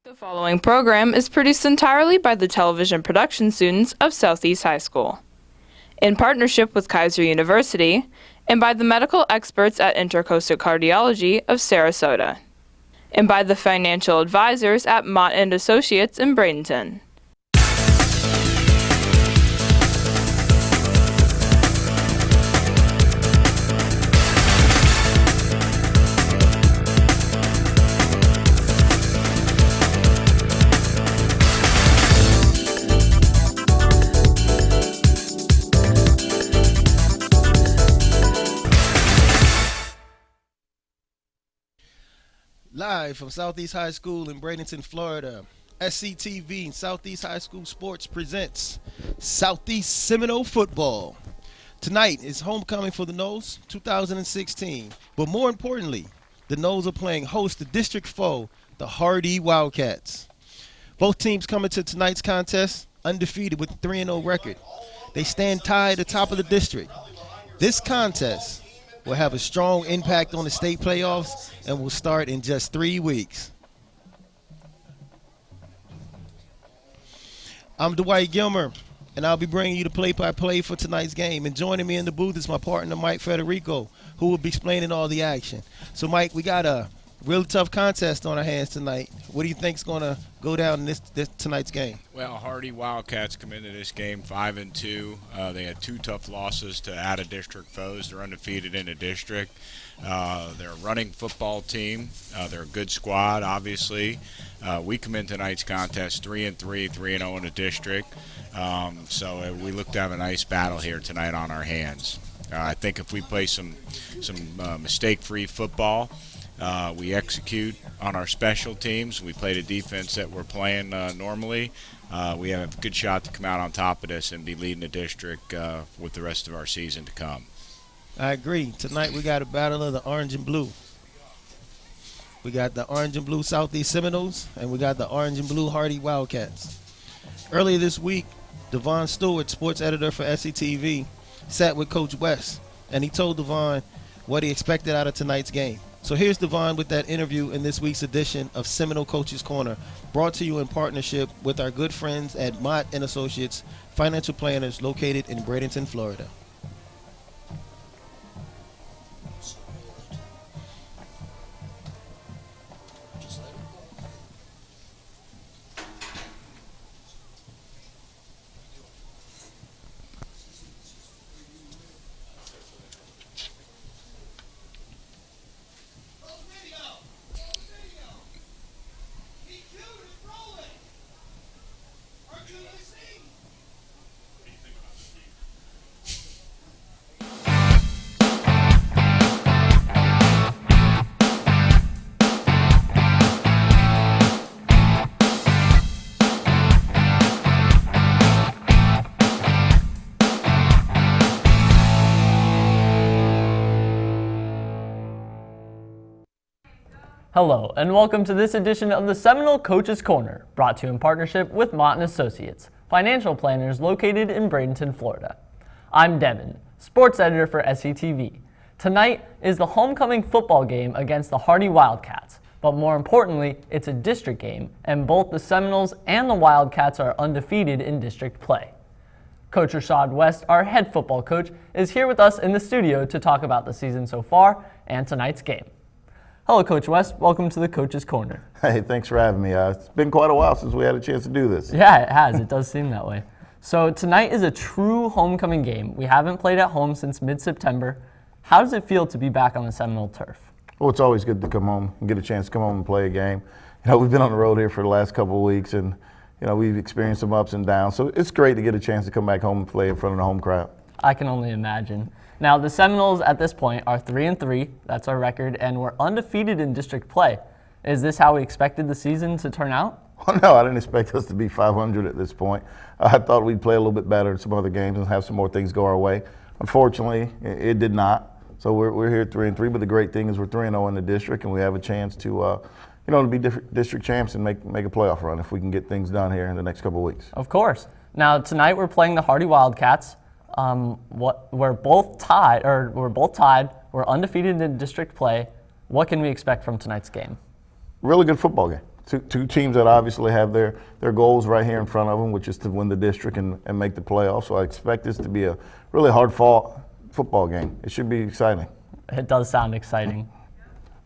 The following program is produced entirely by the television production students of Southeast High School, in partnership with Kaiser University, and by the medical experts at Intercoastal Cardiology of Sarasota, and by the financial advisors at Maechtle Associates in Bradenton. Live from Southeast High School in Bradenton, Florida, SCTV and Southeast High School Sports presents Southeast Seminole Football. Tonight is homecoming for the Noles 2016, but more importantly, the Noles are playing host to district foe, the Hardee Wildcats. Both teams coming to tonight's contest undefeated with a 3-0 record. They stand tied atop of the district. This contest will have a strong impact on the state playoffs and will start in just 3 weeks. I'm Dwight Gilmer, and I'll be bringing you the play-by-play for tonight's game. And joining me in the booth is my partner, Mike Federico, who will be explaining all the action. So, Mike, we got a really tough contest on our hands tonight. What do you think is going to go down in this tonight's game? Well, Hardee Wildcats come into this game 5-2. They had 2 tough losses to out-of-district foes. They're undefeated in the district. They're a running football team. They're a good squad, obviously. We come in tonight's contest 3-3, 3-0 in the district. So we look to have a nice battle here tonight on our hands. I think if we play some mistake-free football, we execute on our special teams. We play the defense that we're playing normally. We have a good shot to come out on top of this and be leading the district with the rest of our season to come. I agree. Tonight we got a battle of the orange and blue. We got the orange and blue Southeast Seminoles, and we got the orange and blue Hardee Wildcats. Earlier this week, Devon Stewart, sports editor for SCTV, sat with Coach West, and he told Devon what he expected out of tonight's game. So here's Devon with that interview in this week's edition of Seminole Coach's Corner, brought to you in partnership with our good friends at Maechtle Associates, financial planners located in Bradenton, Florida. Hello, and welcome to this edition of the Seminole Coach's Corner, brought to you in partnership with Maechtle Associates, financial planners located in Bradenton, Florida. I'm Devin, sports editor for SCTV. Tonight is the homecoming football game against the Hardee Wildcats, but more importantly, it's a district game, and both the Seminoles and the Wildcats are undefeated in district play. Coach Rashad West, our head football coach, is here with us in the studio to talk about the season so far and tonight's game. Hello, Coach West. Welcome to the Coach's Corner. Hey, thanks for having me. It's been quite a while since we had a chance to do this. Yeah, it has. It does seem that way. So tonight is a true homecoming game. We haven't played at home since mid-September. How does it feel to be back on the Seminole turf? Well, it's always good to come home and get a chance to come home and play a game. You know, we've been on the road here for the last couple of weeks, and you know, we've experienced some ups and downs. So it's great to get a chance to come back home and play in front of the home crowd. I can only imagine. Now, the Seminoles at this point are 3-3. That's our record, and we're undefeated in district play. Is this how we expected the season to turn out? Well, no, I didn't expect us to be 500 at this point. I thought we'd play a little bit better in some other games and have some more things go our way. Unfortunately, it did not. So we're here 3-3, but the great thing is we're 3-0 in the district, and we have a chance to, to be district champs and make a playoff run if we can get things done here in the next couple of weeks. Of course. Now, tonight we're playing the Hardee Wildcats. We're both tied. We're undefeated in district play. What can we expect from tonight's game? Really good football game. two teams that obviously have their goals right here in front of them, which is to win the district and make the playoffs. So I expect this to be a really hard-fought football game. It should be exciting. It does sound exciting.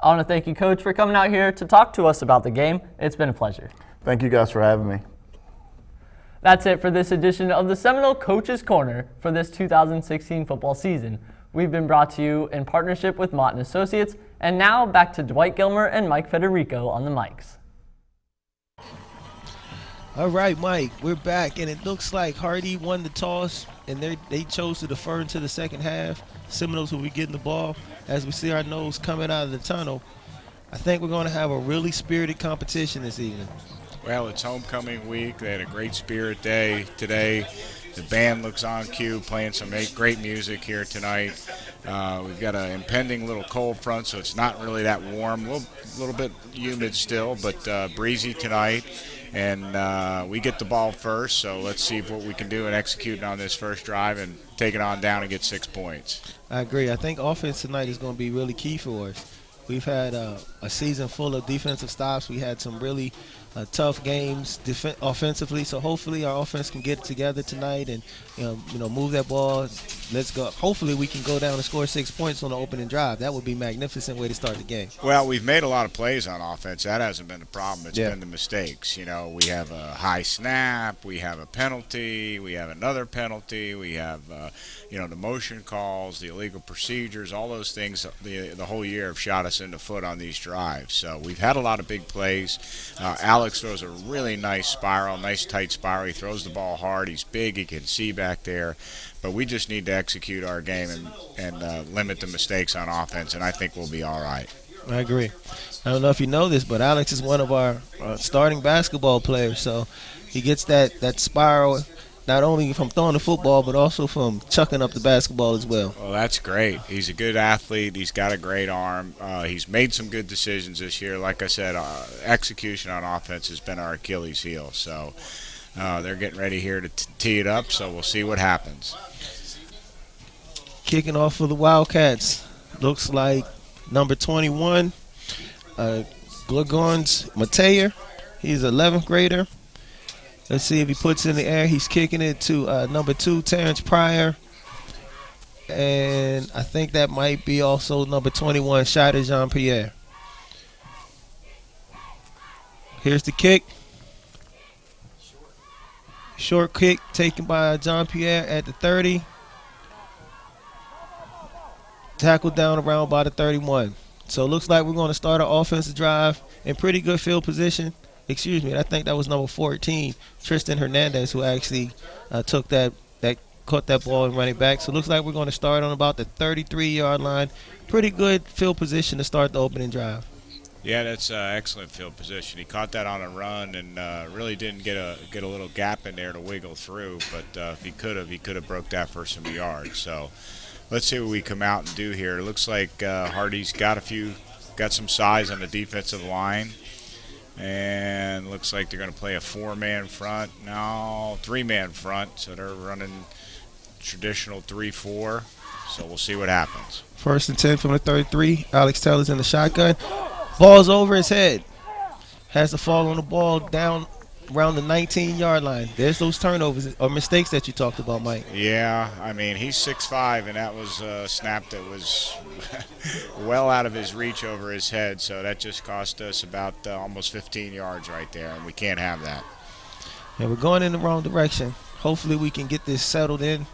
I want to thank you, Coach, for coming out here to talk to us about the game. It's been a pleasure. Thank you guys for having me. That's it for this edition of the Seminole Coaches Corner for this 2016 football season. We've been brought to you in partnership with Maechtle Associates, and now back to Dwight Gilmer and Mike Federico on the mics. All right, Mike, we're back, and it looks like Hardee won the toss, and they chose to defer into the second half. Seminoles will be getting the ball. As we see our nose coming out of the tunnel, I think we're going to have a really spirited competition this evening. Well, it's homecoming week. They had a great spirit day today. The band looks on cue, playing some great music here tonight. We've got an impending little cold front, so it's not really that warm. A little bit humid still, but breezy tonight. And we get the ball first, so let's see what we can do in executing on this first drive and take it on down and get 6 points. I agree. I think offense tonight is going to be really key for us. We've had a season full of defensive stops. We had some really tough games offensively, so hopefully our offense can get it together tonight and move that ball. Let's go. Hopefully we can go down and score 6 points on the opening drive. That would be a magnificent way to start the game. Well, we've made a lot of plays on offense. That hasn't been the problem. It's been the mistakes. We have a high snap, we have a penalty, we have another penalty, we have the motion calls, the illegal procedures, all those things the whole year have shot us in the foot on these drives. So we've had a lot of big plays. Alex throws a really nice spiral, nice tight spiral. He throws the ball hard. He's big. He can see back there. But we just need to execute our game and limit the mistakes on offense, and I think we'll be all right. I agree. I don't know if you know this, but Alex is one of our starting basketball players, so he gets that spiral not only from throwing the football but also from chucking up the basketball as well. Well, that's great. He's a good athlete. He's got a great arm. He's made some good decisions this year. Like I said, execution on offense has been our Achilles heel. So they're getting ready here to tee it up, so we'll see what happens. Kicking off for the Wildcats. Looks like number 21, Glagons Mateer. He's an 11th grader. Let's see if he puts it in the air. He's kicking it to number 2, Terrence Pryor. And I think that might be also number 21, Shida Jean-Pierre. Here's the kick. Short kick taken by Jean-Pierre at the 30. Tackled down around by the 31. So it looks like we're going to start our offensive drive in pretty good field position. Excuse me, I think that was number 14, Tristan Hernandez, who actually caught that ball and ran it back. So it looks like we're going to start on about the 33-yard line. Pretty good field position to start the opening drive. Yeah, that's excellent field position. He caught that on a run and really didn't get a little gap in there to wiggle through. But if he could have broke that for some yards. So let's see what we come out and do here. It looks like Hardee's got some size on the defensive line. And looks like they're going to play a 4-man front. No, 3-man front. So they're running traditional 3-4. So we'll see what happens. 1st and 10 from the 33. Alex Taylor's in the shotgun. Ball's over his head. Has to fall on the ball down around the 19-yard line. There's those turnovers or mistakes that you talked about, Mike. Yeah, I mean, he's 6'5", and that was a snap that was well out of his reach over his head, so that just cost us about almost 15 yards right there, and we can't have that. Yeah, we're going in the wrong direction. Hopefully we can get this settled in.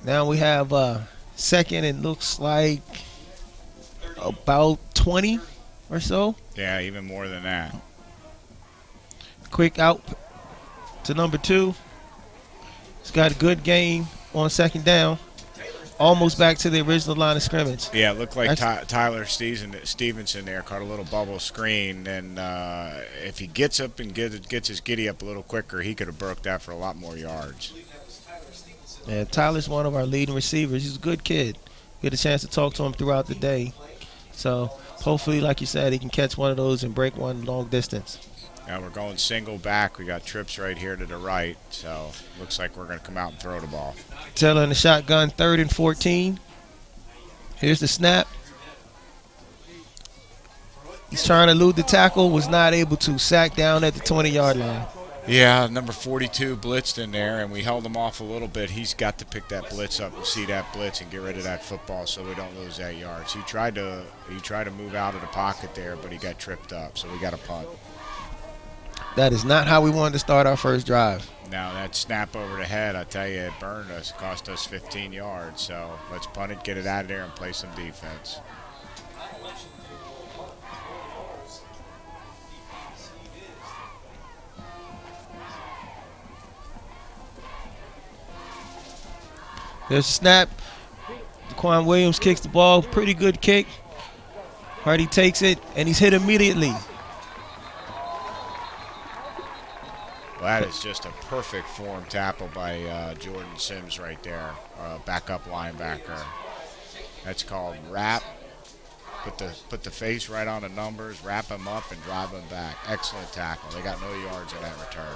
Now we have second, and looks like about 20 or so. Yeah, even more than that. Quick out to number 2. He's got a good gain on second down. Almost back to the original line of scrimmage. Yeah, it looked like Tyler Stevenson there caught a little bubble screen, and if he gets up and gets his giddy up a little quicker, he could have broke that for a lot more yards. Yeah, Tyler's one of our leading receivers. He's a good kid. We had a chance to talk to him throughout the day. So hopefully, like you said, he can catch one of those and break one long distance. Now we're going single back. We got trips right here to the right, so looks like we're going to come out and throw the ball. Taylor in the shotgun, 3rd and 14. Here's the snap. He's trying to elude the tackle, was not able to, sack down at the 20-yard line. Yeah, number 42 blitzed in there, and we held him off a little bit. He's got to pick that blitz up and see that blitz and get rid of that football so we don't lose that yards. He tried to move out of the pocket there, but he got tripped up, so we got a punt. That is not how we wanted to start our first drive. Now that snap over the head, I tell you, it burned us, cost us 15 yards. So let's punt it, get it out of there, and play some defense. There's a snap. Daquan Williams kicks the ball. Pretty good kick. Hardee takes it, and he's hit immediately. Well, that is just a perfect form tackle by Jordan Sims right there, backup linebacker. That's called wrap. Put the face right on the numbers, wrap him up, and drive him back. Excellent tackle. They got no yards in that return.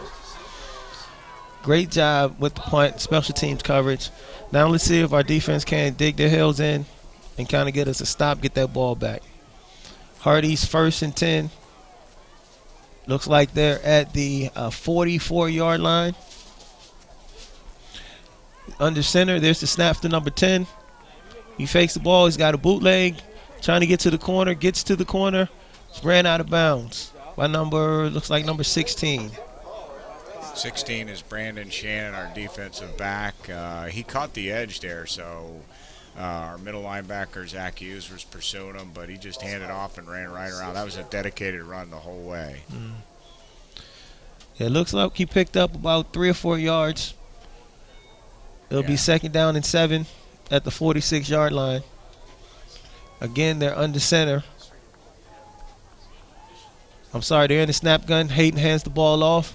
Great job with the punt, special teams coverage. Now let's see if our defense can dig their heels in and kind of get us a stop, get that ball back. Hardee's 1st and 10. Looks like they're at the 44-yard line. Under center, there's the snap to number 10. He fakes the ball. He's got a bootleg. Trying to get to the corner. Gets to the corner. Ran out of bounds by looks like number 16. 16 is Brandon Shannon, our defensive back. He caught the edge there, so our middle linebacker, Zach Hughes, was pursuing him, but he just handed off and ran right around. That was a dedicated run the whole way. It looks like he picked up about 3 or 4 yards. It'll be 2nd down and 7 at the 46-yard line. Again, they're under center. I'm sorry, they're in the snap gun. Hayden hands the ball off.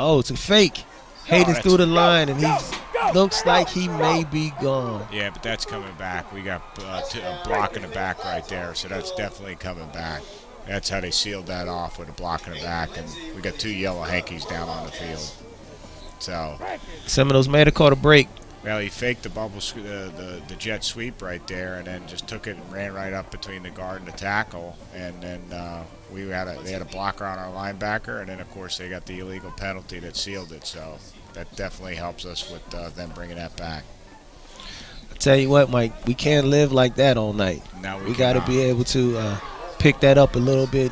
Oh, it's a fake. Hayden's through the line, and he looks like he may be gone. Yeah, but that's coming back. We got a block in the back right there, so that's definitely coming back. That's how they sealed that off, with a block in the back, and we got 2 yellow hankies down on the field. So Seminoles may have caught a break. Well, he faked the the jet sweep right there, and then just took it and ran right up between the guard and the tackle, and then they had a blocker on our linebacker, and then of course they got the illegal penalty that sealed it. So that definitely helps us with them bringing that back. I tell you what, Mike, we can't live like that all night. No, we got to be able to pick that up a little bit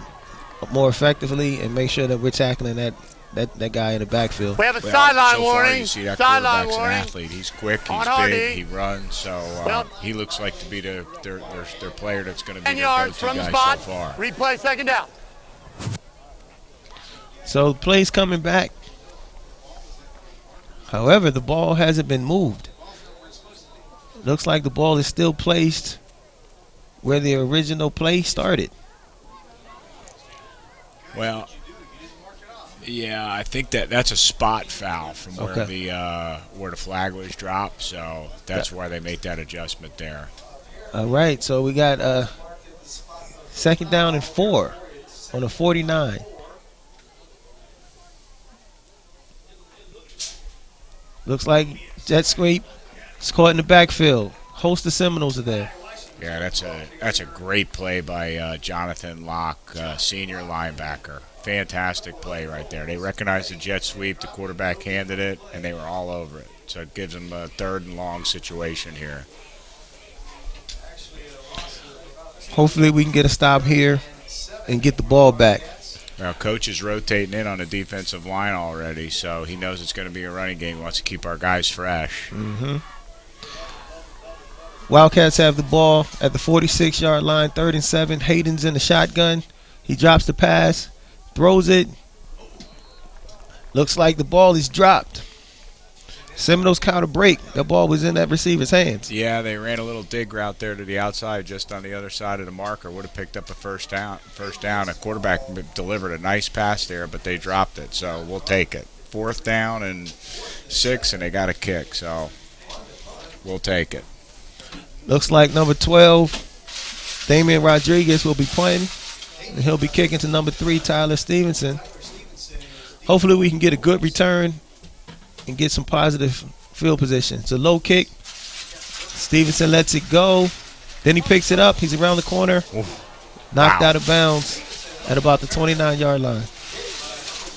more effectively and make sure that we're tackling that guy in the backfield. We have a sideline so warning. Far, you see that Sideline quarterback's warning. an athlete. He's quick, he's On big, Hardee. he runs. So he looks like to be their player that's going to be 10 their yards go-to from the guy spot. so far. Replay 2nd down. So the play's coming back. However, the ball hasn't been moved. Looks like the ball is still placed where the original play started. Well, yeah, I think that's a spot foul from where the flag was dropped. So that's why they made that adjustment there. All right, so we got 2nd down and 4 on the 49. Looks like jet sweep. It's caught in the backfield. Host of Seminoles are there. Yeah, that's a great play by Jonathan Locke, senior linebacker. Fantastic play right there. They recognized the jet sweep, the quarterback handed it, and they were all over it. So it gives them a 3rd and long situation here. Hopefully we can get a stop here and get the ball back. Now, Coach is rotating in on the defensive line already, so he knows it's going to be a running game. He wants to keep our guys fresh. Wildcats have the ball at the 46-yard line, 3rd and 7. Hayden's in the shotgun. He drops the pass, throws it. Looks like the ball is dropped. Seminoles caught a break. That ball was in that receiver's hands. Yeah, they ran a little dig route there to the outside, just on the other side of the marker. Would have picked up a first down. A quarterback delivered a nice pass there, but they dropped it, so we'll take it. 4th down and 6, and they got a kick, so we'll take it. Looks like number 12, Damian Rodriguez, will be playing, and he'll be kicking to number 3, Tyler Stevenson. Hopefully we can get a good return and get some positive field position. It's a low kick. Stevenson lets it go. Then he picks it up. He's around the corner. Knocked out of bounds. at about the 29-yard line.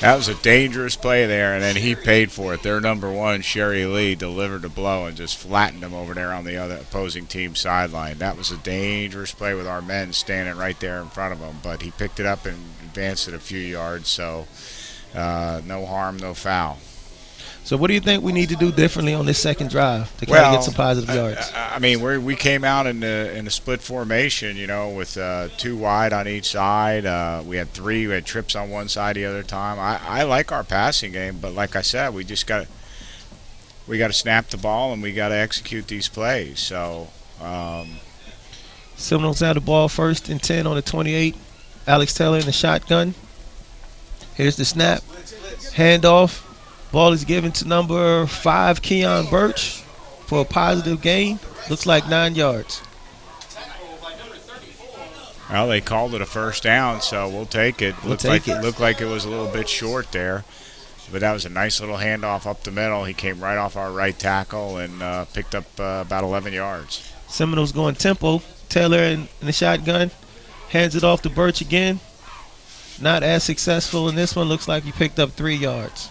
That was a dangerous play there, and then he paid for it. Their number one, Sherry Lee, delivered a blow and just flattened him over there on the other opposing team sideline. That was a dangerous play with our men standing right there in front of him, but he picked it up and advanced it a few yards, so no harm, no foul. So what do you think we need to do differently on this second drive to kind of get some positive yards? I mean, we came out in the split formation, with 2 wide on each side. We had 3. We had trips on one side the other time. I like our passing game, but like I said, we got to snap the ball and we got to execute these plays. So Seminoles have the ball 1st and 10 on the 28. Alex Taylor in the shotgun. Here's the snap. Handoff. Ball is given to number 5, Keon Birch, for a positive gain. Looks like 9 yards. Well, they called it a first down, so we'll take it. Looked like it was a little bit short there, but that was a nice little handoff up the middle. He came right off our right tackle and picked up about 11 yards. Seminoles going tempo. Taylor in the shotgun. Hands it off to Birch again. Not as successful in this one. Looks like he picked up 3 yards.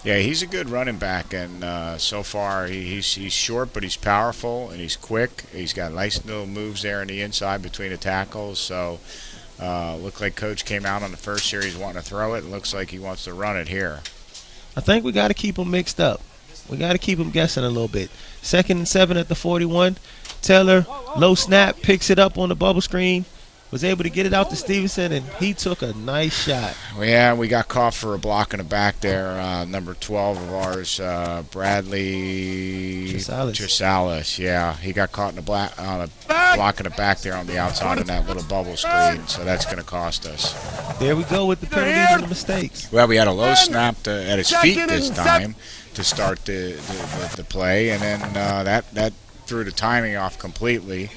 Yeah, he's a good running back, and so far he's short, but he's powerful and he's quick. He's got nice little moves there on the inside between the tackles. So, looked like Coach came out on the first series wanting to throw it. It looks like he wants to run it here. I think we got to keep them mixed up. We got to keep them guessing a little bit. 2nd and 7 at the 41. Taylor, low snap, picks it up on the bubble screen. Was able to get it out to Stevenson, and he took a nice shot. Well, yeah, we got caught for a block in the back there. Number 12 of ours, Bradley Chisalis. Yeah, he got caught on a block in the back there on the outside of that little bubble screen, so that's going to cost us. There we go with the penalties and the mistakes. Well, we had a low snap at his feet this time to start the play, and then that threw the timing off completely.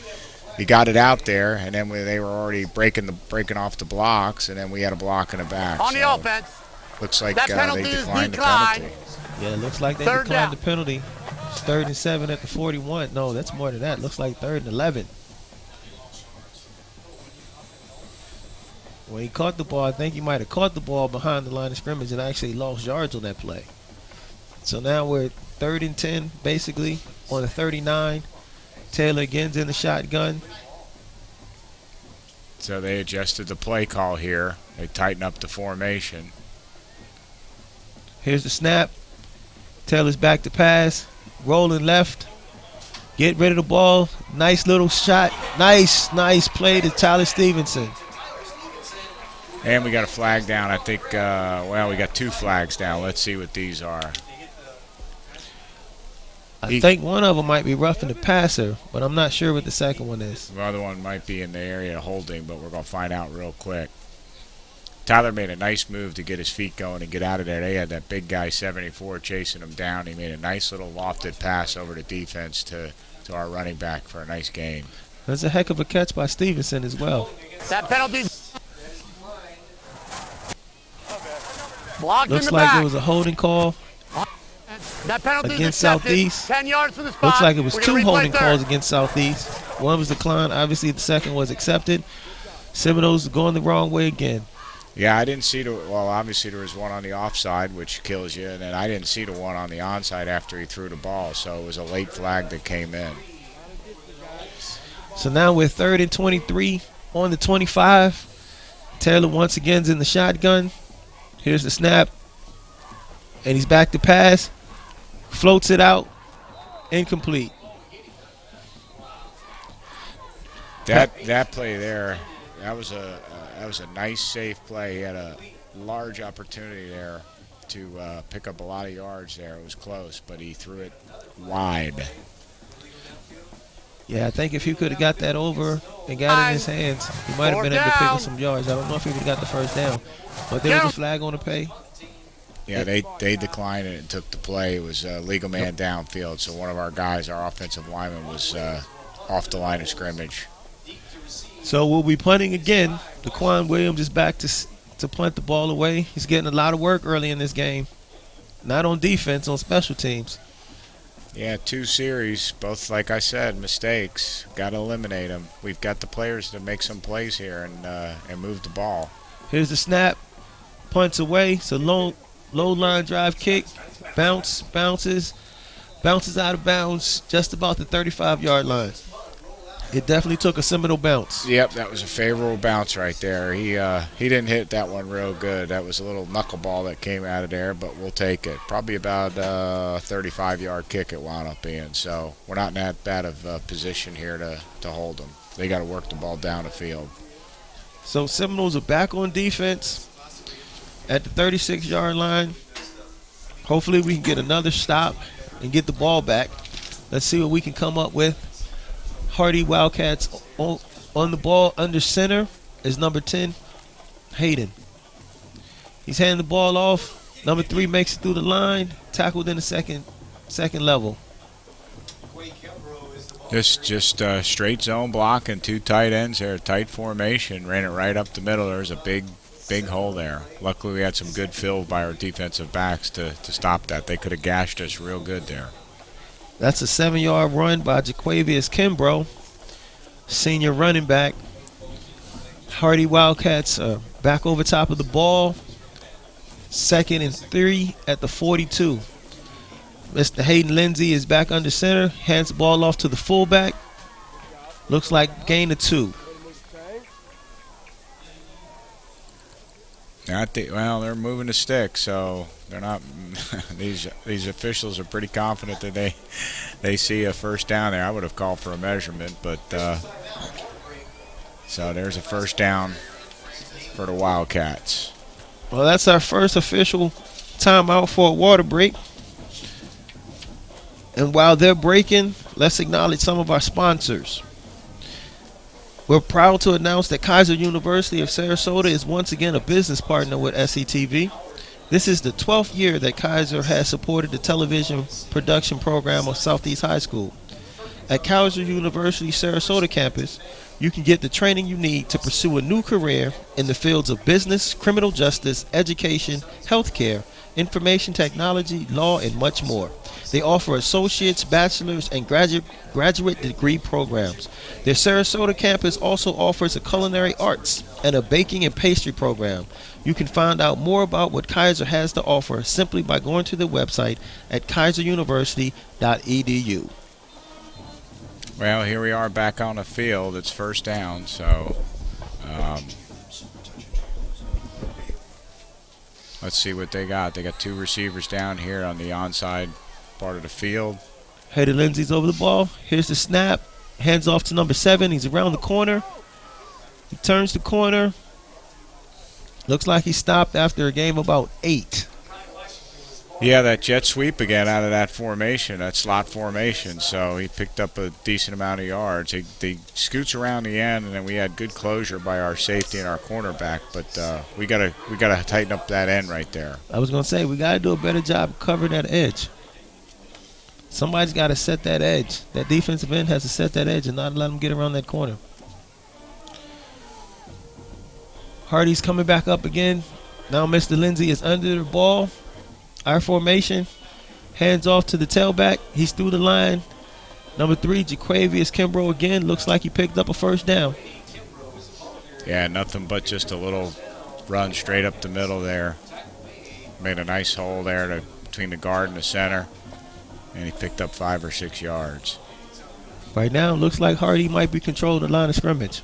He got it out there, and then they were already breaking off the blocks, and then we had a block in the back. On the offense. Looks like they declined the penalty. Yeah, it looks like they declined the penalty. It's 3rd and 7 at the 41. No, that's more than that. Looks like 3rd and 11. When he caught the ball, I think he might have caught the ball behind the line of scrimmage and actually lost yards on that play. So now we're 3rd and 10, basically, on the 39. Taylor again's in the shotgun. So they adjusted the play call here. They tightened up the formation. Here's the snap. Taylor's back to pass. Rolling left. Get rid of the ball. Nice little shot. Nice play to Tyler Stevenson. And we got a flag down. I think, we got 2 flags down. Let's see what these are. I think one of them might be roughing the passer, but I'm not sure what the second one is. The other one might be in the area of holding, but we're going to find out real quick. Tyler made a nice move to get his feet going and get out of there. They had that big guy, 74, chasing him down. He made a nice little lofted pass over the defense to our running back for a nice gain. That's a heck of a catch by Stevenson as well. That penalty. Blocked Looks in the like back. it was a holding call That penalty against accepted. Southeast. 10 yards from the spot. Looks like it was We're 2 gonna replay holding third. calls against Southeast. One was declined. Obviously, the second was accepted. Seminoles going the wrong way again. Yeah, I didn't see obviously there was one on the offside, which kills you, and then I didn't see the one on the onside after he threw the ball, so it was a late flag that came in. So now we're 3rd and 23 on the 25. Taylor once again is in the shotgun. Here's the snap. And he's back to pass. Floats it out. Incomplete. That play there, that was a nice safe play. He had a large opportunity there to pick up a lot of yards there. It was close, but he threw it wide. Yeah, I think if he could have got that over and got it in his hands, he might have been able to pick up some yards. I don't know if he would have got the first down. But there was a flag on the play. Yeah, they declined it and took the play. It was a legal man downfield, so one of our guys, our offensive lineman, was off the line of scrimmage. So we'll be punting again. Daquan Williams is back to punt the ball away. He's getting a lot of work early in this game. Not on defense, on special teams. Yeah, 2 series, both, like I said, mistakes. Got to eliminate them. We've got the players to make some plays here and move the ball. Here's the snap. Punts away. It's a low line drive kick. Bounces out of bounds just about the 35-yard line. It definitely took a Seminole bounce. Yep, that was a favorable bounce right there. He didn't hit that one real good. That was a little knuckleball that came out of there, but we'll take it. Probably about a 35-yard kick it wound up being. So we're not in that bad of a position here to hold them. They got to work the ball down the field. So Seminoles are back on defense at the 36-yard line. Hopefully we can get another stop and get the ball back. Let's see what we can come up with. Hardee Wildcats on the ball under center is number 10, Hayden. He's handing the ball off. Number 3 makes it through the line, tackled in the second level. This just straight zone block and 2 tight ends there, tight formation. Ran it right up the middle. There's a big hole there. Luckily we had some good fill by our defensive backs to stop that. They could have gashed us real good there. That's a 7-yard run by Jaquavius Kimbrough, senior running back. Hardee Wildcats back over top of the ball. 2nd and 3 at the 42. Mr. Hayden Lindsay is back under center, hands the ball off to the fullback. Looks like gain of 2. Well, they're moving the stick, so they're not. These officials are pretty confident that they see a first down there. I would have called for a measurement, but so there's a first down for the Wildcats. Well, that's our first official timeout for a water break. And while they're breaking, let's acknowledge some of our sponsors. We're proud to announce that Kaiser University of Sarasota is once again a business partner with SCTV. This is the 12th year that Kaiser has supported the television production program of Southeast High School. At Kaiser University Sarasota campus, you can get the training you need to pursue a new career in the fields of business, criminal justice, education, healthcare, information technology, law, and much more. They offer associate's, bachelor's, and graduate degree programs. Their Sarasota campus also offers a culinary arts and a baking and pastry program. You can find out more about what Kaiser has to offer simply by going to their website at kaiseruniversity.edu. Well, here we are back on the field. It's first down, so let's see what they got. They got 2 receivers down here on the onside part of the field. Hayden Lindsay's over the ball. Here's the snap. Hands off to number 7. He's around the corner. He turns the corner. Looks like he stopped after a game about 8. Yeah, that jet sweep again out of that formation, that slot formation. So he picked up a decent amount of yards. He scoots around the end, and then we had good closure by our safety and our cornerback. But we gotta tighten up that end right there. I was gonna say we gotta do a better job covering that edge. Somebody's got to set that edge. That defensive end has to set that edge and not let them get around that corner. Hardee's coming back up again. Now Mr. Lindsay is under the ball. Our formation. Hands off to the tailback. He's through the line. Number 3, Jaquavius Kimbrough again. Looks like he picked up a first down. Yeah, nothing but just a little run straight up the middle there. Made a nice hole there between the guard and the center. And he picked up 5 or 6 yards. Right now, it looks like Hardee might be controlling the line of scrimmage.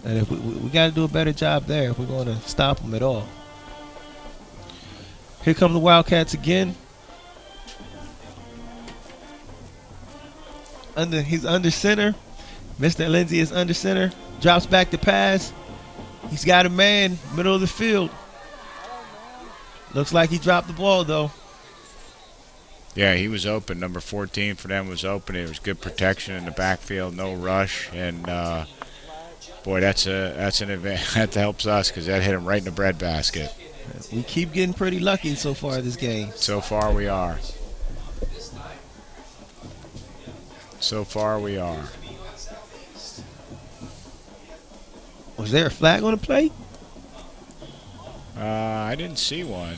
And if we got to do a better job there if we're going to stop them at all. Here come the Wildcats again. He's under center. Mr. Lindsay is under center. Drops back to pass. He's got a man, middle of the field. Looks like he dropped the ball, though. Yeah, he was open. Number 14 for them was open. It was good protection in the backfield, no rush, and boy, that's an event that helps us because that hit him right in the breadbasket. We keep getting pretty lucky so far this game. So far we are. So far we are. Was there a flag on the play? I didn't see one.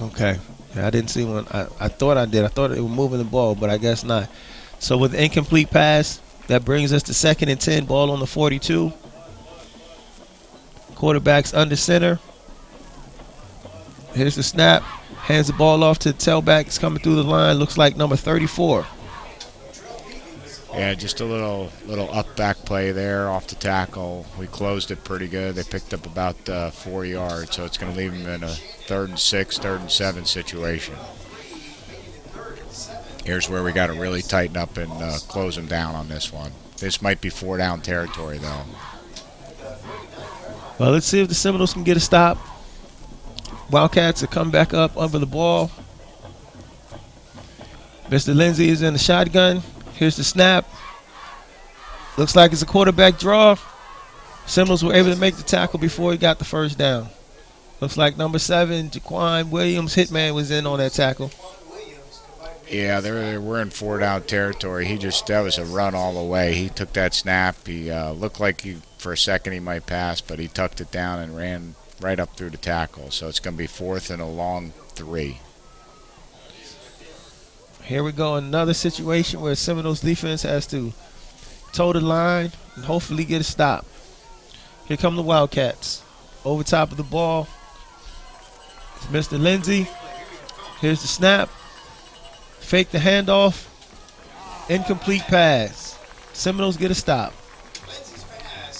Okay. Yeah, I didn't see one. I thought I did. I thought they were moving the ball, but I guess not. So with the incomplete pass, that brings us to 2nd and 10, ball on the 42. Quarterback's under center. Here's the snap. Hands the ball off to the tailback. It's coming through the line. Looks like number 34. Yeah, just a little up back play there off the tackle. We closed it pretty good. They picked up about 4 yards, so it's going to leave them in a 3rd and 6, 3rd and 7 situation. Here's where we got to really tighten up and close them down on this one. This might be 4 down territory, though. Well, let's see if the Seminoles can get a stop. Wildcats have come back up over the ball. Mr. Lindsay is in the shotgun. Here's the snap. Looks like it's a quarterback draw. Seminoles were able to make the tackle before he got the first down. Looks like number 7, Jaquan Williams, hitman, was in on that tackle. Yeah, we're in 4 down territory. That was a run all the way. He took that snap. He looked like for a second he might pass, but he tucked it down and ran right up through the tackle. So it's going to be 4th and a long 3. Here we go, another situation where Seminoles defense has to toe the line and hopefully get a stop. Here come the Wildcats. Over top of the ball, it's Mr. Lindsay. Here's the snap. Fake the handoff. Incomplete pass. Seminoles get a stop.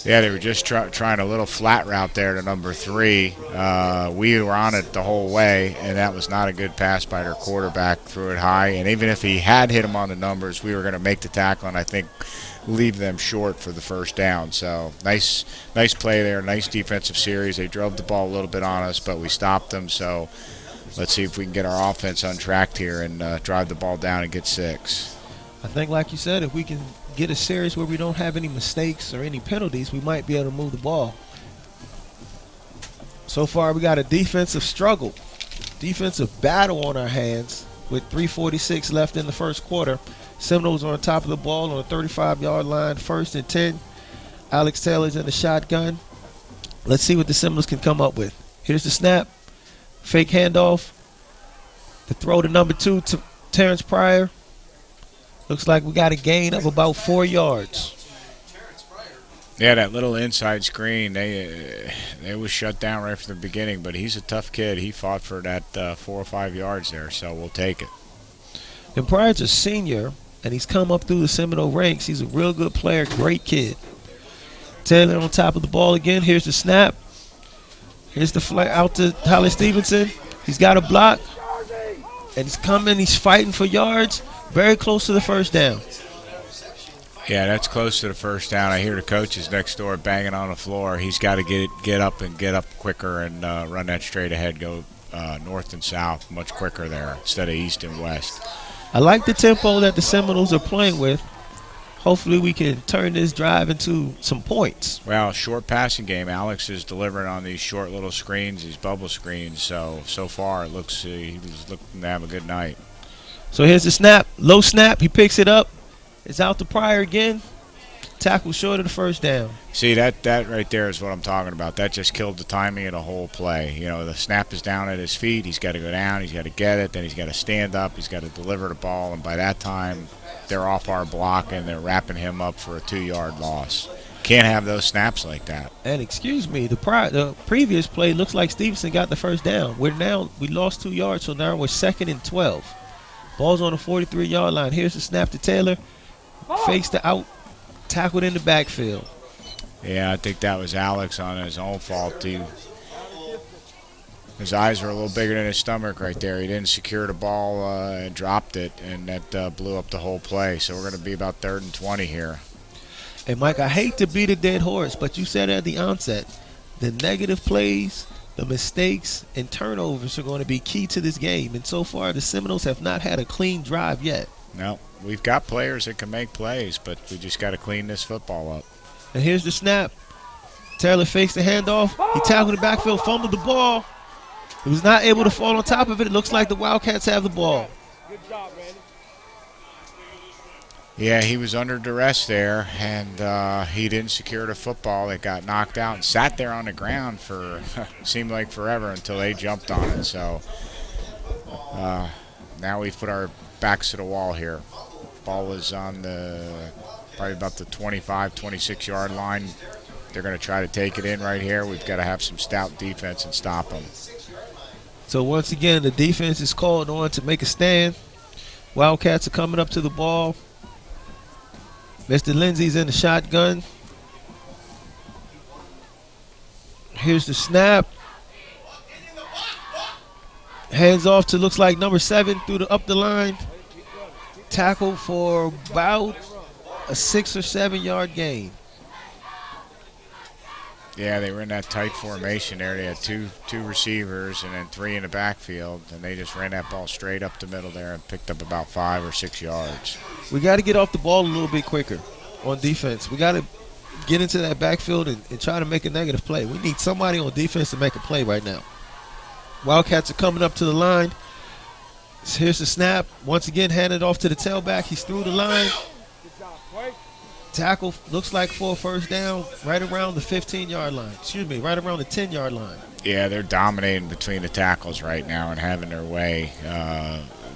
Yeah, they were just trying a little flat route there to number 3. We were on it the whole way, and that was not a good pass by their quarterback. Threw it high, and even if he had hit him on the numbers, we were going to make the tackle and I think leave them short for the first down. So nice play there, nice defensive series. They drove the ball a little bit on us, but we stopped them. So let's see if we can get our offense untracked here and drive the ball down and get 6. I think, like you said, if we can get a series where we don't have any mistakes or any penalties, we might be able to move the ball. So far, we got a defensive struggle, defensive battle on our hands with 3:46 left in the first quarter. Seminoles on top of the ball on the 35-yard line, 1st and 10. Alex Taylor's in the shotgun. Let's see what the Seminoles can come up with. Here's the snap. Fake handoff. The throw to number 2 to Terrence Pryor. Looks like we got a gain of about 4 yards. Yeah, that little inside screen, they was shut down right from the beginning, but he's a tough kid. He fought for that 4 or 5 yards there, so we'll take it. And Pryor's a senior, and he's come up through the Seminole ranks. He's a real good player, great kid. Taylor on top of the ball again. Here's the snap. Here's the flag out to Holly Stevenson. He's got a block, and he's coming. He's fighting for yards. Very close to the first down. Yeah, that's close to the first down. I hear the coaches next door banging on the floor. He's got to get up quicker and run that straight ahead, go north and south much quicker there instead of east and west. I like the tempo that the Seminoles are playing with. Hopefully we can turn this drive into some points. Well, short passing game. Alex is delivering on these short little screens, these bubble screens. So far it looks he's looking to have a good night. So here's the snap. Low snap. He picks it up. It's out to Pryor again. Tackle short of the first down. See, that right there is what I'm talking about. That just killed the timing of the whole play. You know, the snap is down at his feet. He's got to go down. He's got to get it. Then he's got to stand up. He's got to deliver the ball. And by that time, they're off our block, and they're wrapping him up for a 2-yard loss. Can't have those snaps like that. And excuse me, the previous play looks like Stevenson got the first down. We lost 2 yards, so now we're 2nd and 12. Ball's on the 43-yard line. Here's the snap to Taylor. Fakes the out. Tackled in the backfield. Yeah, I think that was Alex on his own fault. His eyes were a little bigger than his stomach right there. He didn't secure the ball and dropped it, and that blew up the whole play. So we're going to be about 3rd and 20 here. Hey, Mike, I hate to beat a dead horse, but you said at the onset, the negative plays, the mistakes, and turnovers are going to be key to this game. And so far, the Seminoles have not had a clean drive yet. No, we've got players that can make plays, but we just got to clean this football up. And here's the snap. Taylor fakes the handoff. He tackled the backfield, fumbled the ball. He was not able to fall on top of it. It looks like the Wildcats have the ball. Good job, Randy. Yeah, he was under duress there, and he didn't secure the football. It got knocked out and sat there on the ground for seemed like forever until they jumped on it. So Now we've put our backs to the wall here. Ball is on the probably about the 25, 26-yard line. They're going to try to take it in right here. We've got to have some stout defense and stop them. So once again, the defense is called on to make a stand. Wildcats are coming up to the ball. Mr. Lindsey's in the shotgun. Here's the snap. Hands off to looks like number 7 up the line. Tackle for about a 6 or 7 yard gain. Yeah, they were in that tight formation there. They had two receivers and then 3 in the backfield, and they just ran that ball straight up the middle there and picked up about 5 or 6 yards. We got to get off the ball a little bit quicker on defense. We got to get into that backfield and try to make a negative play. We need somebody on defense to make a play right now. Wildcats are coming up to the line. Here's the snap. Once again, handed off to the tailback. He's through the line. Tackle looks like for a first down right around the 15-yard line. Excuse me, right around the 10-yard line. Yeah, they're dominating between the tackles right now and having their way.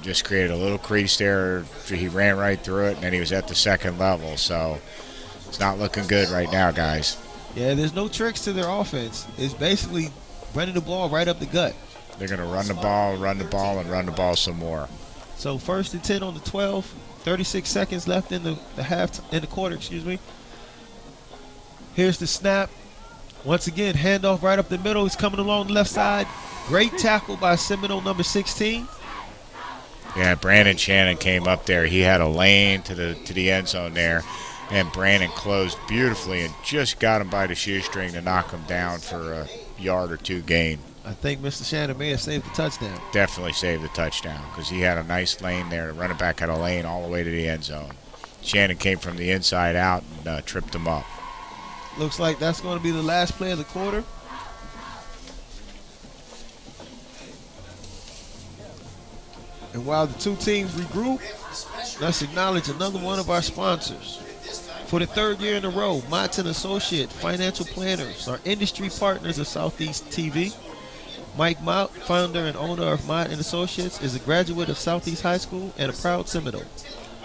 Just created a little crease there. He ran right through it, and then he was at the second level. So it's not looking good right now, guys. Yeah, there's no tricks to their offense. It's basically running the ball right up the gut. They're going to run the ball, and run the ball some more. So 1st and 10 on the 12. 36 seconds left in the quarter, excuse me. Here's the snap. Once again, handoff right up the middle. He's coming along the left side. Great tackle by Seminole number 16. Yeah, Brandon Shannon came up there. He had a lane to the end zone there, and Brandon closed beautifully and just got him by the shoestring to knock him down for a yard or 2 gain. I think Mr. Shannon may have saved the touchdown. Definitely saved the touchdown because he had a nice lane there. The running back had a lane all the way to the end zone. Shannon came from the inside out and tripped him up. Looks like that's going to be the last play of the quarter. And while the two teams regroup, let's acknowledge another one of our sponsors. For the 3rd year in a row, Maechtle Associate Financial Planners are industry partners of Southeast TV. Mike Mott, founder and owner of Mott & Associates, is a graduate of Southeast High School and a proud Seminole.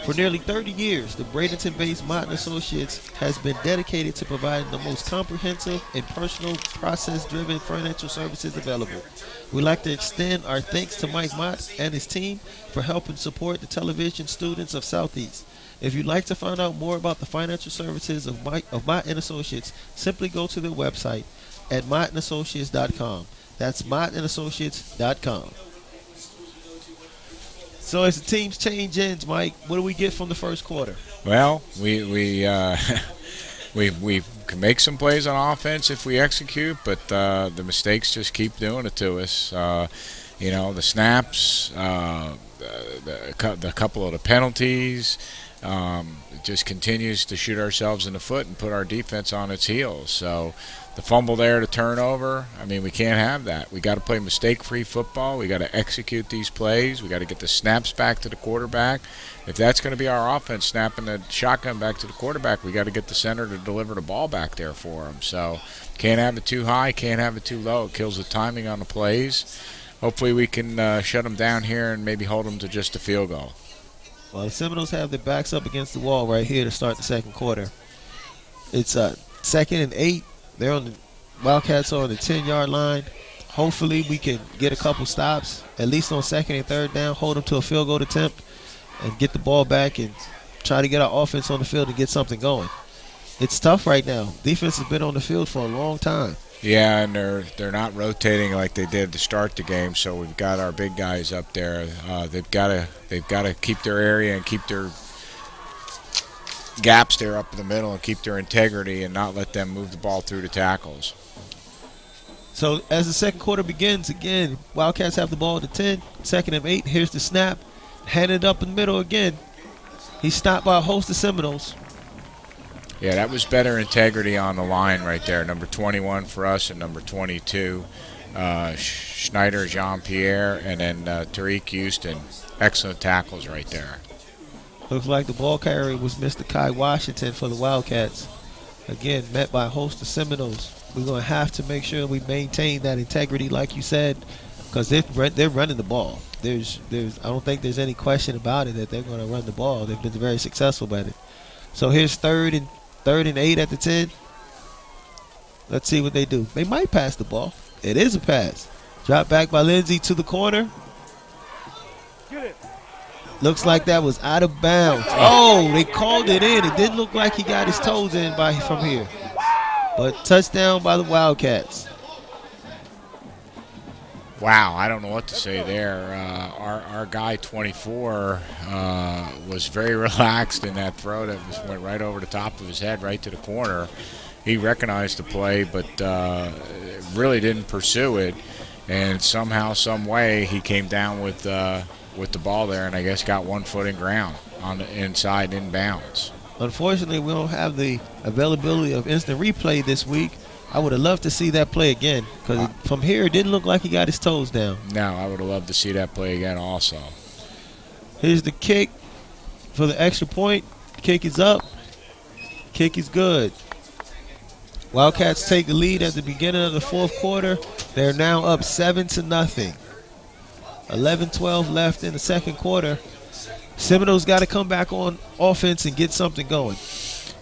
For nearly 30 years, the Bradenton-based Mott & Associates has been dedicated to providing the most comprehensive and personal, process-driven financial services available. We'd like to extend our thanks to Mike Mott and his team for helping support the television students of Southeast. If you'd like to find out more about the financial services of Mott & Associates, simply go to their website at mottassociates.com. That's mottassociates.com. So as the teams change ends, Mike, what do we get from the first quarter? Well, we can make some plays on offense if we execute, but the mistakes just keep doing it to us. The snaps, the couple of the penalties. It just continues to shoot ourselves in the foot and put our defense on its heels. So the fumble there, the turnover, we can't have that. We got to play mistake-free football. We got to execute these plays. We got to get the snaps back to the quarterback. If that's going to be our offense, snapping the shotgun back to the quarterback, we got to get the center to deliver the ball back there for him. So can't have it too high, can't have it too low. It kills the timing on the plays. Hopefully we can shut them down here and maybe hold them to just a field goal. Well, the Seminoles have their backs up against the wall right here to start the second quarter. It's 2nd and 8. They're on the Wildcats are on the 10-yard line. Hopefully we can get a couple stops, at least on 2nd and 3rd down, hold them to a field goal attempt, and get the ball back and try to get our offense on the field and get something going. It's tough right now. Defense has been on the field for a long time. Yeah, and they're not rotating like they did to start the game. So we've got our big guys up there. They've got to keep their area and keep their gaps there up in the middle and keep their integrity and not let them move the ball through the tackles. So as the second quarter begins, again, Wildcats have the ball at the 10, 2nd and 8. Here's the snap, handed up in the middle again. He's stopped by a host of Seminoles. Yeah, that was better integrity on the line right there. Number 21 for us and number 22, Schneider, Jean-Pierre, and then Tariq Houston. Excellent tackles right there. Looks like the ball carrier was Mr. Kai Washington for the Wildcats. Again, met by a host of Seminoles. We're going to have to make sure we maintain that integrity, like you said, because they're running the ball. There's I don't think there's any question about it that they're going to run the ball. They've been very successful at it. So here's third and 8 at the 10. Let's see what they do. They might pass the ball. It is a pass. Drop back by Lindsey to the corner. Looks like that was out of bounds. Oh, they called it in. It didn't look like he got his toes in from here. But touchdown by the Wildcats. Wow, I don't know what to say there. Our guy 24 was very relaxed in that throw that just went right over the top of his head, right to the corner. He recognized the play, but really didn't pursue it. And somehow, some way, he came down with the ball there, and I guess got 1 foot in ground on the inside inbounds. Unfortunately, we don't have the availability of instant replay this week. I would have loved to see that play again, because from here it didn't look like he got his toes down. No, I would have loved to see that play again also. Here's the kick for the extra point. Kick is up. Kick is good. Wildcats take the lead at the beginning of the fourth quarter. They're now up 7-0. 11-12 left in the second quarter. Seminoles got to come back on offense and get something going.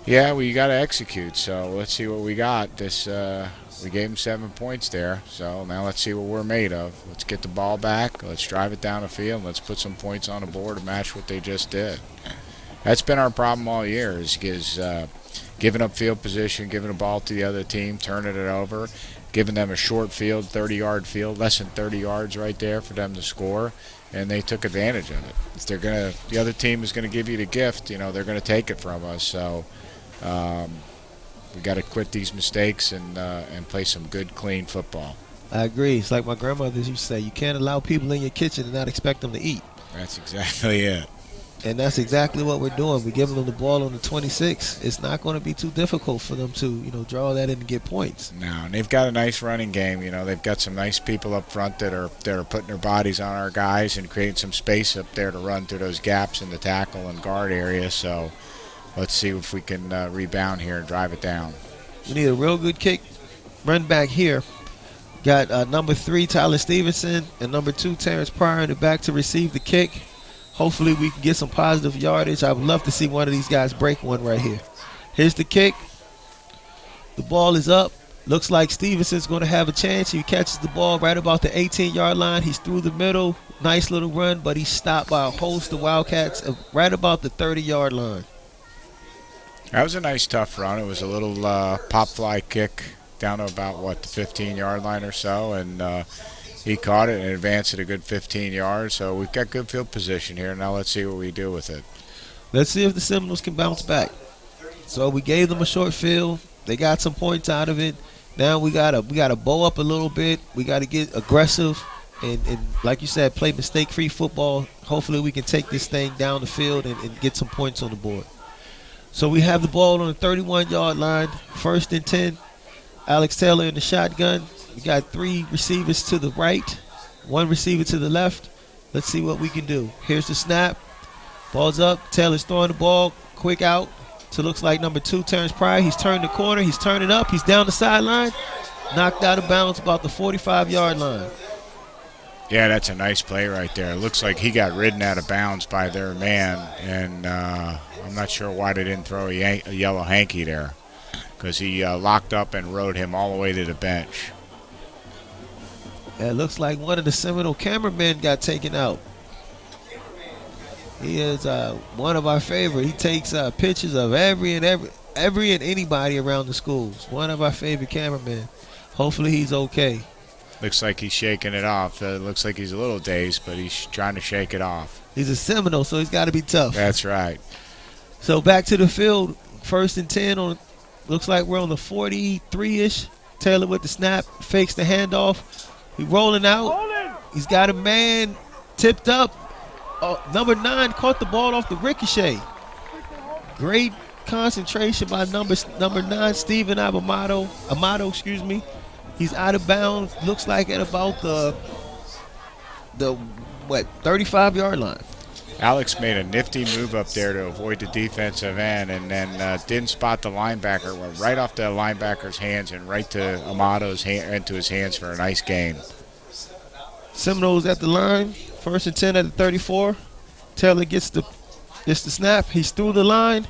Yeah, we got to execute. So let's see what we got. We gave them 7 points there. So now let's see what we're made of. Let's get the ball back. Let's drive it down the field. Let's put some points on the board to match what they just did. That's been our problem all year is giving up field position, giving the ball to the other team, turning it over, giving them a short field, 30-yard field, less than 30 yards right there for them to score, and they took advantage of it. If the other team is going to give you the gift, they're going to take it from us. So we got to quit these mistakes and play some good, clean football. I agree. It's like my grandmother used to say, you can't allow people in your kitchen and not expect them to eat. That's exactly it. And that's exactly what we're doing. We're giving them the ball on the 26. It's not going to be too difficult for them to, draw that in and get points. No, and they've got a nice running game. They've got some nice people up front that are putting their bodies on our guys and creating some space up there to run through those gaps in the tackle and guard area. So let's see if we can rebound here and drive it down. We need a real good kick run back here. Got number 3, Tyler Stevenson, and number 2, Terrence Pryor in the back to receive the kick. Hopefully we can get some positive yardage. I would love to see one of these guys break one right here. Here's the kick. The ball is up. Looks like Stevenson's going to have a chance. He catches the ball right about the 18-yard line. He's through the middle. Nice little run, but he's stopped by a host of Wildcats right about the 30-yard line. That was a nice, tough run. It was a little pop fly kick down to about, the 15-yard line or so, and he caught it and advanced it a good 15 yards. So we've got good field position here. Now let's see what we do with it. Let's see if the Seminoles can bounce back. So we gave them a short field. They got some points out of it. Now we gotta bow up a little bit. We gotta get aggressive and like you said, play mistake-free football. Hopefully we can take this thing down the field and get some points on the board. So we have the ball on the 31-yard line. 1st and 10. Alex Taylor in the shotgun. We got 3 receivers to the right, 1 receiver to the left. Let's see what we can do. Here's the snap. Ball's up. Taylor's throwing the ball. Quick out to looks like number 2, Terrence Pryor. He's turned the corner. He's turning up. He's down the sideline. Knocked out of bounds about the 45-yard line. Yeah, that's a nice play right there. It looks like he got ridden out of bounds by their man, and I'm not sure why they didn't throw a yellow hanky there, because he locked up and rode him all the way to the bench. It looks like one of the Seminole cameramen got taken out. He is one of our favorite. He takes pictures of every and anybody around the schools. One of our favorite cameramen. Hopefully he's okay. Looks like he's shaking it off. Looks like he's a little dazed, but he's trying to shake it off. He's a Seminole, so he's got to be tough. That's right. So back to the field. 1st and 10. Looks like we're on the 43-ish. Taylor with the snap. Fakes the handoff. He's rolling out. He's got a man tipped up. Number 9 caught the ball off the ricochet. Great concentration by number 9, Stephen Amato. He's out of bounds. Looks like at about the 35-yard line. Alex made a nifty move up there to avoid the defensive end, and then didn't spot the linebacker. Went right off the linebacker's hands and right to Amato's into his hands for a nice gain. Seminoles at the line. 1st and 10 at the 34. Taylor gets the snap. He's through the line.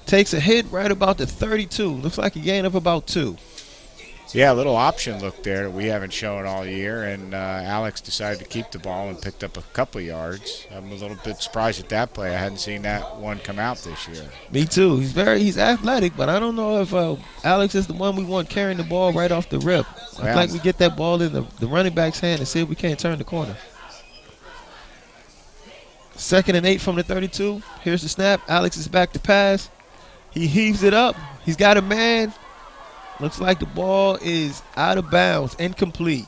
Takes a hit right about the 32. Looks like he gained up about 2. Yeah, a little option look there that we haven't shown all year, and Alex decided to keep the ball and picked up a couple yards. I'm a little bit surprised at that play. I hadn't seen that one come out this year. Me too. He's athletic, but I don't know if Alex is the one we want carrying the ball right off the rip. I feel like we get that ball in the running back's hand and see if we can't turn the corner. 2nd and 8 from the 32. Here's the snap. Alex is back to pass. He heaves it up. He's got a man. Looks like the ball is out of bounds, incomplete.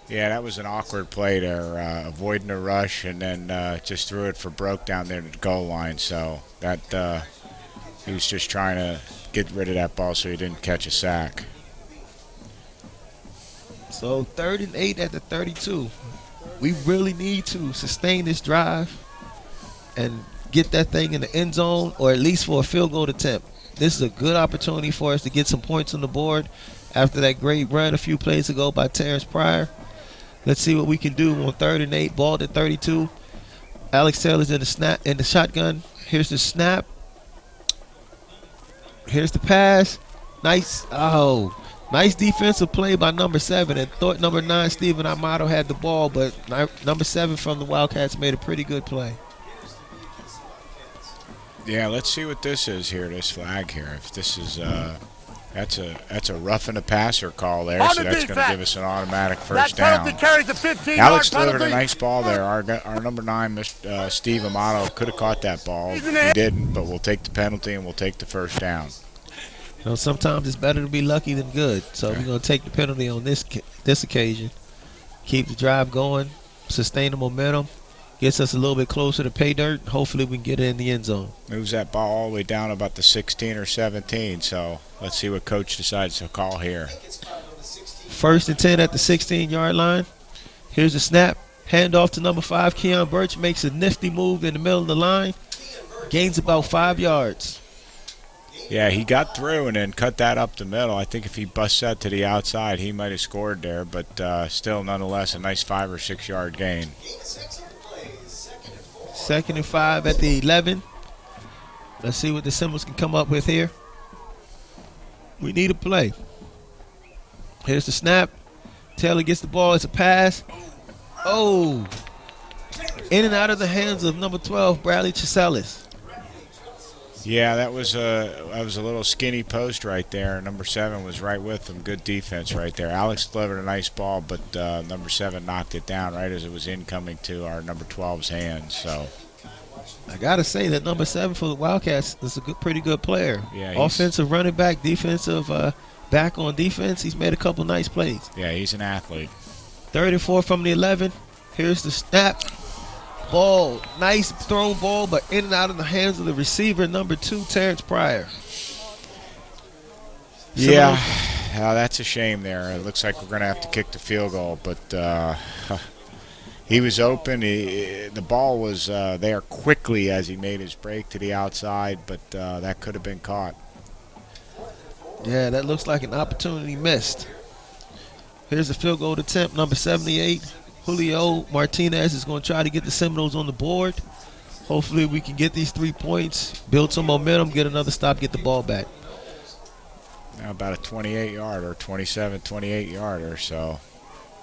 Yeah, that was an awkward play there, avoiding a rush and then just threw it for broke down there to the goal line. So that he was just trying to get rid of that ball so he didn't catch a sack. So 3rd and 8 at the 32. We really need to sustain this drive and get that thing in the end zone or at least for a field goal attempt. This is a good opportunity for us to get some points on the board after that great run a few plays ago by Terrence Pryor. Let's see what we can do on 3rd and 8, ball at 32. Alex Taylor's in the shotgun. Here's the snap. Here's the pass. Nice defensive play by number 7. And thought number 9, Steven Amato, had the ball, but number 7 from the Wildcats made a pretty good play. Yeah, let's see what this is here, this flag here. If this is that's a roughing a passer call there, so that's going to give us an automatic first down. Alex delivered a nice ball there. Our number 9, Steve Amato, could have caught that ball. He didn't, but we'll take the penalty and we'll take the first down. You know, sometimes it's better to be lucky than good, so we're going to take the penalty on this occasion. Keep the drive going, sustain the momentum. Gets us a little bit closer to pay dirt. Hopefully we can get it in the end zone. Moves that ball all the way down about the 16 or 17. So let's see what coach decides to call here. 1st and 10 at the 16-yard line. Here's the snap. Hand off to number 5. Keon Birch makes a nifty move in the middle of the line. Gains about 5 yards. Yeah, he got through and then cut that up the middle. I think if he busts that to the outside, he might have scored there. But still, nonetheless, a nice 5 or 6 yard gain. 2nd and 5 at the 11. Let's see what the Seminoles can come up with here. We need a play. Here's the snap. Taylor gets the ball. It's a pass. Oh! In and out of the hands of number 12, Bradley Chiselis. Yeah, that was a little skinny post right there. Number 7 was right with him. Good defense right there. Alex delivered a nice ball, but number 7 knocked it down right as it was incoming to our number 12's hands. So I gotta say that number 7 for the Wildcats is a pretty good player. Yeah, offensive running back, defensive back on defense. He's made a couple nice plays. Yeah, he's an athlete. 3rd and 4 from the 11. Here's the snap. Ball, nice thrown ball, but in and out of the hands of the receiver, number 2, Terrence Pryor. Yeah, that's a shame there. It looks like we're going to have to kick the field goal, but he was open. The ball was there quickly as he made his break to the outside, but that could have been caught. Yeah, that looks like an opportunity missed. Here's the field goal attempt, number 78. Julio Martinez is going to try to get the Seminoles on the board. Hopefully we can get these 3 points, build some momentum, get another stop, get the ball back. Now about a 28-yarder, 27, 28-yarder, so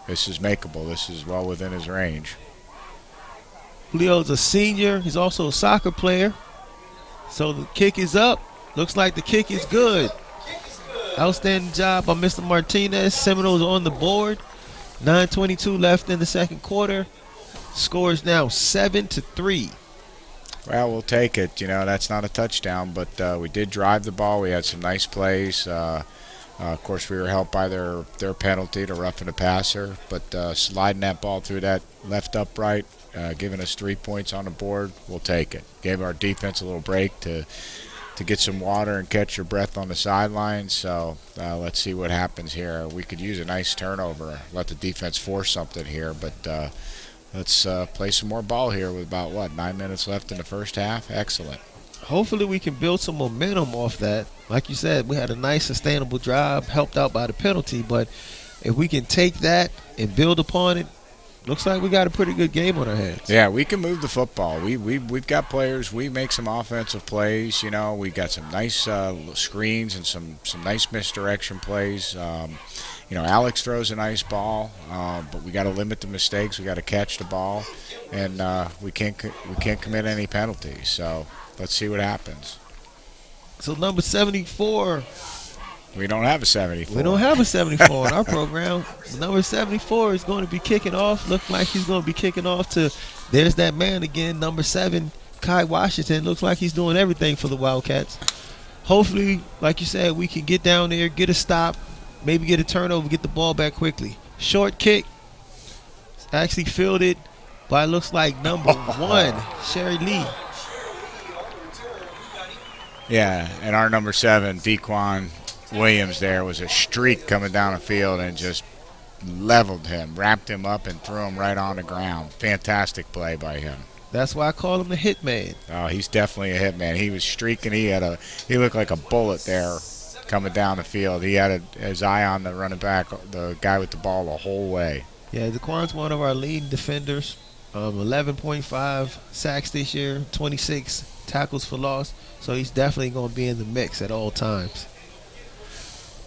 this is makeable. This is well within his range. Julio's a senior. He's also a soccer player. So the kick is up. Looks like the kick is good. Outstanding job by Mr. Martinez. Seminoles on the board. 9:22 left in the second quarter. Score is now 7-3. Well, we'll take it. You know, that's not a touchdown, but we did drive the ball. We had some nice plays. Of course, we were helped by their penalty to roughing the passer, but sliding that ball through that left upright, giving us 3 points on the board, we'll take it. Gave our defense a little break to get some water and catch your breath on the sidelines. So let's see what happens here. We could use a nice turnover, let the defense force something here, but let's play some more ball here with about, 9 minutes left in the first half? Excellent. Hopefully we can build some momentum off that. Like you said, we had a nice sustainable drive, helped out by the penalty, but if we can take that and build upon it, Looks like we got a pretty good game on our hands. Yeah, we can move the football. We've got players. We make some offensive plays. You know, we got some nice screens and some nice misdirection plays. You know, Alex throws a nice ball, but we got to limit the mistakes. We got to catch the ball, and we can't commit any penalties. So let's see what happens. So number 74. We don't have a 74. We don't have a 74 in our program. Number 74 is going to be kicking off. Looks like he's going to be kicking off to, there's that man again, number 7, Kai Washington. Looks like he's doing everything for the Wildcats. Hopefully, like you said, we can get down there, get a stop, maybe get a turnover, get the ball back quickly. Short kick, actually fielded by, looks like number 1, Sherry Lee. Yeah, and our number 7, Dequan Williams, there was a streak coming down the field and just leveled him, wrapped him up, and threw him right on the ground. Fantastic play by him. That's why I call him the hitman. Oh, he's definitely a hitman. He was streaking. He looked like a bullet there coming down the field. He had his eye on the running back, the guy with the ball, the whole way. Yeah, Daquan's one of our leading defenders. 11.5 sacks this year, 26 tackles for loss. So he's definitely going to be in the mix at all times.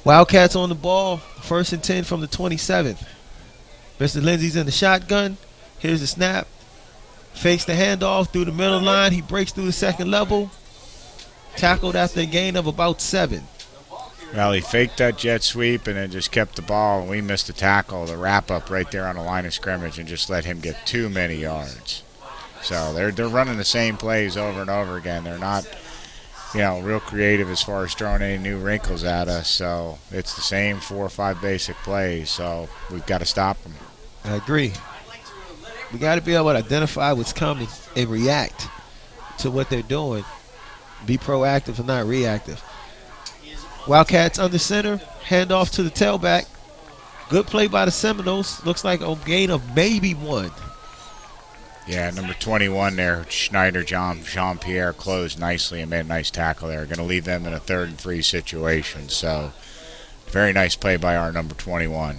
Wildcats on the ball, 1st and 10 from the 27th. Mr. Lindsey's in the shotgun. Here's the snap. Fakes the handoff through the middle line. He breaks through the second level. Tackled after a gain of about 7. Well, he faked that jet sweep and then just kept the ball, and we missed the tackle, the wrap-up right there on the line of scrimmage, and just let him get too many yards. So they're running the same plays over and over again. They're not, you know, real creative as far as throwing any new wrinkles at us. So it's the same 4 or 5 basic plays. So we've got to stop them. I agree. We got to be able to identify what's coming and react to what they're doing. Be proactive and not reactive. Wildcats under center. Handoff to the tailback. Good play by the Seminoles. Looks like a gain of maybe 1. Yeah, number 21 there, Schneider, Jean-Pierre closed nicely and made a nice tackle there. Going to leave them in a 3rd and 3 situation. So very nice play by our number 21.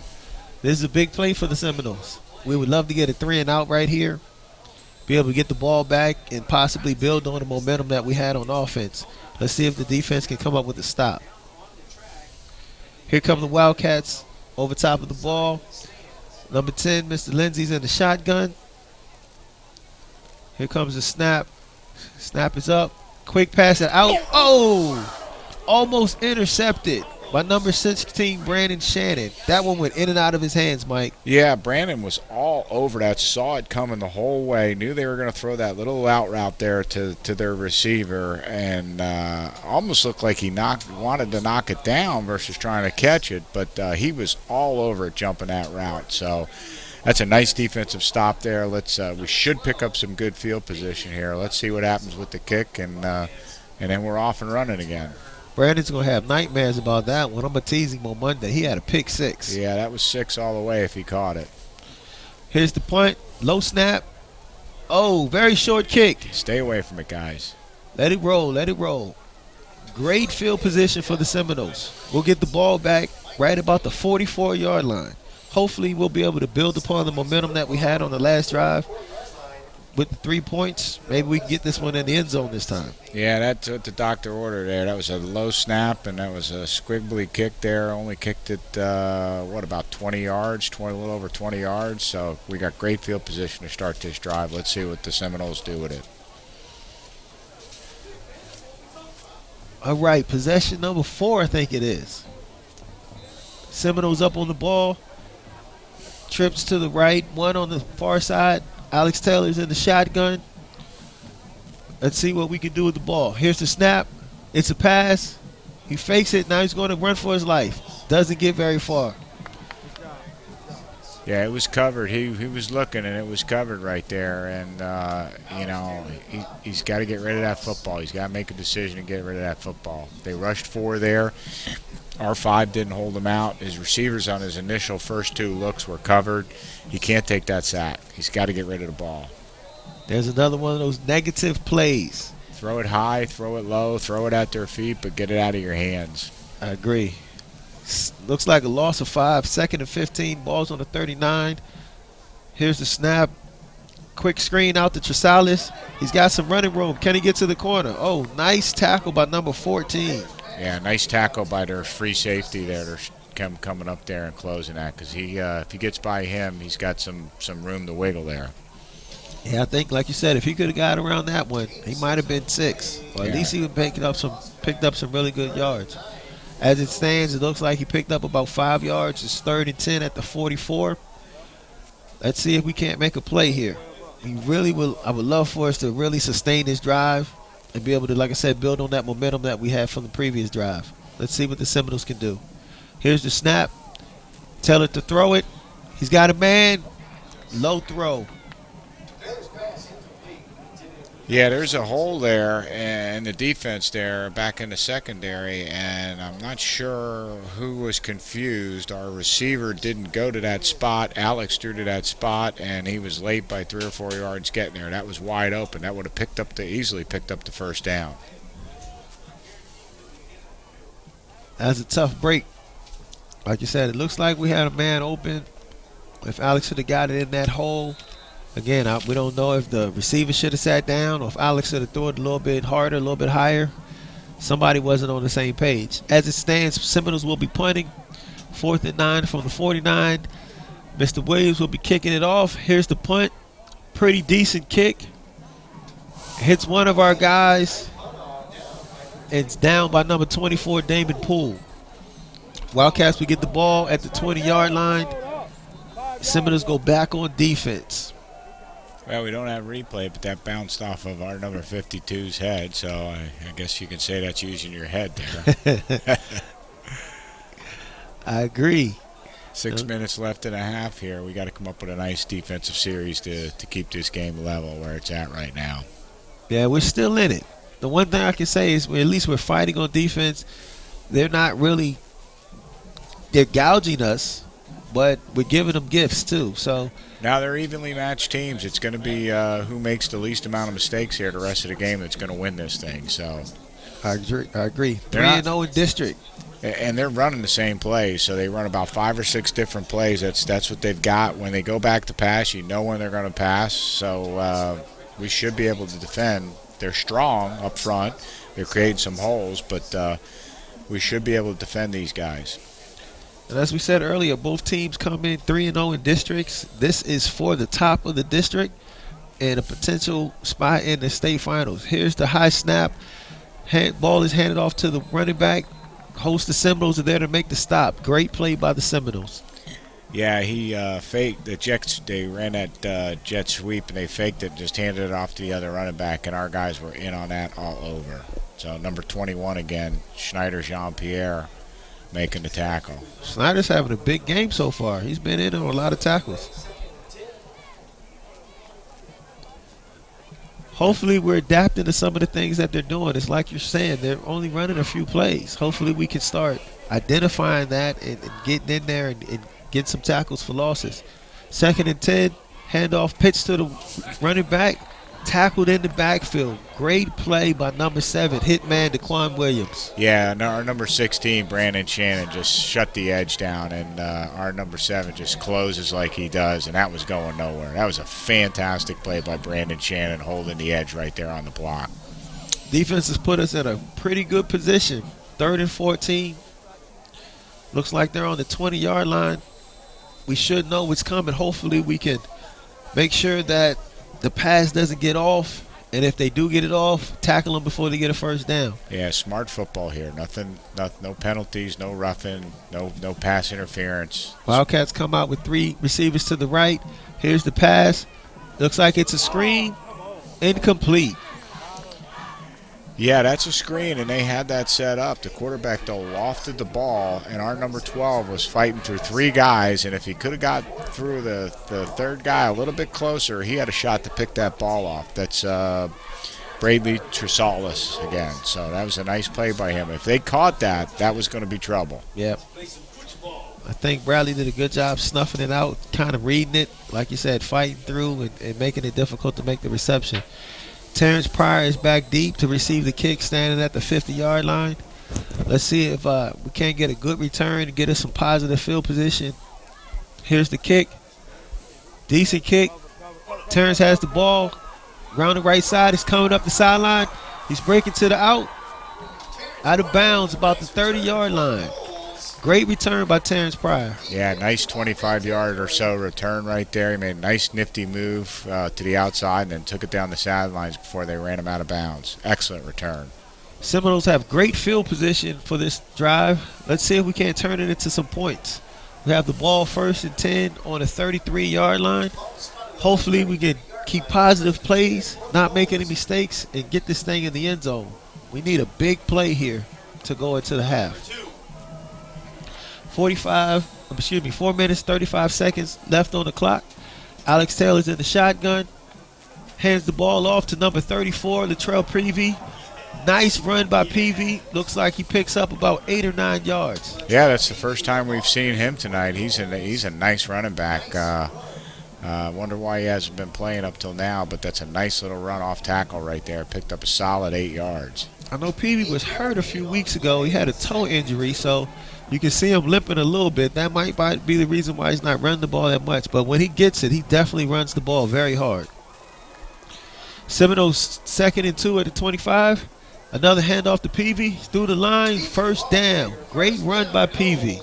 This is a big play for the Seminoles. We would love to get a 3 and out right here. Be able to get the ball back and possibly build on the momentum that we had on offense. Let's see if the defense can come up with a stop. Here come the Wildcats over top of the ball. Number 10, Mr. Lindsey's in the shotgun. Here comes the snap. Snap is up. Quick pass it out. Oh! Almost intercepted by number 16, Brandon Shannon. That one went in and out of his hands, Mike. Yeah, Brandon was all over that, saw it coming the whole way, knew they were going to throw that little out route there to their receiver, and almost looked like he wanted to knock it down versus trying to catch it, but he was all over it jumping that route. So that's a nice defensive stop there. We should pick up some good field position here. Let's see what happens with the kick, and then we're off and running again. Brandon's going to have nightmares about that one. I'm going to tease him on Monday. He had a pick 6. Yeah, that was 6 all the way if he caught it. Here's the punt. Low snap. Oh, very short kick. Stay away from it, guys. Let it roll. Let it roll. Great field position for the Seminoles. We'll get the ball back right about the 44-yard line. Hopefully we'll be able to build upon the momentum that we had on the last drive. With the 3 points, maybe we can get this one in the end zone this time. Yeah, that's what the doctor ordered there. That was a low snap, and that was a squiggly kick there. Only kicked it, about 20 yards, a little over 20 yards. So we got great field position to start this drive. Let's see what the Seminoles do with it. All right, possession number 4, I think it is. Seminoles up on the ball. Trips to the right, one on the far side. Alex Taylor's in the shotgun. Let's see what we can do with the ball. Here's the snap. It's a pass. He fakes it. Now he's going to run for his life. Doesn't get very far. Yeah, it was covered. He was looking, and it was covered right there. And, he's got to get rid of that football. He's got to make a decision to get rid of that football. They rushed 4 there. Our 5 didn't hold him out. His receivers on his initial first 2 looks were covered. He can't take that sack. He's got to get rid of the ball. There's another one of those negative plays. Throw it high, throw it low, throw it at their feet, but get it out of your hands. I agree. Looks like a loss of 5. 2nd and 15. Ball's on the 39. Here's the snap. Quick screen out to Tresalis. He's got some running room. Can he get to the corner? Oh, nice tackle by number 14. Yeah, nice tackle by their free safety there. They're coming up there and closing that because if he gets by him, he's got some room to wiggle there. Yeah, I think, like you said, if he could have got around that one, he might have been 6. Or at least he picked up some really good yards. As it stands, it looks like he picked up about 5 yards. It's 3rd and 10 at the 44. Let's see if we can't make a play here. I would love for us to really sustain this drive and be able to, like I said, build on that momentum that we had from the previous drive. Let's see what the Seminoles can do. Here's the snap. Tell it to throw it. He's got a man. Low throw. Yeah, there's a hole there in the defense there back in the secondary, and I'm not sure who was confused. Our receiver didn't go to that spot. Alex threw to that spot, and he was late by 3 or 4 yards getting there. That was wide open. That would have easily picked up the first down. That's a tough break. Like you said, it looks like we had a man open. If Alex should have got it in that hole, again, we don't know if the receiver should have sat down or if Alex should have thrown it a little bit harder, a little bit higher. Somebody wasn't on the same page. As it stands, Seminoles will be punting. 4th and 9 from the 49. Mr. Williams will be kicking it off. Here's the punt. Pretty decent kick. Hits one of our guys. It's down by number 24, Damon Poole. Wildcats will get the ball at the 20-yard line. Seminoles go back on defense. Well, we don't have replay, but that bounced off of our number 52's head, so I guess you can say that's using your head there. I agree. 6 minutes left and a half here. We got to come up with a nice defensive series to keep this game level where it's at right now. Yeah, we're still in it. The one thing I can say is at least we're fighting on defense. They're gouging us, but we're giving them gifts too. So now they're evenly matched teams. It's going to be who makes the least amount of mistakes here the rest of the game that's going to win this thing. So I agree. 3-0 in district. And they're running the same plays, so they run about 5 or 6 different plays. That's what they've got. When they go back to pass, you know when they're going to pass. So we should be able to defend. They're strong up front. They're creating some holes, but we should be able to defend these guys. And as we said earlier, both teams come in 3-0 in districts. This is for the top of the district and a potential spot in the state finals. Here's the high snap. Ball is handed off to the running back. Host the Seminoles are there to make the stop. Great play by the Seminoles. Yeah, he faked the Jets. They ran that jet sweep, and they faked it and just handed it off to the other running back, and our guys were in on that all over. So number 21 again, Schneider Jean-Pierre, making the tackle. Snyder's having a big game so far. He's been in on a lot of tackles. Hopefully we're adapting to some of the things that they're doing. It's like you're saying, they're only running a few plays. Hopefully we can start identifying that and getting in there and get some tackles for losses. 2nd and 10, handoff pitch to the running back. Tackled in the backfield. Great play by number 7, hitman Daquan Williams. Yeah, our number 16, Brandon Shannon, just shut the edge down, and our number 7 just closes like he does, and that was going nowhere. That was a fantastic play by Brandon Shannon, holding the edge right there on the block. Defense has put us in a pretty good position. 3rd and 14. Looks like they're on the 20-yard line. We should know what's coming. Hopefully we can make sure that the pass doesn't get off, and if they do get it off, tackle them before they get a first down. Yeah, smart football here. No penalties, no roughing, no pass interference. Wildcats come out with 3 receivers to the right. Here's the pass. Looks like it's a screen. Incomplete. Yeah, that's a screen, and they had that set up. The quarterback, though, lofted the ball, and our number 12 was fighting through 3 guys, and if he could have got through the 3rd guy a little bit closer, he had a shot to pick that ball off. That's Bradley Tresalis again. So that was a nice play by him. If they caught that, that was going to be trouble. Yep. I think Bradley did a good job snuffing it out, kind of reading it, like you said, fighting through and making it difficult to make the reception. Terrence Pryor is back deep to receive the kick, standing at the 50-yard line. Let's see if we can't get a good return and get us some positive field position. Here's the kick. Decent kick. Terrence has the ball. Round the right side. He's coming up the sideline. He's breaking to the out. Out of bounds about the 30-yard line. Great return by Terrence Pryor. Yeah, nice 25-yard or so return right there. He made a nice nifty move to the outside and then took it down the sidelines before they ran him out of bounds. Excellent return. Seminoles have great field position for this drive. Let's see if we can't turn it into some points. We have the ball 1st and 10 on the 33-yard line. Hopefully we can keep positive plays, not make any mistakes, and get this thing in the end zone. We need a big play here to go into the half. 4 minutes, 35 seconds left on the clock. Alex Taylor's in the shotgun. Hands the ball off to number 34, Latrell Peavy. Nice run by Peavy. Looks like he picks up about 8 or 9 yards. Yeah, that's the first time we've seen him tonight. He's a nice running back. Wonder why he hasn't been playing up till now, but that's a nice little run off tackle right there. Picked up a solid 8 yards. I know Peavy was hurt a few weeks ago. He had a toe injury, so you can see him limping a little bit. That might be the reason why he's not running the ball that much. But when he gets it, he definitely runs the ball very hard. Seminoles 2nd and 2 at the 25. Another handoff to Peavy. Through the line, 1st down. Great run by Peavy.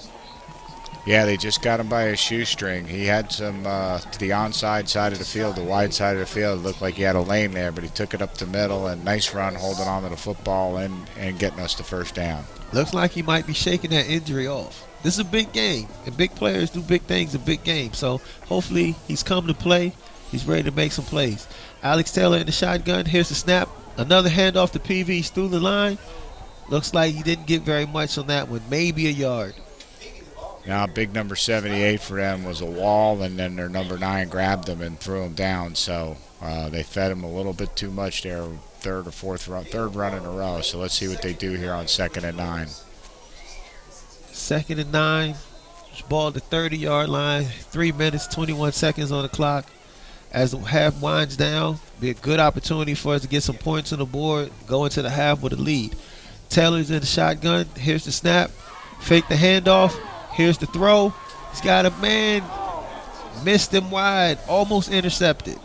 Yeah, they just got him by a shoestring. He had some to the onside side of the field, the wide side of the field. It looked like he had a lane there, but he took it up the middle, and nice run holding on to the football and getting us the 1st down. Looks like he might be shaking that injury off. This is a big game, and big players do big things in big games. So hopefully he's come to play. He's ready to make some plays. Alex Taylor in the shotgun. Here's the snap. Another handoff to Peavy. He's through the line. Looks like he didn't get very much on that one. Maybe a yard. Now, big number 78 for them was a wall, and then their number 9 grabbed him and threw him down. So they fed him a little bit too much there, third run in a row. So let's see what they do here on 2nd and 9. 2nd and 9. Ball at the 30-yard line. 3 minutes, 21 seconds on the clock. As the half winds down, be a good opportunity for us to get some points on the board, go into the half with a lead. Taylor's in the shotgun. Here's the snap. Fake the handoff. Here's the throw. He's got a man. Missed him wide. Almost intercepted.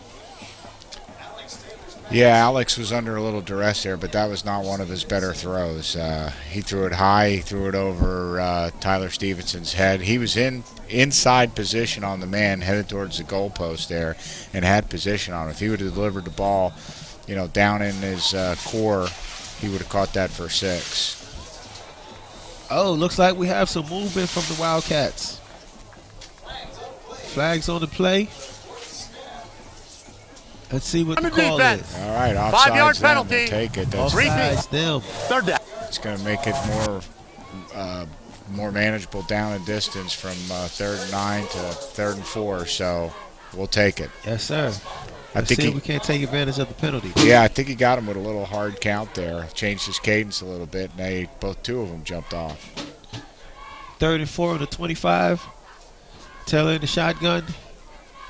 Yeah, Alex was under a little duress there, but that was not one of his better throws. He threw it high. He threw it over Tyler Stevenson's head. He was inside position on the man, headed towards the goalpost there, and had position on him. If he would have delivered the ball, down in his core, he would have caught that for 6. Oh, looks like we have some movement from the Wildcats. Flags on the play. Let's see what the call is. All right, 5-yard offsides penalty. them. We'll take it. That's Offsides them. 3rd down. It's going to make it more manageable down and distance from 3rd and 9 to 3rd and 4. So we'll take it. Yes, sir. I Let's think see if we can't take advantage of the penalty. Yeah, I think he got him with a little hard count there. Changed his cadence a little bit, and two of them jumped off. 3rd and 4 on the 25. Taylor in the shotgun.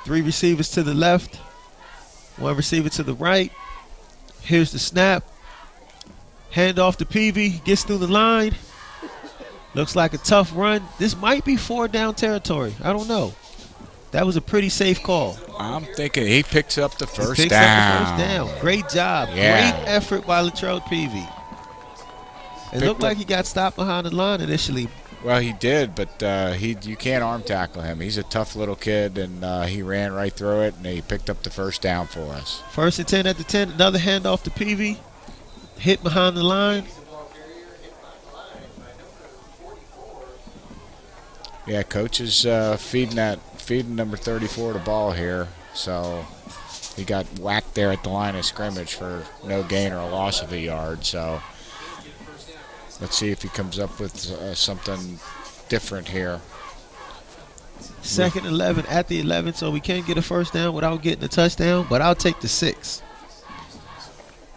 3 receivers to the left. 1 receiver to the right. Here's the snap. Handoff to Peavy. Gets through the line. Looks like a tough run. This might be 4 down territory. I don't know. That was a pretty safe call. I'm thinking he picks up the first Picks down. up the 1st down. Great job. Yeah. Great effort by Latrell Peavy. It looked like he got stopped behind the line initially. Well, he did, but you can't arm tackle him. He's a tough little kid, and he ran right through it, and he picked up the 1st down for us. 1st and 10 at the 10. Another handoff to Peavy. Hit behind the line. Yeah, coach is feeding number 34 the ball here. So he got whacked there at the line of scrimmage for no gain or a loss of a yard. So let's see if he comes up with something different here. 2nd and 11 at the 11, so we can't get a 1st down without getting a touchdown, but I'll take the 6.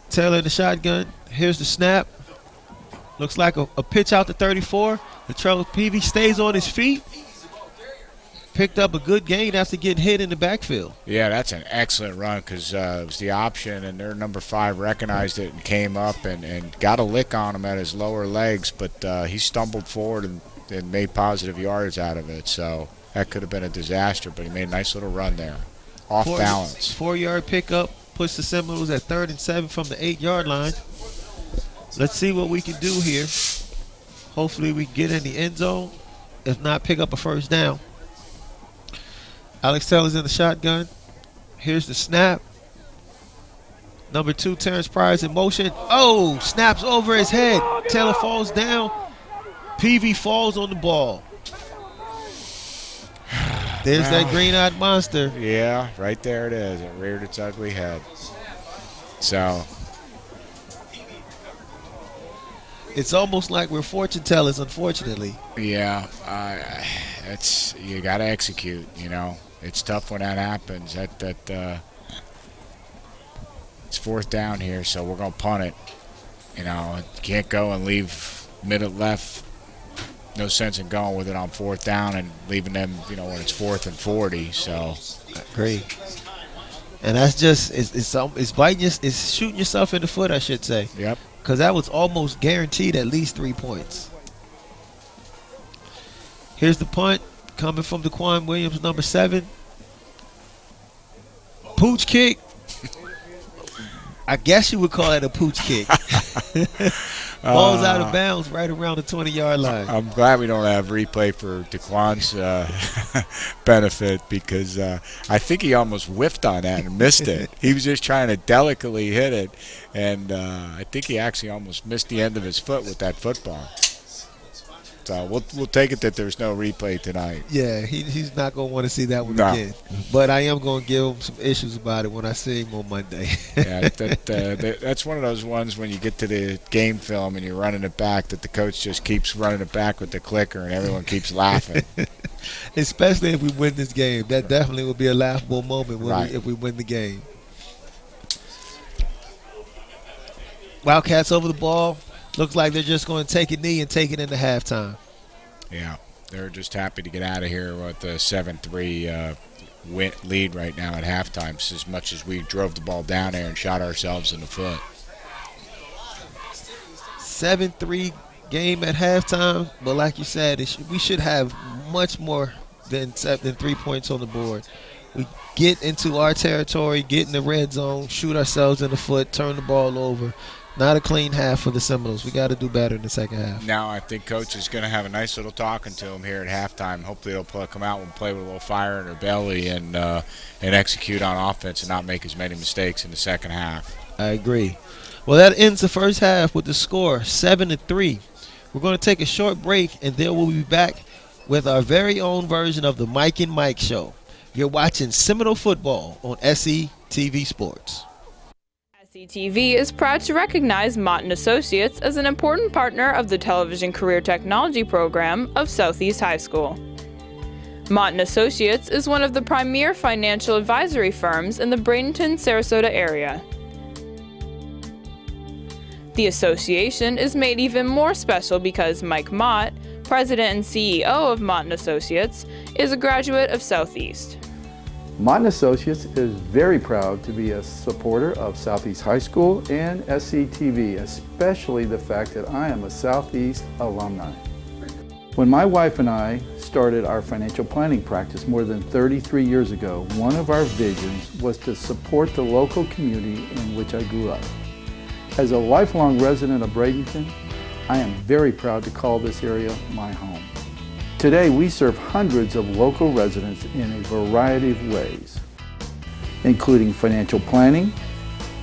Taylor in the shotgun. Here's the snap. Looks like a pitch out to 34. Latrell Peavy stays on his feet. Picked up a good gain after getting hit in the backfield. Yeah, that's an excellent run because it was the option, and their number 5 recognized it and came up and got a lick on him at his lower legs, but he stumbled forward and made positive yards out of it. So that could have been a disaster, but he made a nice little run there. off balance. 4-yard pickup puts the Seminoles at 3rd and 7 from the 8-yard line. Let's see what we can do here. Hopefully we can get in the end zone. If not, pick up a first down. Alex Taylor's in the shotgun. Here's the snap. Number 2, Terrence Pryor's in motion. Oh, snaps over his head. Taylor falls down. Peavy falls on the ball. There's that green-eyed monster. Yeah, right there it is. It reared its ugly head. So it's almost like we're fortune tellers, unfortunately. yeah, it's you got to execute. You know, it's tough when that happens. It's 4th down here, so we're gonna punt it. You know, can't go and leave middle left. No sense in going with it on 4th down and leaving them, you know, when it's 4th and 40. So, Great. And that's just it's biting, it's shooting yourself in the foot, I should say, yep. because that was almost guaranteed at least 3 points. Here's the punt coming from DeQuan Williams, number 7. Pooch kick. I guess you would call it a pooch kick. Ball's out of bounds right around the 20-yard line. I'm glad we don't have replay for DeQuan's benefit because I think he almost whiffed on that and missed it. He was just trying to delicately hit it, and I think he actually almost missed the end of his foot with that football. So we'll take it that there's no replay tonight. Yeah, he's not going to want to see that one No. again. But I am going to give him some issues about it when I see him on Monday. Yeah, that's one of those ones when you get to the game film and you're running it back that the coach just keeps running it back with the clicker and everyone keeps laughing. Especially if we win this game. That definitely will be a laughable moment if we win the game. Wildcats over the ball. Looks like they're just going to take a knee and take it into halftime. Yeah, they're just happy to get out of here with the 7-3 lead right now at halftime, as much as we drove the ball down there and shot ourselves in the foot. 7-3 game at halftime, but like you said, we should have much more than 3 points on the board. We get into our territory, get in the red zone, shoot ourselves in the foot, turn the ball over. Not a clean half for the Seminoles. We got to do better in the second half. Now I think Coach is going to have a nice little talking to him here at halftime. Hopefully they'll come out and play with a little fire in their belly and execute on offense and not make as many mistakes in the second half. I agree. Well, that ends the first half with the score 7-3. We're going to take a short break, and then we'll be back with our very own version of the Mike and Mike Show. You're watching Seminole Football on SE TV Sports. SCTV is proud to recognize Mott & Associates as an important partner of the Television Career Technology program of Southeast High School. Mott & Associates is one of the premier financial advisory firms in the Bradenton, Sarasota area. The association is made even more special because Mike Mott, president and CEO of Mott & Associates, is a graduate of Southeast. Mott & Associates is very proud to be a supporter of Southeast High School and SCTV, especially the fact that I am a Southeast alumni. When my wife and I started our financial planning practice more than 33 years ago, one of our visions was to support the local community in which I grew up. As a lifelong resident of Bradenton, I am very proud to call this area my home. Today, we serve hundreds of local residents in a variety of ways, including financial planning,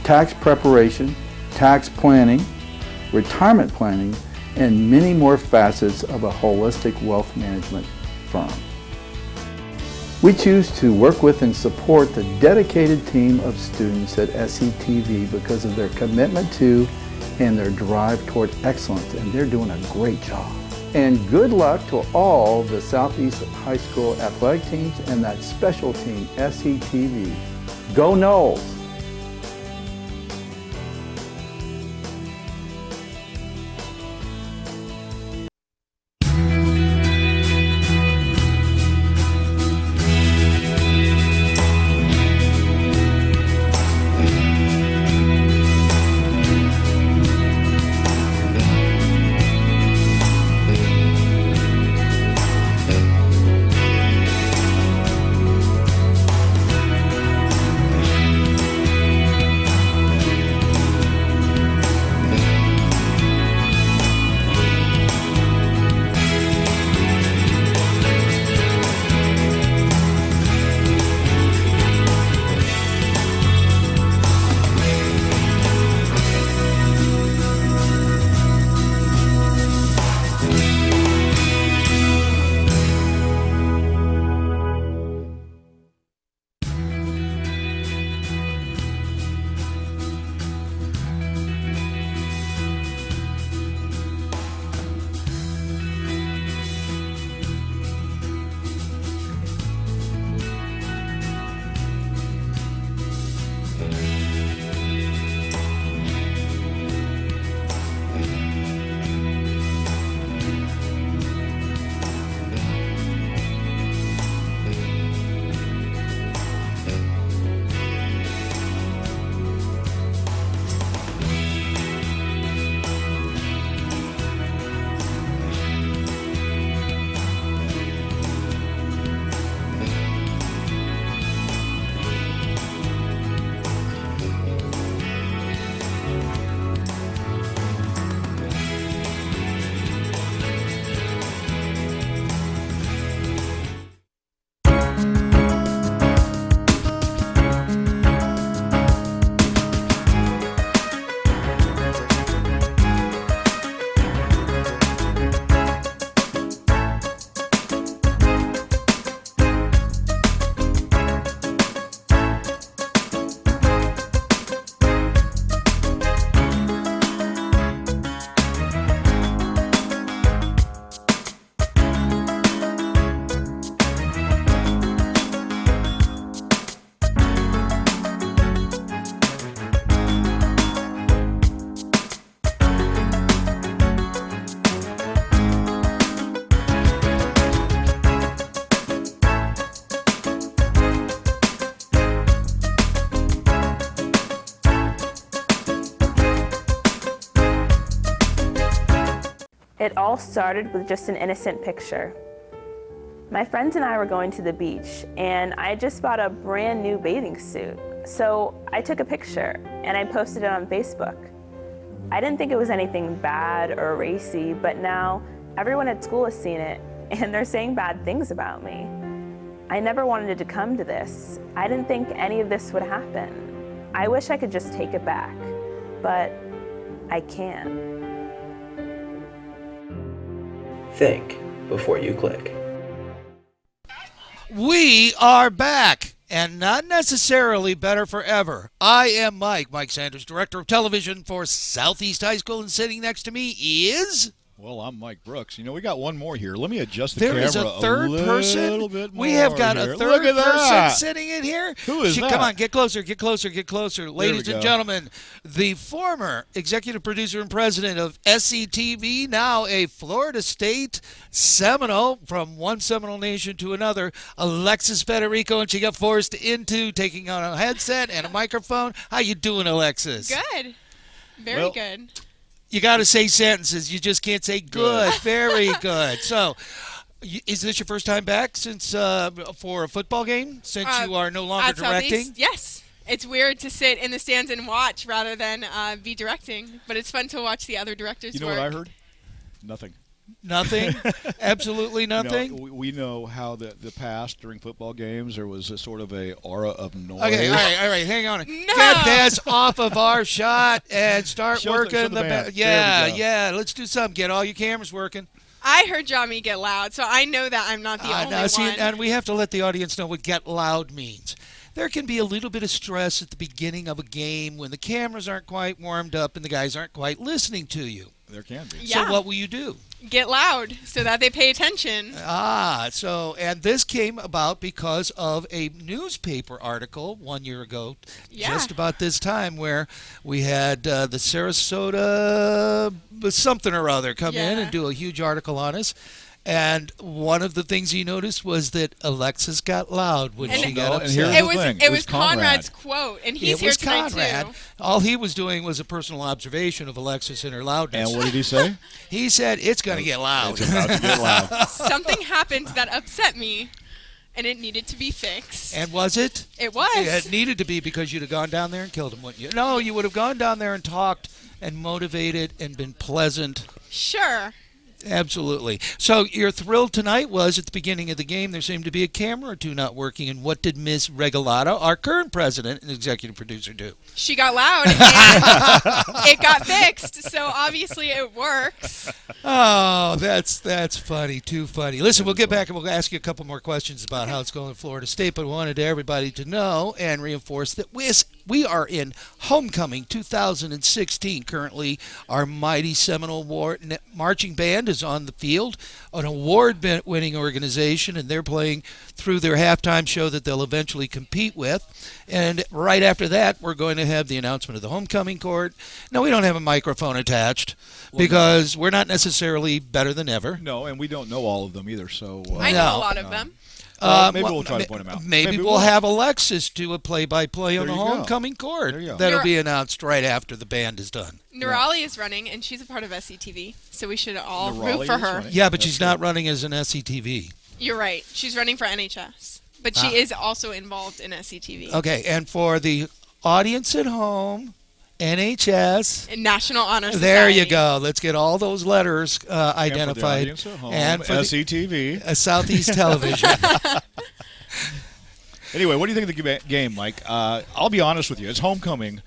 tax preparation, tax planning, retirement planning, and many more facets of a holistic wealth management firm. We choose to work with and support the dedicated team of students at SCTV because of their commitment to and their drive toward excellence, and they're doing a great job. And good luck to all the Southeast High School athletic teams and that special team, SCTV. Go Noles! It all started with just an innocent picture. My friends and I were going to the beach, and I just bought a brand new bathing suit. So I took a picture, and I posted it on Facebook. I didn't think it was anything bad or racy, but now everyone at school has seen it, and they're saying bad things about me. I never wanted it to come to this. I didn't think any of this would happen. I wish I could just take it back, but I can't. Think before you click. We are back, and not necessarily better forever. I am Mike Sanders, Director of Television for Southeast High School, and sitting next to me is... Well, I'm Mike Brooks. You know, we got one more here. Let me adjust the there camera is a third person. Little bit more we have got here. a third Look at person that. sitting in here. Who is that? Come on, get closer, get closer, get closer. Ladies and go. gentlemen, the former executive producer and president of SCTV, now a Florida State Seminole from one Seminole nation to another, Alexis Federico, and she got forced into taking on a headset and a microphone. How you doing, Alexis? Good. Very good. You got to say sentences. You just can't say good. Very good. So, is this your first time back since for a football game? Since you are no longer directing? Southeast? Yes. It's weird to sit in the stands and watch rather than be directing, but it's fun to watch the other directors work. You know what I heard? Nothing. Nothing? Absolutely nothing? You know, we know how the past during football games there was a sort of a aura of noise. Okay, all right, hang on. No. Get this off of our shot and start working the band. Yeah, let's do something. Get all your cameras working. I heard Johnny get loud, so I know that I'm not the only one. And we have to let the audience know what get loud means. There can be a little bit of stress at the beginning of a game when the cameras aren't quite warmed up and the guys aren't quite listening to you. There can be. Yeah. So what will you do? Get loud so that they pay attention. And this came about because of a newspaper article 1 year ago, just about this time, where we had the Sarasota something or other come in and do a huge article on us. And one of the things he noticed was that Alexis got loud when she got upset. It was Conrad's quote, and he's here tonight too. All he was doing was a personal observation of Alexis and her loudness. And what did he say? He said, it's going to get loud. It's about to get loud. Something happened that upset me, and it needed to be fixed. And was it? It was. It needed to be because you'd have gone down there and killed him, wouldn't you? No, you would have gone down there and talked and motivated and been pleasant. Sure. Absolutely. So your thrill tonight was at the beginning of the game there seemed to be a camera or two not working, and what did Miss Regalado, our current president and executive producer, do? She got loud and it got fixed, so obviously it works. Oh, that's funny, too funny. Listen, we'll get back and we'll ask you a couple more questions about how it's going in Florida State, but I wanted everybody to know and reinforce that we are in homecoming 2016. Currently, our mighty Seminole marching band is on the field, an award-winning organization, and they're playing through their halftime show that they'll eventually compete with. And right after that, we're going to have the announcement of the homecoming court. No, we don't have a microphone attached because we're not necessarily better than ever. No, and we don't know all of them either. So I know a lot of them. Maybe we'll try to point them out. Maybe we'll have Alexis do a play-by-play on the homecoming court. There you go. That'll be announced right after the band is done. Nurali is running, and she's a part of SCTV, so we should all root for her. Yeah, but she's not running as an SCTV. You're right. She's running for NHS, but she is also involved in SCTV. Okay, and for the audience at home, NHS. And National Honor Society. There you go. Let's get all those letters identified. And for the audience at home, and for SCTV. Southeast Television. Anyway, what do you think of the game, Mike? I'll be honest with you. It's homecoming.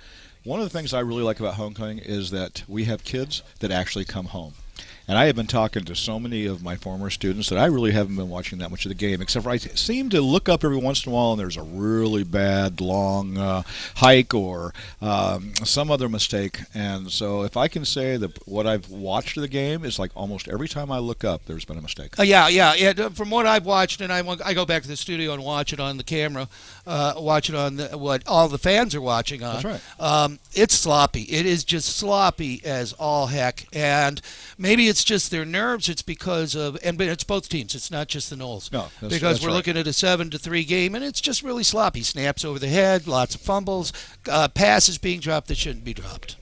One of the things I really like about homecoming is that we have kids that actually come home. And I have been talking to so many of my former students that I really haven't been watching that much of the game, except for I seem to look up every once in a while and there's a really bad, long hike or some other mistake. And so if I can say that what I've watched of the game is like almost every time I look up, there's been a mistake. Yeah. From what I've watched, and I go back to the studio and watch it on the camera, watch it on what all the fans are watching on. That's right. It's sloppy. It is just sloppy as all heck. And maybe it's just their nerves. It's because of, but it's both teams. It's not just the Noles. No, because we're looking at a 7-3 game, and it's just really sloppy. Snaps over the head, lots of fumbles, passes being dropped that shouldn't be dropped.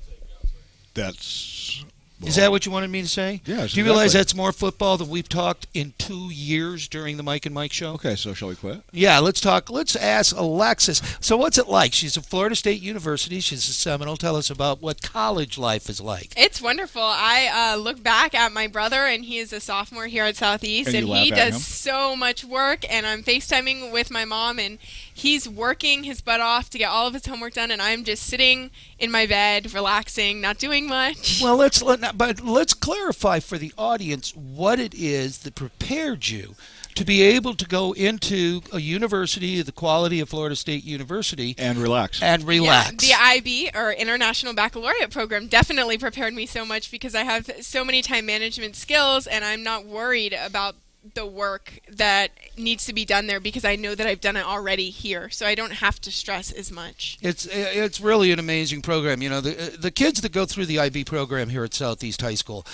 That's football. Is that what you wanted me to say? Yes. Do you realize exactly. that's more football than we've talked in 2 years during the Mike and Mike show? Okay, so shall we quit? Yeah, let's talk. Let's ask Alexis. So what's it like? She's at Florida State University. She's a Seminole. Tell us about what college life is like. It's wonderful. I look back at my brother, and he is a sophomore here at Southeast, And and you he laugh at does him? so much work, and I'm FaceTiming with my mom, and he's working his butt off to get all of his homework done, and I'm just sitting in my bed, relaxing, not doing much. Well, let's clarify for the audience what it is that prepared you to be able to go into a university of the quality of Florida State University And relax. and relax. Yeah, the IB, or International Baccalaureate program, definitely prepared me so much because I have so many time management skills, and I'm not worried about the work that needs to be done there because I know that I've done it already here, so I don't have to stress as much. It's really an amazing program. You know, the kids that go through the IB program here at Southeast High School,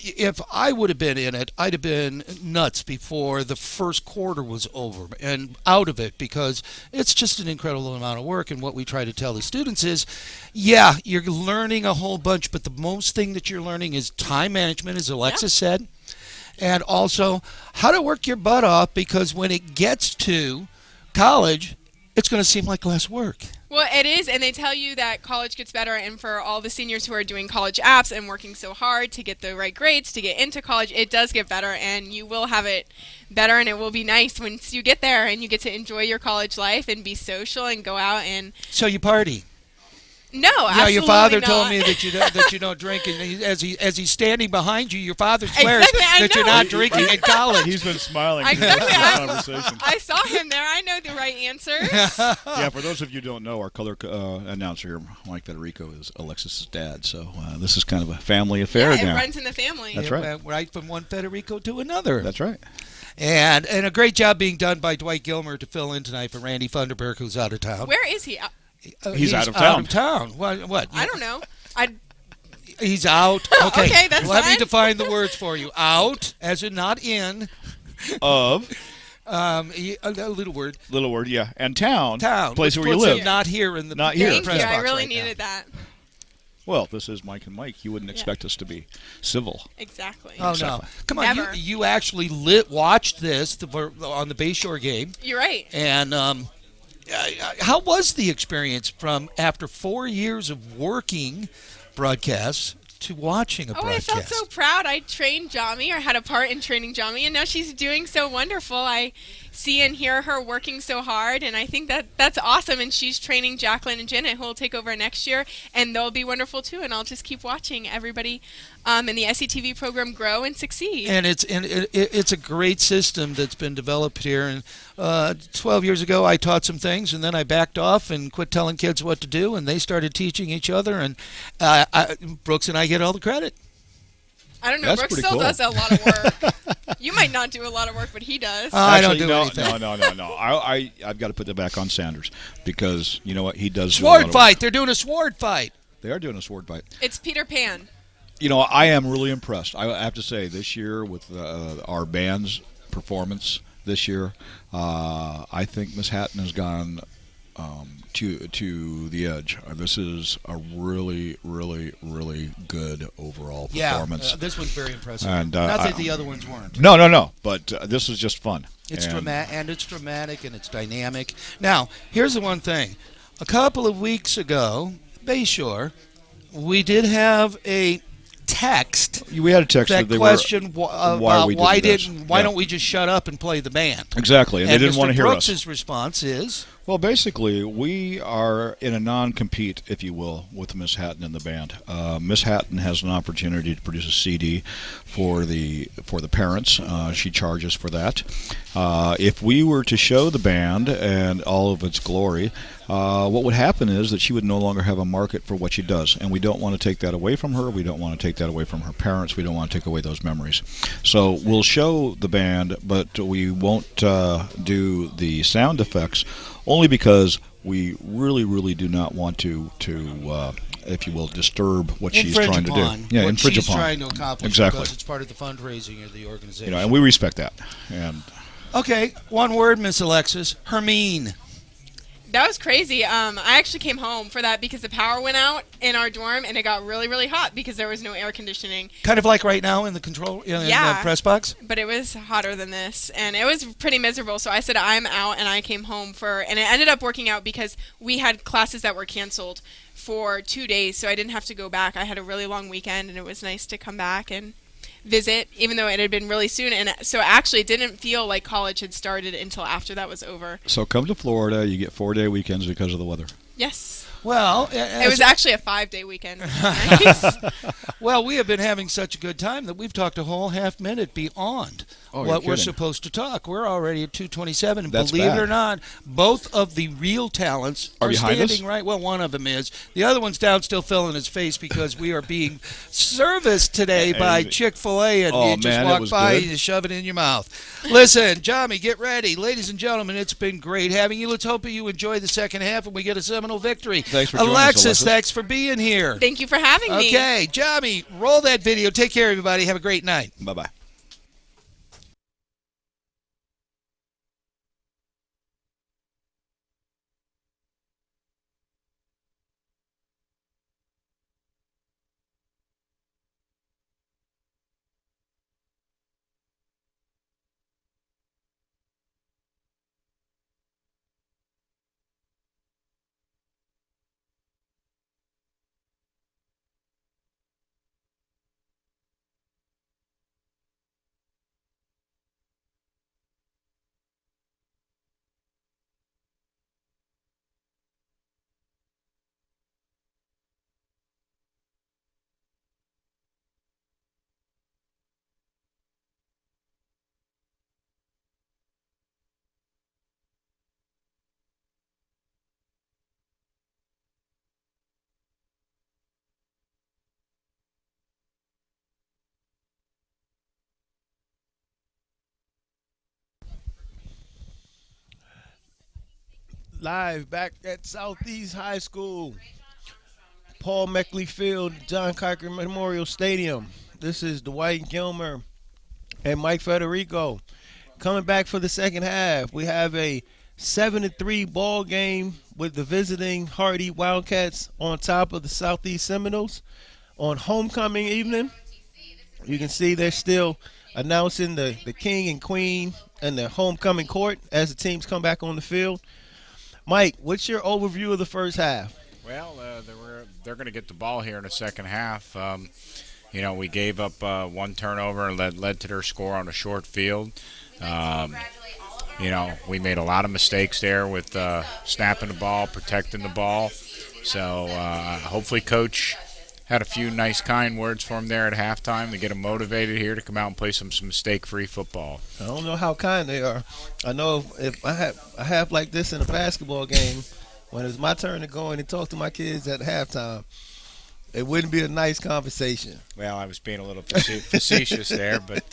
if I would have been in it, I'd have been nuts before the first quarter was over and out of it, because it's just an incredible amount of work. And what we try to tell the students is, yeah, you're learning a whole bunch, but the most thing that you're learning is time management, as Alexis said. And also how to work your butt off, because when it gets to college, it's going to seem like less work. Well, it is, and they tell you that college gets better, and for all the seniors who are doing college apps and working so hard to get the right grades to get into college, it does get better, and you will have it better, and it will be nice once you get there and you get to enjoy your college life and be social and go out and... So you party? No, absolutely Yeah, your father not. told me that you don't drink, and as he's standing behind you, your father swears Exactly, I that you're know. not drinking in college. He's been smiling Exactly. through this conversation. I saw him there. I know the right answers. Yeah, for those of you who don't know, our color announcer here, Mike Federico, is Alexis' dad. So this is kind of a family affair Yeah, now. it runs in the family. That's It right. went right from one Federico to another. That's right. And a great job being done by Dwight Gilmer to fill in tonight for Randy Funderburg, who's out of town. Where is he? He's out of Out town. of town. What? I don't know. He's out. Okay. Okay, that's Let me fine. define the words for you. Out, as in not in. Of A little word. little word, yeah, and town. Town. Place which where you puts him live. Not here in the Not here. Thank press you. I box really right now. needed that. Well, this is Mike and Mike. You wouldn't expect us to be civil. Exactly. Oh Exactly. no! Come on, Never. you actually watched this on the Bayshore game, You're right. and how was the experience from after 4 years of working broadcasts to watching a Oh, I broadcast? felt so proud. I trained Jami, or had a part in training Jami, and now she's doing so wonderful. I see and hear her working so hard, and I think that's awesome. And she's training Jacqueline and Janet, who will take over next year, and they'll be wonderful too. And I'll just keep watching everybody in the SCTV program grow and succeed. And it's a great system that's been developed here. And 12 years ago, I taught some things, and then I backed off and quit telling kids what to do, and they started teaching each other. And Brooks and I get all the credit. I don't know. That's Brooks pretty still cool. does a lot of work. You might not do a lot of work, but he does. I don't Actually, do anything. No. I've got to put that back on Sanders, because you know what, he does. do a lot Sword of fight. work. They're doing a sword fight. They are doing a sword fight. It's Peter Pan. You know, I am really impressed. I have to say, this year with our band's performance this year, I think Miss Hatton has gone to the edge. This is a really, really, really good overall performance. Yeah, this one's very impressive. And, Not that the other ones weren't. No. But this is just fun. It's And- it's dramatic, and it's dynamic. Now, here's the one thing. A couple of weeks ago, Bayshore, we did have a text We had a text that they questioned were, about why this. Yeah. don't we just shut up and play the band? Exactly, and they didn't Mr. want to hear us. Brooks's response is, Well, basically, we are in a non-compete, if you will, with Miss Hatton and the band. Miss Hatton has an opportunity to produce a CD for the parents. She charges for that. If we were to show the band and all of its glory, what would happen is that she would no longer have a market for what she does, and we don't want to take that away from her. We don't want to take that away from her parents. We don't want to take away those memories. So we'll show the band, but we won't do the sound effects, only because we really, really do not want to if you will, disturb what she's trying to do. Yeah, what infringe she's upon. trying to accomplish, Exactly. because it's part of the fundraising of the organization. You know, and we respect that. And okay, one word, Miss Alexis, Hermine. That was crazy. I actually came home for that because the power went out in our dorm, and it got really, really hot because there was no air conditioning. Kind of like right now in the in the press box? But it was hotter than this, and it was pretty miserable. So I said I'm out, and I came home and it ended up working out because we had classes that were canceled for 2 days, so I didn't have to go back. I had a really long weekend, and it was nice to come back and visit, even though it had been really soon. And so actually it didn't feel like college had started until after that was over. So come to Florida. You get 4-day weekends because of the weather. Yes. Well, it was actually a 5-day weekend. Nice. Well, we have been having such a good time that we've talked a whole half minute beyond what we're supposed to talk. We're already at 2:27, and believe it or not, both of the real talents are standing right. Well, one of them is. The other one's down still filling his face because we are being serviced today by Chick-fil-A, and you just walk by, you just shove it in your mouth. Listen, Johnny, get ready. Ladies and gentlemen, it's been great having you. Let's hope you enjoy the second half and we get a Seminole victory. Thanks for joining us, Alexis. Thanks for being here. Thank you for having me. Okay, Johnny, roll that video. Take care, everybody. Have a great night. Bye-bye. Live back at Southeast High School, Paul Maechtle Field, John Kiker Memorial Stadium. This is Dwight Gilmer and Mike Federico coming back for the second half. We have a 7-3 ball game with the visiting Hardee Wildcats on top of the Southeast Seminoles on homecoming evening. You can see they're still announcing the king and queen and the homecoming court as the teams come back on the field. Mike, what's your overview of the first half? Well, they're going to get the ball here in the second half. We gave up one turnover and led to their score on a short field. We made a lot of mistakes there with snapping the ball, protecting the ball. So hopefully Coach had a few nice, kind words for him there at halftime to get him motivated here to come out and play some mistake-free football. I don't know how kind they are. I know if I had a half like this in a basketball game, when it's my turn to go in and talk to my kids at halftime, it wouldn't be a nice conversation. Well, I was being a little facetious there, but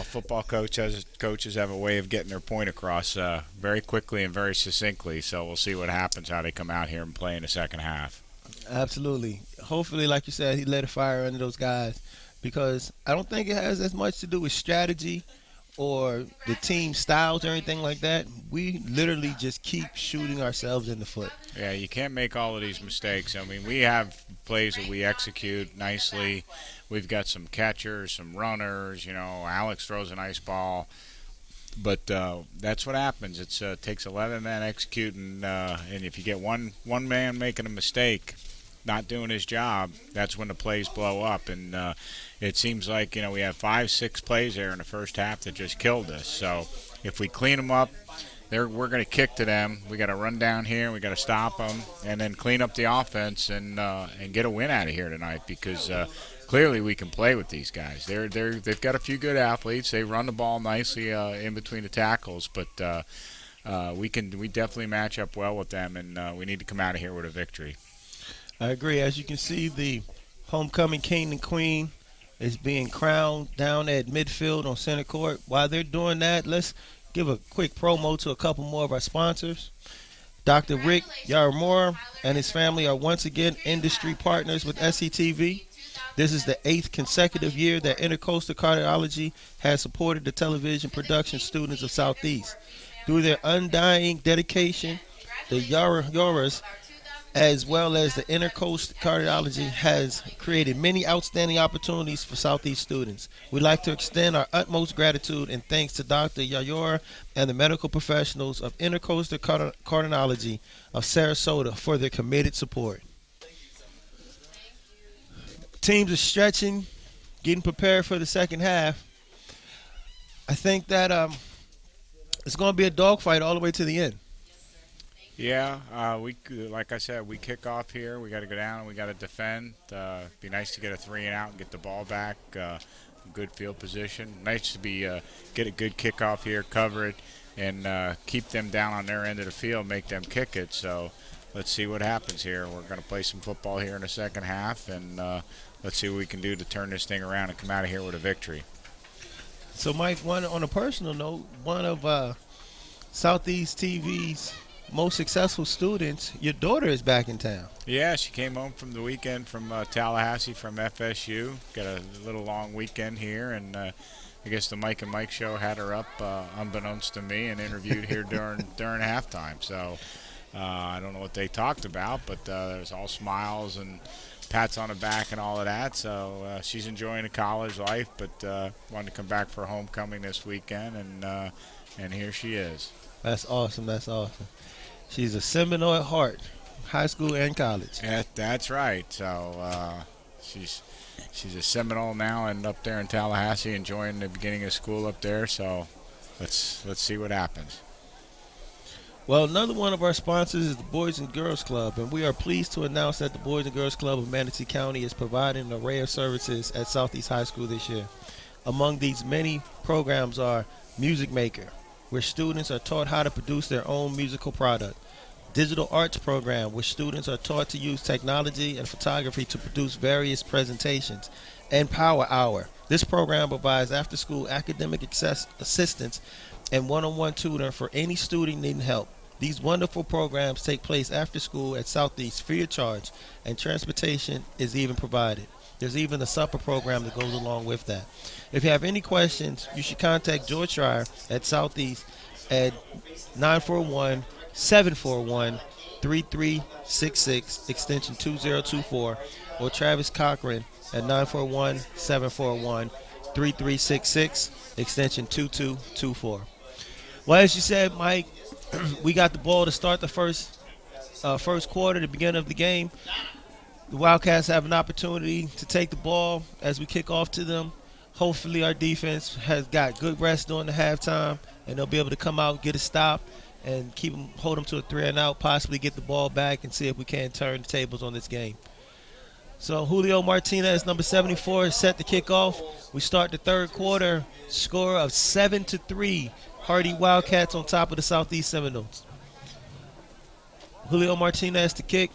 football coaches have a way of getting their point across very quickly and very succinctly. So we'll see what happens, how they come out here and play in the second half. Absolutely. Hopefully, like you said, he let a fire under those guys, because I don't think it has as much to do with strategy or the team styles or anything like that. We literally just keep shooting ourselves in the foot. Yeah, you can't make all of these mistakes. I mean, we have plays that we execute nicely. We've got some catchers, some runners. Alex throws a nice ball. But that's what happens. It takes 11 men executing, and if you get one man making a mistake, not doing his job, that's when the plays blow up. And it seems like we have 5-6 plays there in the first half that just killed us. So if we clean them up, we're going to kick to them. We got to run down here. We got to stop them, and then clean up the offense and get a win out of here tonight, because clearly we can play with these guys. They've got a few good athletes. They run the ball nicely in between the tackles, but we definitely match up well with them, and we need to come out of here with a victory. I agree. As you can see, the homecoming king and queen is being crowned down at midfield on center court. While they're doing that, let's give a quick promo to a couple more of our sponsors. Dr. Rick Yaramura and his family are once again industry partners with SCTV. This is the 8th consecutive year that Intercoastal Cardiology has supported the television production students of Southeast. Through their undying dedication the Yoras, as well as the Intercoast Cardiology, has created many outstanding opportunities for Southeast students. We'd like to extend our utmost gratitude and thanks to Dr. Yayora and the medical professionals of Intercoast Cardiology of Sarasota for their committed support. Teams are stretching, getting prepared for the second half. I think that it's going to be a dogfight all the way to the end. Yeah, like I said, we kick off here. We got to go down and we got to defend. Be nice to get a 3 and out and get the ball back. Good field position. Nice to get a good kickoff here, cover it, and keep them down on their end of the field, make them kick it. So let's see what happens here. We're going to play some football here in the second half, and let's see what we can do to turn this thing around and come out of here with a victory. So, Mike, on a personal note, one of Southeast TV's most successful students, your daughter is back in town. Yeah, she came home from the weekend from Tallahassee from FSU. Got a little long weekend here, and I guess the Mike and Mike show had her up, unbeknownst to me, and interviewed here during halftime. So I don't know what they talked about, but it was all smiles and pats on the back and all of that. So she's enjoying the college life, but wanted to come back for homecoming this weekend, and here she is. That's awesome. That's awesome. She's a Seminole at heart, high school and college. That's right. So she's a Seminole now and up there in Tallahassee enjoying the beginning of school up there. So let's see what happens. Well, another one of our sponsors is the Boys and Girls Club, and we are pleased to announce that the Boys and Girls Club of Manatee County is providing an array of services at Southeast High School this year. Among these many programs are Music Maker, where students are taught how to produce their own musical product. Digital Arts Program, where students are taught to use technology and photography to produce various presentations. And Power Hour. This program provides after-school academic assistance and one-on-one tutor for any student needing help. These wonderful programs take place after school at Southeast free of charge, and transportation is even provided. There's even a supper program that goes along with that. If you have any questions, you should contact George Schreier at Southeast at 941-741-3366, extension 2024, or Travis Cochran at 941-741-3366, extension 2224. Well, as you said, Mike, we got the ball to start the first quarter, the beginning of the game. The Wildcats have an opportunity to take the ball as we kick off to them. Hopefully our defense has got good rest during the halftime, and they'll be able to come out, get a stop, and hold them to a 3 and out, possibly get the ball back and see if we can turn the tables on this game. So Julio Martinez, number 74, is set to kick off. We start the third quarter, score of 7-3. Hardee Wildcats on top of the Southeast Seminoles. Julio Martinez to kick.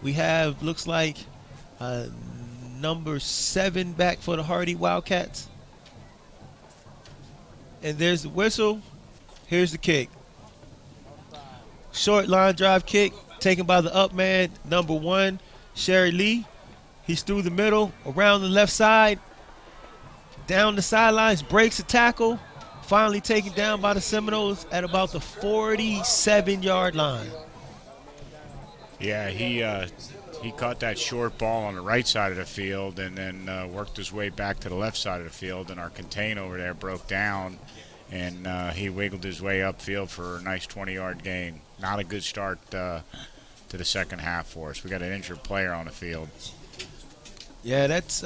We have, looks like, number 7 back for the Hardee Wildcats. And there's the whistle. Here's the kick. Short line drive kick taken by the up man, number 1, Sherry Lee. He's through the middle, around the left side, down the sidelines, breaks a tackle. Finally taken down by the Seminoles at about the 47-yard line. Yeah, he caught that short ball on the right side of the field and then worked his way back to the left side of the field, and our contain over there broke down, and he wiggled his way upfield for a nice 20-yard gain. Not a good start to the second half for us. We got an injured player on the field. Yeah, that's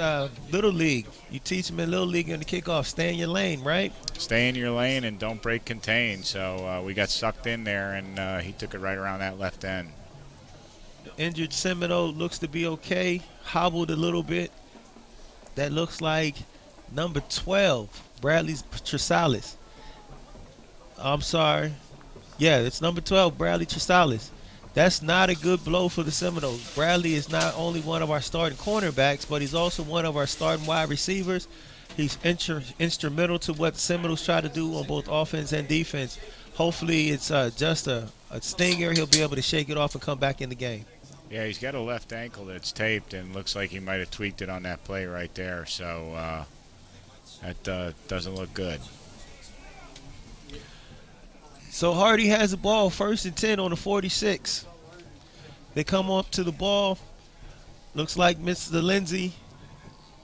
Little League. You teach them in Little League in the kickoff. Stay in your lane, right? Stay in your lane and don't break contain. So we got sucked in there, and he took it right around that left end. The injured Seminole looks to be okay. Hobbled a little bit. That looks like number 12, Bradley Tresalis. I'm sorry. Yeah, it's number 12, Bradley Tresalis. That's not a good blow for the Seminoles. Bradley is not only one of our starting cornerbacks, but he's also one of our starting wide receivers. He's instrumental to what the Seminoles try to do on both offense and defense. Hopefully it's just a stinger. He'll be able to shake it off and come back in the game. Yeah, he's got a left ankle that's taped and looks like he might have tweaked it on that play right there. So that doesn't look good. So Hardee has the ball, 1st and 10 on the 46. They come up to the ball. Looks like Mr. Lindsay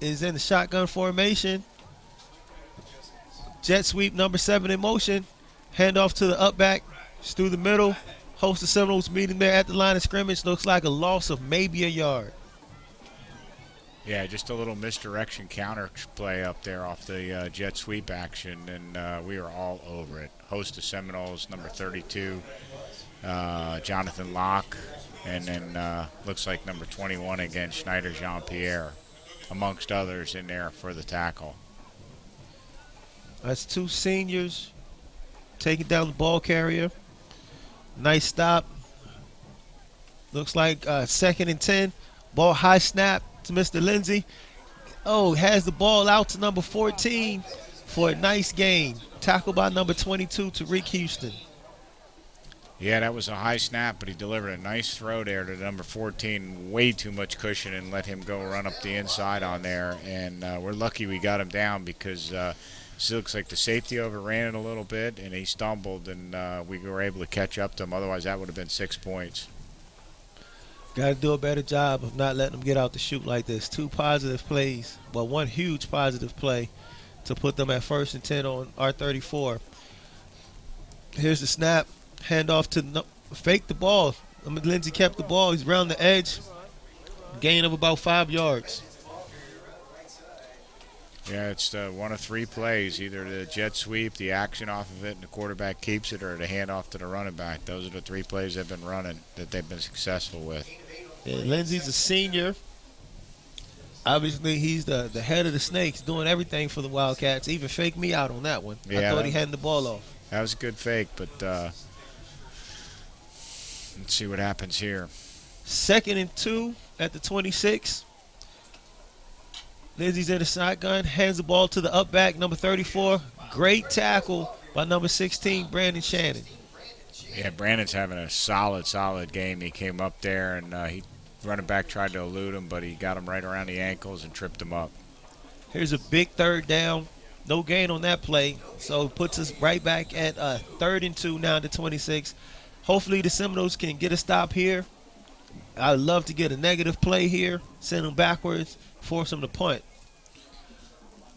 is in the shotgun formation. Jet sweep number 7 in motion. Handoff to the up back. It's through the middle. Host of Seminoles meeting there at the line of scrimmage. Looks like a loss of maybe a yard. Yeah, just a little misdirection counter play up there off the jet sweep action, and we were all over it. Host of Seminoles, number 32, Jonathan Locke, and then looks like number 21 again, Schneider Jean-Pierre, amongst others in there for the tackle. That's 2 seniors taking down the ball carrier. Nice stop. Looks like 2nd and 10. Ball high snap to Mr. Lindsay. Oh, has the ball out to number 14 for a nice gain. Tackled by number 22 to Rick Houston. Yeah, that was a high snap, but he delivered a nice throw there to number 14. Way too much cushion and let him go run up the inside on there. And we're lucky we got him down because it looks like the safety overran it a little bit, and he stumbled, and we were able to catch up to him. Otherwise, that would have been 6 points. Got to do a better job of not letting them get out the chute like this. 2 positive plays, well, 1 huge positive play to put them at 1st and 10 on our 34. Here's the snap. Handoff to fake the ball. Lindsay kept the ball. He's around the edge. Gain of about 5 yards. Yeah, it's 1 of 3 plays, either the jet sweep, the action off of it, and the quarterback keeps it, or the handoff to the running back. Those are the 3 plays they've been running that they've been successful with. Yeah, Lindsay's a senior. Obviously, he's the head of the Snakes, doing everything for the Wildcats. Even faked me out on that one. Yeah, I thought he handed the ball off. That was a good fake, but let's see what happens here. 2nd and 2 at the 26. Lindsay's in the shotgun, hands the ball to the up back, number 34. Great tackle by number 16, Brandon Shannon. Yeah, Brandon's having a solid game. He came up there, and he running back tried to elude him, but he got him right around the ankles and tripped him up. Here's a big 3rd down. No gain on that play, so it puts us right back at 3rd and 2 now to 26. Hopefully the Seminoles can get a stop here. I'd love to get a negative play here, send them backwards, force them to punt.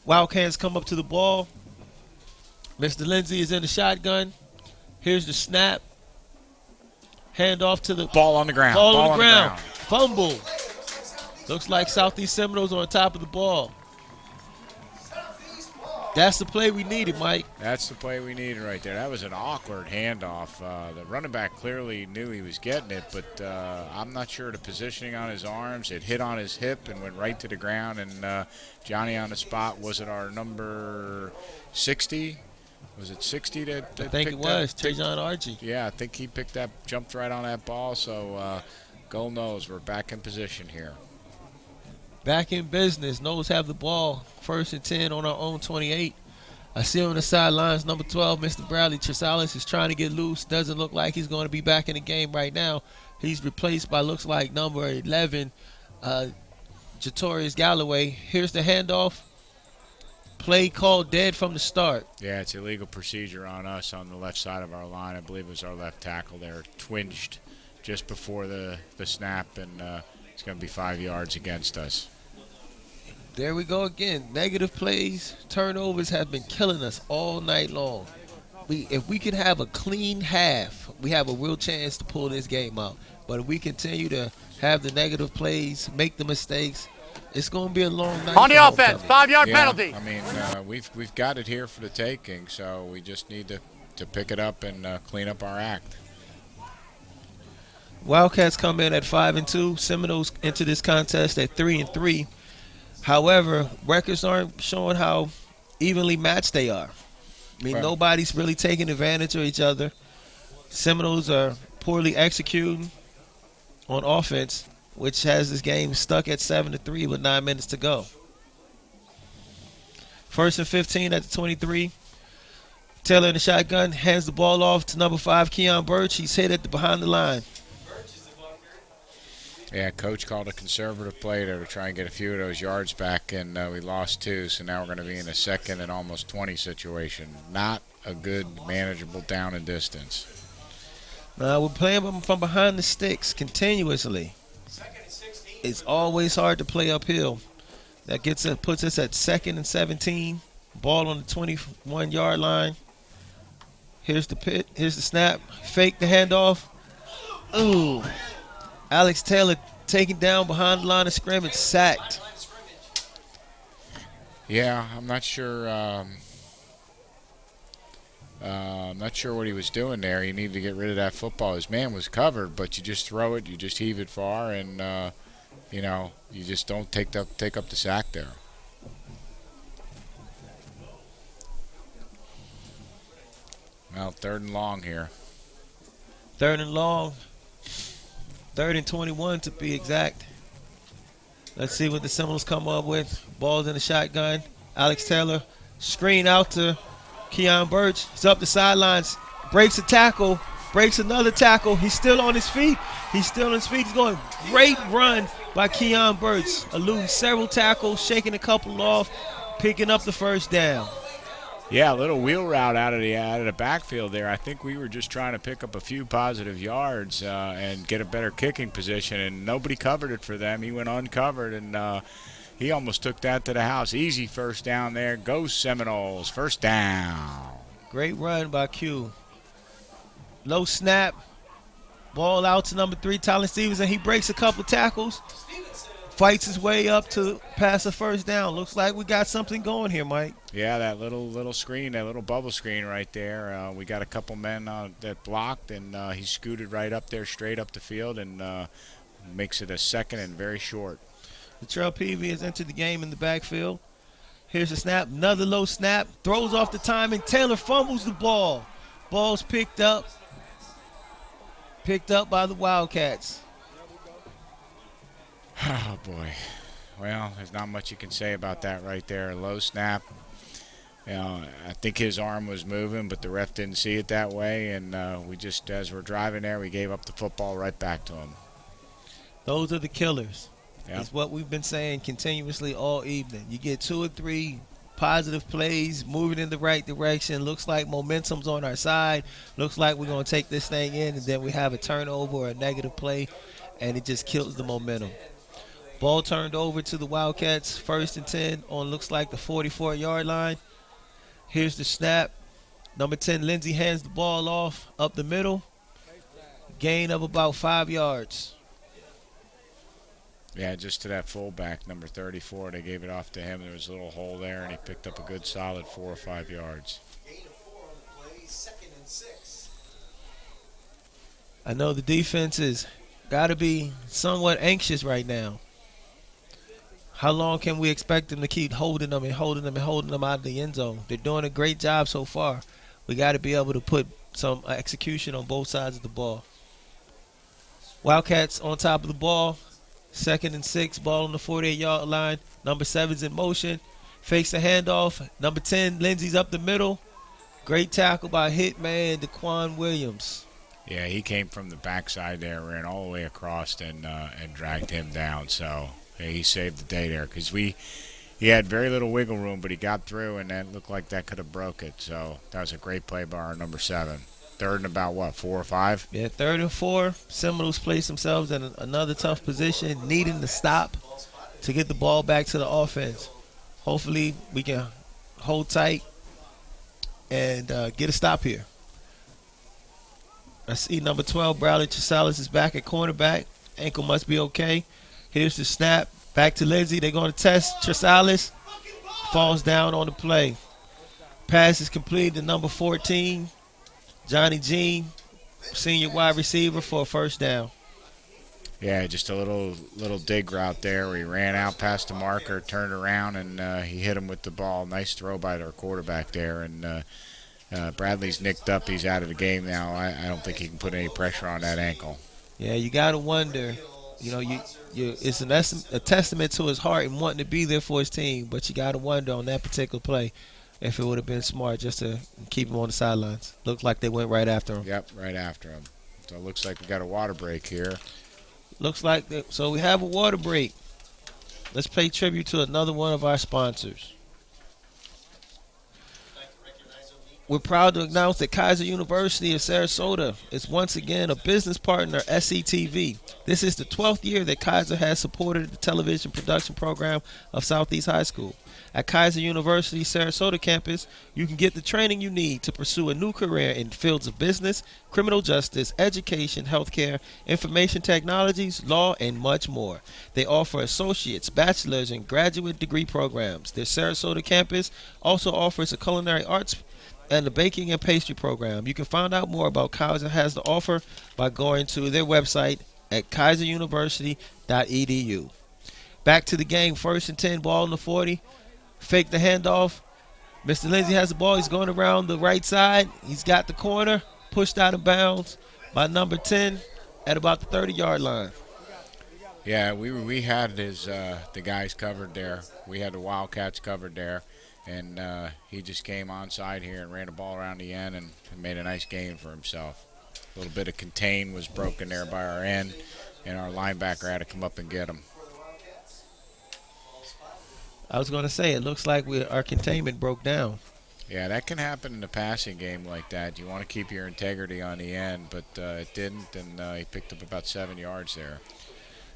Wildcats come up to the ball. Mr. Lindsay is in the shotgun. Here's the snap. Hand off to the ball on the ground. Ball on the ground. Fumble. Looks like Southeast Seminoles on top of the ball. That's the play we needed, Mike. That's the play we needed right there. That was an awkward handoff. The running back clearly knew he was getting it, but I'm not sure the positioning on his arms. It hit on his hip and went right to the ground, and Johnny on the spot, was it our number 60? Was it 60 that I think it was, Trajan Archie. Yeah, I think he jumped right on that ball, so goal knows. We're back in position here. Back in business. Noles have the ball. 1st and 10 on our own 28. I see on the sidelines, number 12, Mr. Bradley Tresalis is trying to get loose. Doesn't look like he's going to be back in the game right now. He's replaced by, looks like, number 11, Jatorius Galloway. Here's the handoff. Play called dead from the start. Yeah, it's illegal procedure on us on the left side of our line. I believe it was our left tackle there. Twinged just before the snap, and it's going to be 5 yards against us. There we go again. Negative plays, turnovers have been killing us all night long. If we could have a clean half, we have a real chance to pull this game out. But if we continue to have the negative plays, make the mistakes, it's going to be a long night. On the offense, 5-yard penalty. I mean, we've got it here for the taking, so we just need to pick it up and clean up our act. Wildcats come in at 5 and 2. Seminoles enter this contest at 3 and 3. However, records aren't showing how evenly matched they are. I mean, nobody's really taking advantage of each other. Seminoles are poorly executing on offense, which has this game stuck at 7-3 with 9 minutes to go. 1st and 15 at the 23. Taylor in the shotgun, hands the ball off to number 5, Keon Birch. He's hit behind the line. Yeah, coach called a conservative play there to try and get a few of those yards back, and we lost 2, so now we're going to be in a 2nd and almost 20 situation. Not a good manageable down and distance. Now we're playing them from behind the sticks continuously. It's always hard to play uphill. That puts us at 2nd and 17. Ball on the 21-yard line. Here's the pit. Here's the snap. Fake the handoff. Ooh. Alex Taylor taken down behind the line of scrimmage, sacked. Yeah, I'm not sure. I'm not sure what he was doing there. He needed to get rid of that football. His man was covered, but you just throw it, you just heave it far, and you just don't take up the sack there. Well, 3rd and long here. 3rd and long. 3rd and 21 to be exact. Let's see what the Seminoles come up with. Ball's in the shotgun. Alex Taylor screen out to Keon Birch. He's up the sidelines. Breaks a tackle. Breaks another tackle. He's still on his feet. He's going. Great run by Keon Birch. Eluding several tackles. Shaking a couple off. Picking up the first down. Yeah, a little wheel route out of the backfield there. I think we were just trying to pick up a few positive yards and get a better kicking position, and nobody covered it for them. He went uncovered, and he almost took that to the house. Easy first down there. Go Seminoles. First down. Great run by Q. Low snap. Ball out to number 3, Tyler Stevens, and he breaks a couple tackles. Fights his way up to pass a first down. Looks like we got something going here, Mike. Yeah, that little screen, that little bubble screen right there. We got a couple men that blocked, and he scooted right up there, straight up the field, and makes it a 2nd and very short. Latrell Peavy has entered the game in the backfield. Here's the snap. Another low snap. Throws off the timing. Taylor fumbles the ball. Ball's picked up. Picked up by the Wildcats. Oh, boy. Well, there's not much you can say about that right there. Low snap. I think his arm was moving, but the ref didn't see it that way, and we just, as we're driving there, we gave up the football right back to him. Those are the killers. Yep. It's what we've been saying continuously all evening. You get 2 or 3 positive plays, moving in the right direction. Looks like momentum's on our side. Looks like we're going to take this thing in, and then we have a turnover or a negative play, and it just kills the momentum. Ball turned over to the Wildcats. 1st and 10 on looks like the 44-yard line. Here's the snap. Number 10, Lindsey hands the ball off up the middle. Gain of about 5 yards. Yeah, just to that fullback, number 34. They gave it off to him. There was a little hole there, and he picked up a good solid 4 or 5 yards. Gain of 4 on the play, 2nd and 6. I know the defense has got to be somewhat anxious right now. How long can we expect them to keep holding them out of the end zone? They're doing a great job so far. We got to be able to put some execution on both sides of the ball. Wildcats on top of the ball. 2nd and 6, ball on the 48-yard line. Number 7's in motion. Fakes the handoff. Number 10, Lindsey's up the middle. Great tackle by Hitman Daquan Williams. Yeah, he came from the backside there, ran all the way across, and dragged him down. So yeah, he saved the day there because he had very little wiggle room, but he got through, and that looked like that could have broke it. So that was a great play by our number 7. 3rd and about, 4 or 5? Yeah, 3rd and 4. Seminoles place themselves in another tough position, needing to stop to get the ball back to the offense. Hopefully we can hold tight and get a stop here. I see number 12, Bradley Chrysalis, is back at cornerback. Ankle must be okay. Here's the snap. Back to Lindsey. They're going to test Chrysalis. Falls down on the play. Pass is completed to number 14, Johnny Jean, senior wide receiver, for a first down. Yeah, just a little dig route there where he ran out past the marker, turned around, and he hit him with the ball. Nice throw by their quarterback there. And Bradley's nicked up. He's out of the game now. I don't think he can put any pressure on that ankle. Yeah, you got to wonder. You know, it's a testament to his heart and wanting to be there for his team, but you got to wonder on that particular play if it would have been smart just to keep him on the sidelines. Looked like they went right after him. Yep, right after him. So it looks like we got a water break here. Looks like that. So we have a water break. Let's pay tribute to another one of our sponsors. We're proud to announce that Kaiser University of Sarasota is once again a business partner of SCTV. This is the 12th year that Kaiser has supported the television production program of Southeast High School. At Kaiser University Sarasota campus, you can get the training you need to pursue a new career in fields of business, criminal justice, education, healthcare, information technologies, law, and much more. They offer associates, bachelor's, and graduate degree programs. Their Sarasota campus also offers a culinary arts and the baking and pastry program. You can find out more about Kaiser has to offer by going to their website at kaiseruniversity.edu. Back to the game, 1st and 10, ball in the 40. Fake the handoff. Mr. Lindsay has the ball. He's going around the right side. He's got the corner, pushed out of bounds by number 10 at about the 30-yard line. Yeah, we had the guys covered there. We had the Wildcats covered there. And he just came onside here and ran the ball around the end and made a nice gain for himself. A little bit of contain was broken there by our end, and our linebacker had to come up and get him. I was going to say, it looks like our containment broke down. Yeah, that can happen in a passing game like that. You want to keep your integrity on the end, but it didn't, and he picked up about 7 yards there.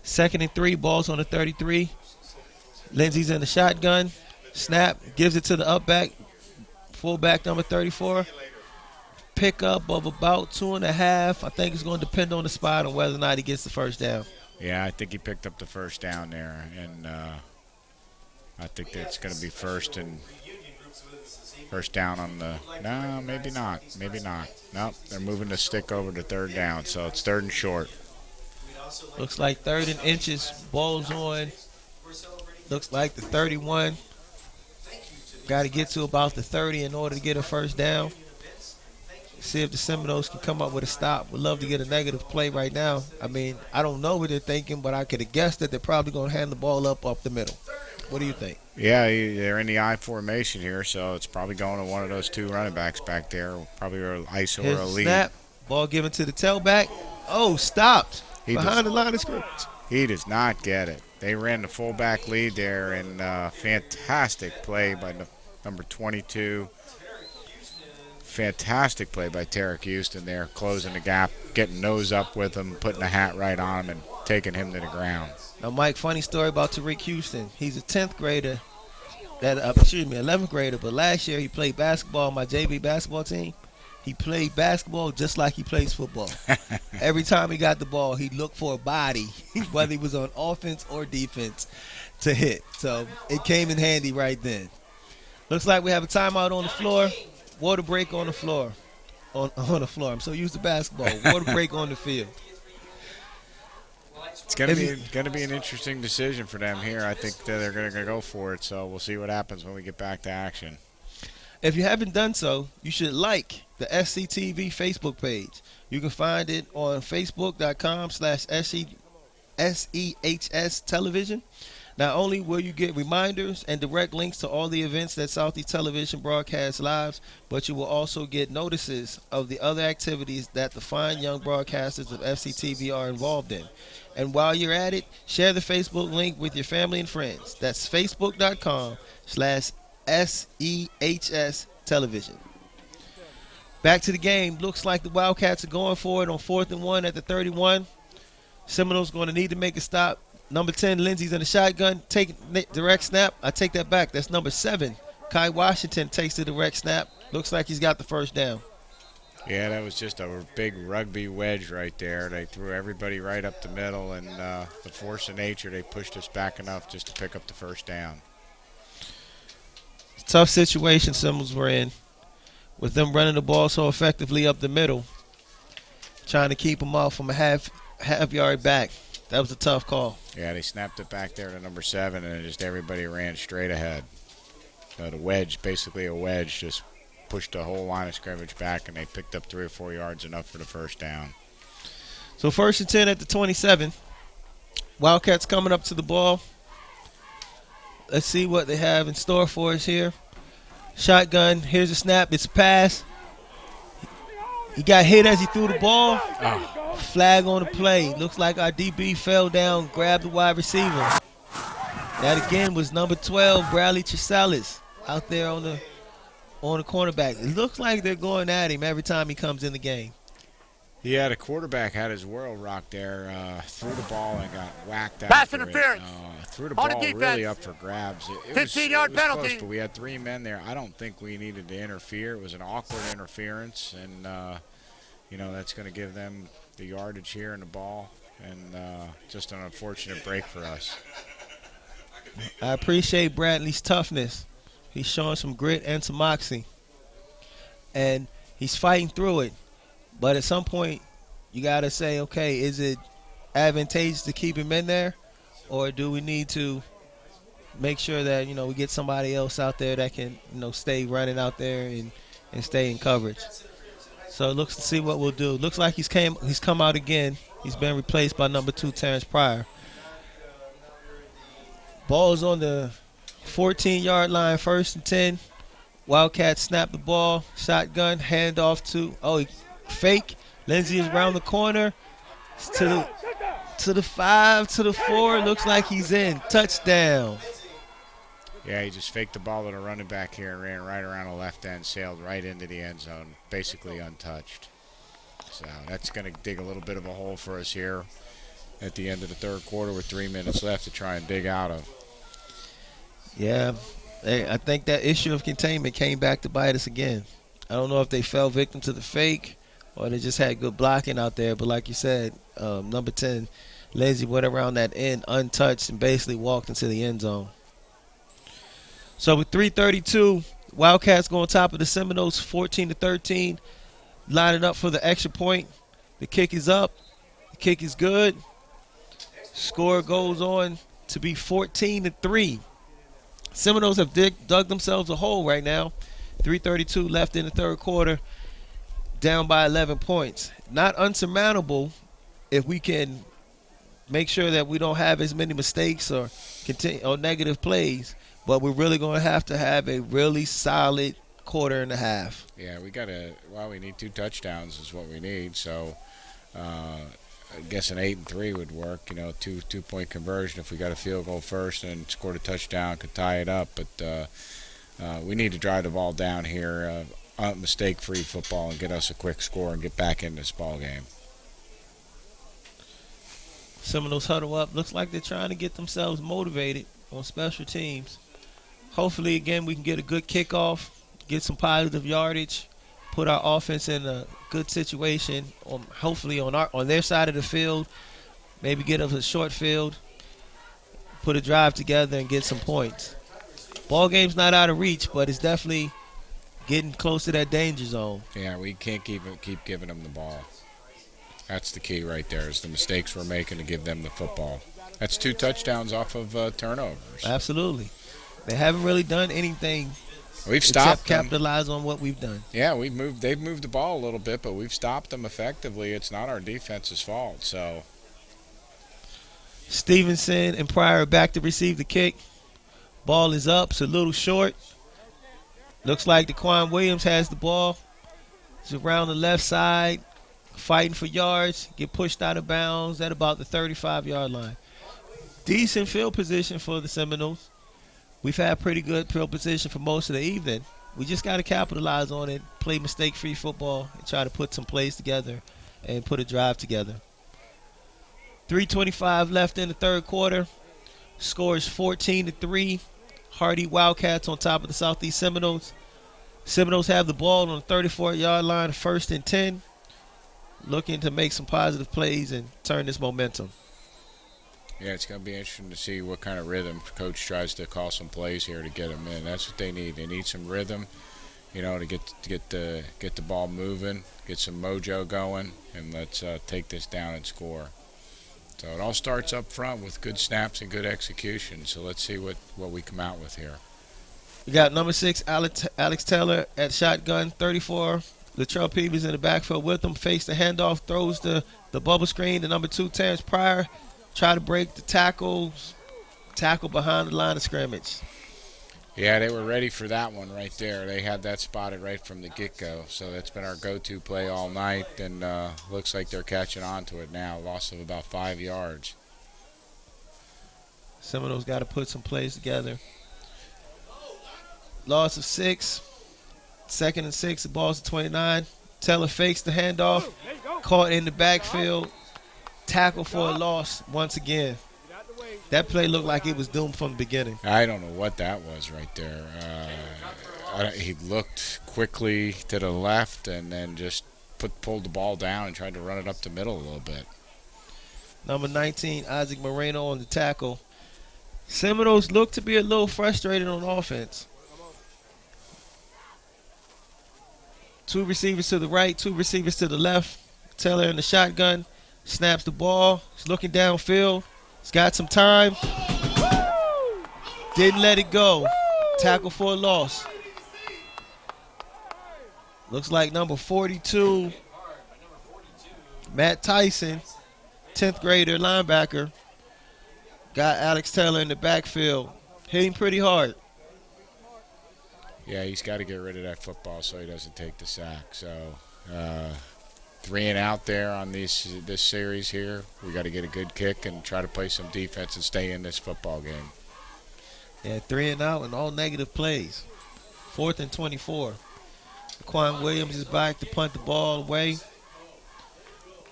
2nd and 3, ball's on the 33. Lindsay's in the shotgun. Snap, gives it to the upback, fullback number 34. Pickup of about 2.5. I think it's going to depend on the spot on whether or not he gets the first down. Yeah, I think he picked up the first down there, and I think that's going to be first down on the. No, maybe not. Nope, they're moving the stick over to 3rd down, so it's 3rd and short. Looks like 3rd and inches. Ball's on. Looks like the 31. Got to get to about the 30 in order to get a first down. See if the Seminoles can come up with a stop. Would love to get a negative play right now. I mean, I don't know what they're thinking, but I could have guessed that they're probably going to hand the ball up off the middle. What do you think? Yeah, they're in the I formation here, so it's probably going to one of those 2 running backs back there, probably an ISO or a lead. Snap, ball given to the tailback. Oh, stopped behind the line of scrimmage. He does not get it. They ran the fullback lead there, and fantastic play by number 22. Fantastic play by Tarek Houston there, closing the gap, getting nose up with him, putting the hat right on him, and taking him to the ground. Now, Mike, funny story about Tarek Houston. He's a 10th grader, 11th grader, but last year he played basketball on my JV basketball team. He played basketball just like he plays football. Every time he got the ball, he looked for a body, whether he was on offense or defense, to hit. So it came in handy right then. Looks like we have a timeout on the floor. Water break on the floor. On the floor. I'm so used to basketball. Water break on the field. It's going to be an interesting decision for them here. I think that they're going to go for it, so we'll see what happens when we get back to action. If you haven't done so, you should like the SCTV Facebook page. You can find it on facebook.com/SEHS television. Not only will you get reminders and direct links to all the events that Southeast Television broadcasts live, but you will also get notices of the other activities that the fine young broadcasters of FCTV are involved in. And while you're at it, share the Facebook link with your family and friends. That's facebook.com/SEHS television. Back to the game. Looks like the Wildcats are going for it on 4th and 1 at the 31. Seminoles going to need to make a stop. Number 10, Lindsay's in the shotgun. Take direct snap. I take that back. That's number 7. Kai Washington takes the direct snap. Looks like he's got the first down. Yeah, that was just a big rugby wedge right there. They threw everybody right up the middle, and the force of nature, they pushed us back enough just to pick up the first down. Tough situation Seminoles were in with them running the ball so effectively up the middle, trying to keep them off from a half yard back. That was a tough call. Yeah, they snapped it back there to number 7, and just everybody ran straight ahead. The wedge, basically a wedge, just pushed the whole line of scrimmage back, and they picked up 3 or 4 yards, enough for the first down. So 1st and 10 at the 27. Wildcats coming up to the ball. Let's see what they have in store for us here. Shotgun. Here's a snap. It's a pass. He got hit as he threw the ball. Flag on the play. Looks like our DB fell down, grabbed the wide receiver. That again was number 12, Bradley Chisalis, out there on the on the cornerback. It looks like they're going at him every time he comes in the game. Yeah, the quarterback had his world rocked there, threw the ball and got whacked out. Pass interference. Threw the ball really up for grabs. It was 15-yard penalty. close, but we had 3 men there. I don't think we needed to interfere. It was an awkward interference, and that's going to give them the yardage here in the ball, and just an unfortunate break for us. I appreciate Bradley's toughness. He's showing some grit and some moxie, and he's fighting through it. But at some point, you got to say, okay, is it advantageous to keep him in there, or do we need to make sure that, we get somebody else out there that can, stay running out there and stay in coverage? So let's see what we'll do. Looks like he's come out again. He's been replaced by number 2, Terrence Pryor. Ball's on the 14-yard line, 1st and 10. Wildcats snap the ball, shotgun, handoff to, fake. Lindsey is around the corner to the 5, to the 4. Looks like he's in. Touchdown. Yeah, he just faked the ball to the running back here and ran right around the left end, sailed right into the end zone, basically untouched. So that's going to dig a little bit of a hole for us here at the end of the 3rd quarter with 3 minutes left to try and dig out of. Yeah, I think that issue of containment came back to bite us again. I don't know if they fell victim to the fake or they just had good blocking out there. But like you said, number 10, Lindsey went around that end untouched and basically walked into the end zone. So with 3:32, Wildcats go on top of the Seminoles 14-13, lining up for the extra point. The kick is up. The kick is good. Score goes on to be 14-3. Seminoles have dug themselves a hole right now. 3:32 left in the 3rd quarter, down by 11 points. Not unsurmountable if we can make sure that we don't have as many mistakes or negative plays, but we're really going to have a really solid quarter and a half. Yeah, we need 2 touchdowns is what we need. So I guess an 8-3 would work. Two-point conversion. If we got a field goal first and scored a touchdown, could tie it up. But we need to drive the ball down here, mistake-free football, and get us a quick score and get back in this ball game. Seminoles huddle up. Looks like they're trying to get themselves motivated on special teams. Hopefully, again, we can get a good kickoff, get some positive yardage, put our offense in a good situation, hopefully on their side of the field, maybe get us a short field, put a drive together and get some points. Ball game's not out of reach, but it's definitely getting close to that danger zone. Yeah, we can't keep giving them the ball. That's the key right there, is the mistakes we're making to give them the football. That's 2 touchdowns off of turnovers. Absolutely. They haven't really done anything We've stopped them. Capitalize on what we've done. Yeah, they've moved the ball a little bit, but we've stopped them effectively. It's not our defense's fault. So Stevenson and Pryor back to receive the kick. Ball is up. It's a little short. Looks like Daquan Williams has the ball. He's around the left side, fighting for yards. Get pushed out of bounds at about the 35-yard line. Decent field position for the Seminoles. We've had pretty good field position for most of the evening. We just got to capitalize on it, play mistake-free football, and try to put some plays together and put a drive together. 3:25 left in the 3rd quarter. Score is 14-3. Hardee Wildcats on top of the Southeast Seminoles. Seminoles have the ball on the 34-yard line, 1st and 10. Looking to make some positive plays and turn this momentum. Yeah, it's going to be interesting to see what kind of rhythm Coach tries to call some plays here to get them in. That's what they need. They need some rhythm, to get the ball moving, get some mojo going, and let's take this down and score. So it all starts up front with good snaps and good execution. So let's see what we come out with here. We got number 6, Alex Taylor at shotgun, 34. Latrell Peebles in the backfield with him. Fakes the handoff, throws the bubble screen to number 2, Terrence Pryor. Try to break the tackle behind the line of scrimmage. Yeah, they were ready for that one right there. They had that spotted right from the get-go. So that's been our go-to play all night, and looks like they're catching on to it now. Loss of about 5 yards. Seminoles got to put some plays together. Loss of 6. 2nd and 6, the ball's at 29. Teller fakes the handoff, caught in the backfield, tackle for a loss once again. That play looked like it was doomed from the beginning. I don't know what that was right there. He looked quickly to the left and then just pulled the ball down and tried to run it up the middle a little bit. Number 19, Isaac Moreno on the tackle. Seminoles look to be a little frustrated on offense. 2 receivers to the right, 2 receivers to the left. Taylor in the shotgun, snaps the ball. He's looking downfield. He's got some time. Didn't let it go. Tackle for a loss. Looks like number 42, Matt Tyson, 10th grader linebacker, got Alex Taylor in the backfield, hitting pretty hard. Yeah, he's got to get rid of that football so he doesn't take the sack. So 3 and out there on this series here. We got to get a good kick and try to play some defense and stay in this football game. Yeah, 3 and out and all negative plays. 4th and 24. Quan Williams is back to punt the ball away.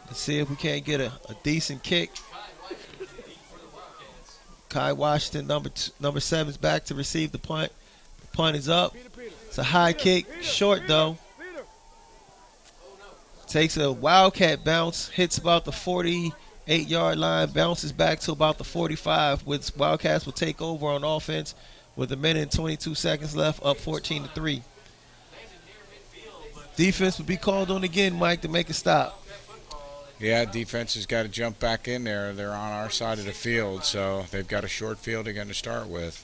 Let's see if we can't get a decent kick. Kai Washington, number 7, is back to receive the punt. The punt is up. It's a high kick, short though. Takes a wildcat bounce, hits about the 48-yard line, bounces back to about the 45, which Wildcats will take over on offense with 1 minute and 22 seconds left, up 14-3. Defense will be called on again, Mike, to make a stop. Yeah, defense has got to jump back in there. They're on our side of the field, so they've got a short field again to start with.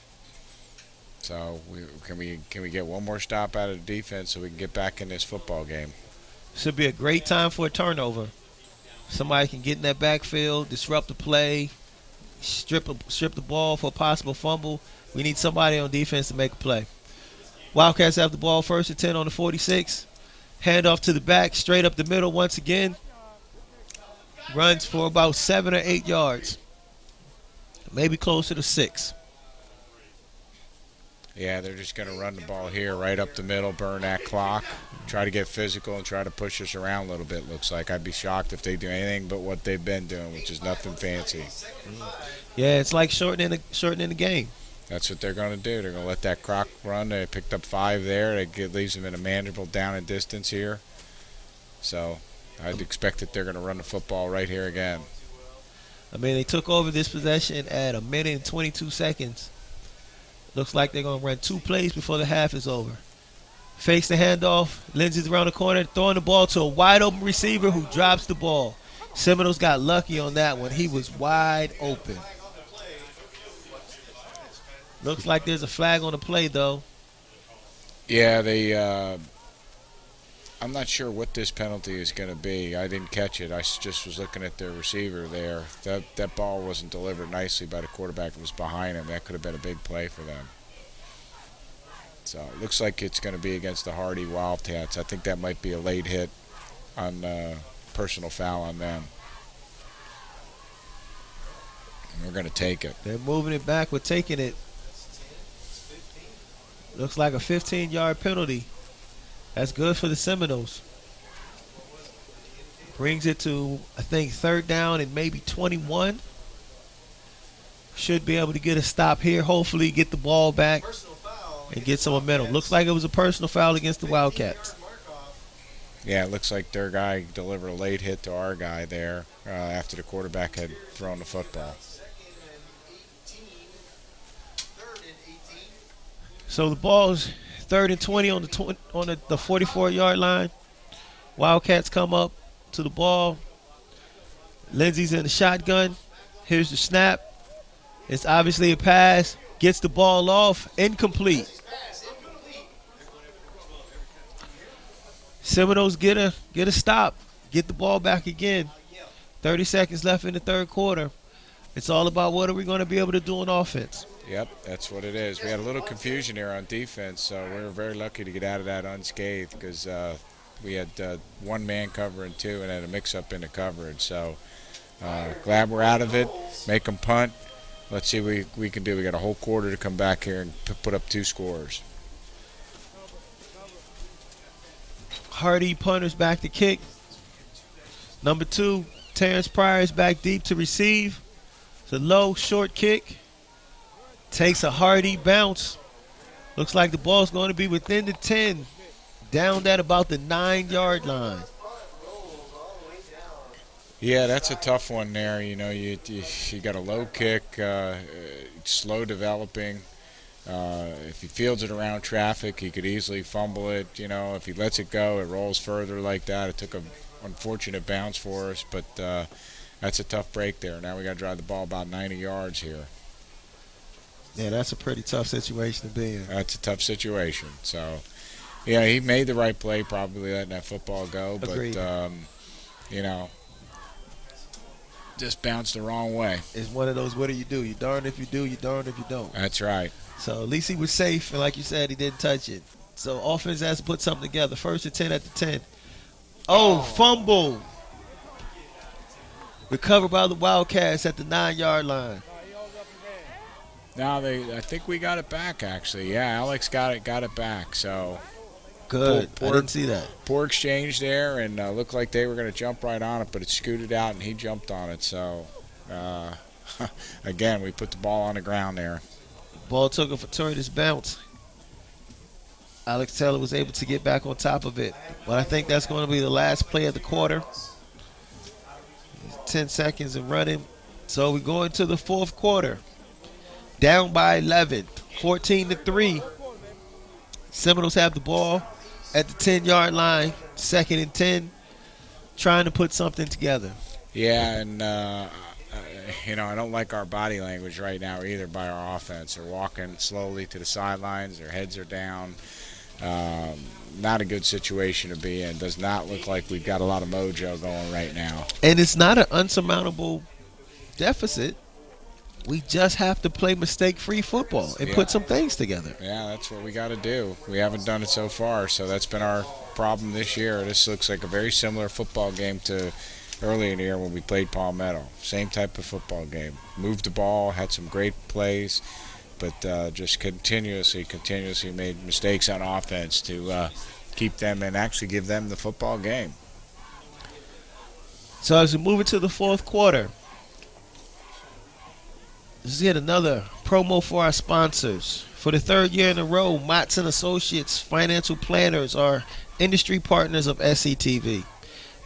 So can we get one more stop out of the defense so we can get back in this football game? Should be a great time for a turnover. Somebody can get in that backfield, disrupt the play, strip the ball for a possible fumble. We need somebody on defense to make a play. Wildcats have the ball 1st and 10 on the 46. Handoff to the back, straight up the middle once again. Runs for about 7 or 8 yards. Maybe closer to 6. Yeah, they're just going to run the ball here right up the middle, burn that clock, try to get physical and try to push us around a little bit, looks like. I'd be shocked if they do anything but what they've been doing, which is nothing fancy. Yeah, it's like shortening the game. That's what they're going to do. They're going to let that clock run. They picked up 5 there. It leaves them in a manageable down and distance here. So I'd expect that they're going to run the football right here again. I mean, they took over this possession at 1 minute and 22 seconds. Looks like they're going to run 2 plays before the half is over. Fakes the handoff. Lindsey's around the corner, throwing the ball to a wide open receiver who drops the ball. Seminoles got lucky on that one. He was wide open. Looks like there's a flag on the play, though. Yeah, I'm not sure what this penalty is going to be. I didn't catch it. I just was looking at the receiver there. That ball wasn't delivered nicely by the quarterback. It was behind him. That could have been a big play for them. So it looks like it's going to be against the Hardee Wildcats. I think that might be a late hit on personal foul on them. And we're going to take it. They're moving it back. We're taking it. Looks like a 15-yard penalty. That's good for the Seminoles. Brings it to, I think, 3rd down and maybe 21. Should be able to get a stop here. Hopefully get the ball back and get some momentum. Looks like it was a personal foul against the Wildcats. Yeah, it looks like their guy delivered a late hit to our guy there after the quarterback had thrown the football. So the ball's 3rd and 20 on the 44-yard line. Wildcats come up to the ball. Lindsey's in the shotgun. Here's the snap. It's obviously a pass. Gets the ball off. Incomplete. Seminoles get a stop. Get the ball back again. 30 seconds left in the 3rd quarter. It's all about what are we going to be able to do on offense. Yep, that's what it is. We had a little confusion here on defense, so we were very lucky to get out of that unscathed because we had 1 man covering 2 and had a mix-up in the coverage. So glad we're out of it. Make them punt. Let's see what we can do. We got a whole quarter to come back here and put up 2 scores. Hardee punters back to kick. Number 2, Terrence Pryor is back deep to receive. It's a low, short kick. Takes a Hardee bounce. Looks like the ball's going to be within the 10. Down at about the 9-yard line. Yeah, that's a tough one there. You know, you got a low kick, slow developing. If he fields it around traffic, he could easily fumble it. You know, if he lets it go, it rolls further like that. It took an unfortunate bounce for us, but that's a tough break there. Now we got to drive the ball about 90 yards here. Yeah, that's a pretty tough situation to be in. That's a tough situation. So, yeah, he made the right play, probably letting that football go. Agreed. But, you know, just bounced the wrong way. It's one of those, what do? You're darned if you do, you're darned if you don't. That's right. So at least he was safe, and like you said, he didn't touch it. So offense has to put something together. 1st and 10 at the 10. Oh, fumble. Recovered by the Wildcats at the 9-yard line. Now I think we got it back, actually. Yeah, Alex got it back. So good. I didn't see that. Poor exchange there, and looked like they were going to jump right on it, but it scooted out, and he jumped on it. So again, we put the ball on the ground there. Ball took a fortuitous bounce. Alex Taylor was able to get back on top of it, but I think that's going to be the last play of the quarter. 10 seconds and running. So we go into the 4th quarter. Down by 11, 14-3. Seminoles have the ball at the 10-yard line, 2nd and 10, trying to put something together. Yeah, and you know, I don't like our body language right now either by our offense. They're walking slowly to the sidelines. Their heads are down. Not a good situation to be in. Does not look like we've got a lot of mojo going right now. And it's not an unsurmountable deficit. We just have to play mistake-free football and put some things together. Yeah, that's what we got to do. We haven't done it so far, so that's been our problem this year. This looks like a very similar football game to earlier in the year when we played Palmetto. Same type of football game. Moved the ball, had some great plays, but just continuously made mistakes on offense to keep them and actually give them the football game. So as we move into the 4th quarter, this is yet another promo for our sponsors. For the 3rd year in a row, Maechtle Associates Financial Planners are industry partners of SCTV.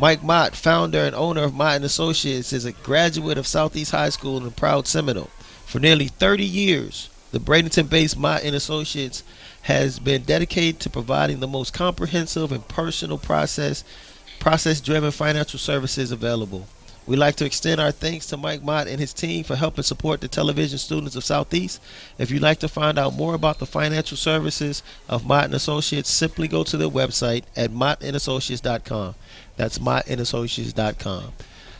Mike Mott, founder and owner of Maechtle Associates, is a graduate of Southeast High School and a proud Seminole. For nearly 30 years, the Bradenton-based Maechtle Associates has been dedicated to providing the most comprehensive and personal process-driven financial services available. We'd like to extend our thanks to Mike Mott and his team for helping support the television students of Southeast. If you'd like to find out more about the financial services of Mott & Associates, simply go to their website at mottlandassociates.com. That's mottlandassociates.com.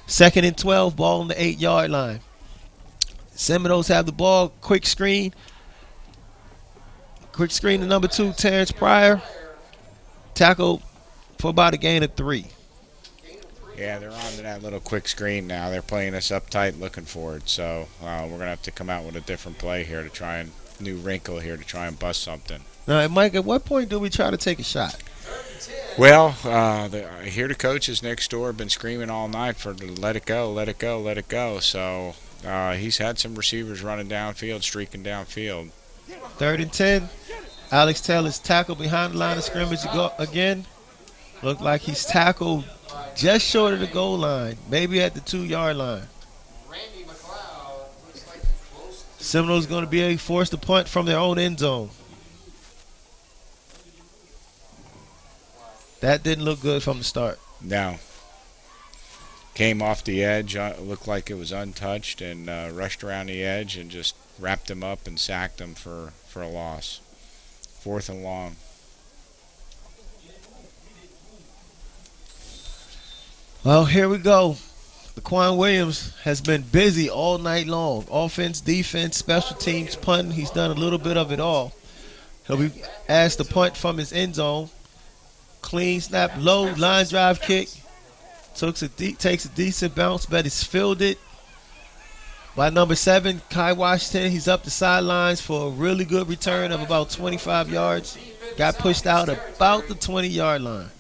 2nd and 12, ball on the 8-yard line. Seminoles have the ball, quick screen. Quick screen to number 2, Terrence Pryor. Tackle for about a gain of 3. Yeah, they're on to that little quick screen now. They're playing us up tight, looking for it. So we're going to have to come out with a different play here to try and new wrinkle here to try and bust something. Now, Mike, at what point do we try to take a shot? Well, I hear the coaches next door have been screaming all night for let it go, let it go, let it go. So he's had some receivers running downfield, streaking downfield. 3rd and 10. Alex Taylor's tackled behind the line of scrimmage again. Looked like he's tackled just short of the goal line, maybe at the 2-yard line. Seminoles going to be forced to punt from their own end zone. That didn't look good from the start. No. Came off the edge, looked like it was untouched, and rushed around the edge and just wrapped him up and sacked him for a loss. 4th and long. Well, here we go. Laquan Williams has been busy all night long. Offense, defense, special teams, punting. He's done a little bit of it all. He'll be asked to punt from his end zone. Clean snap, low line drive kick. Takes a decent bounce, but it's fielded by number 7, Kai Washington. He's up the sidelines for a really good return of about 25 yards. Got pushed out about the 20-yard line.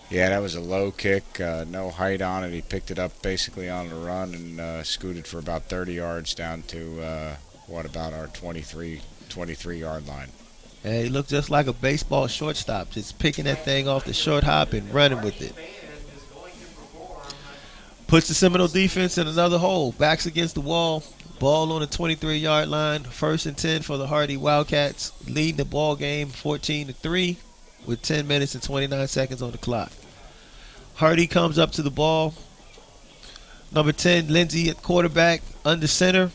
Yeah, that was a low kick, no height on it. He picked it up basically on the run and scooted for about 30 yards down to, about our 23-yard line. And he looked just like a baseball shortstop, just picking that thing off the short hop and running with it. Puts the Seminole defense in another hole. Backs against the wall. Ball on the 23-yard line. 1st and 10 for the Hardee Wildcats. Leading the ball game 14-3 with 10 minutes and 29 seconds on the clock. Hardee comes up to the ball. Number 10, Lindsey at quarterback. Under center.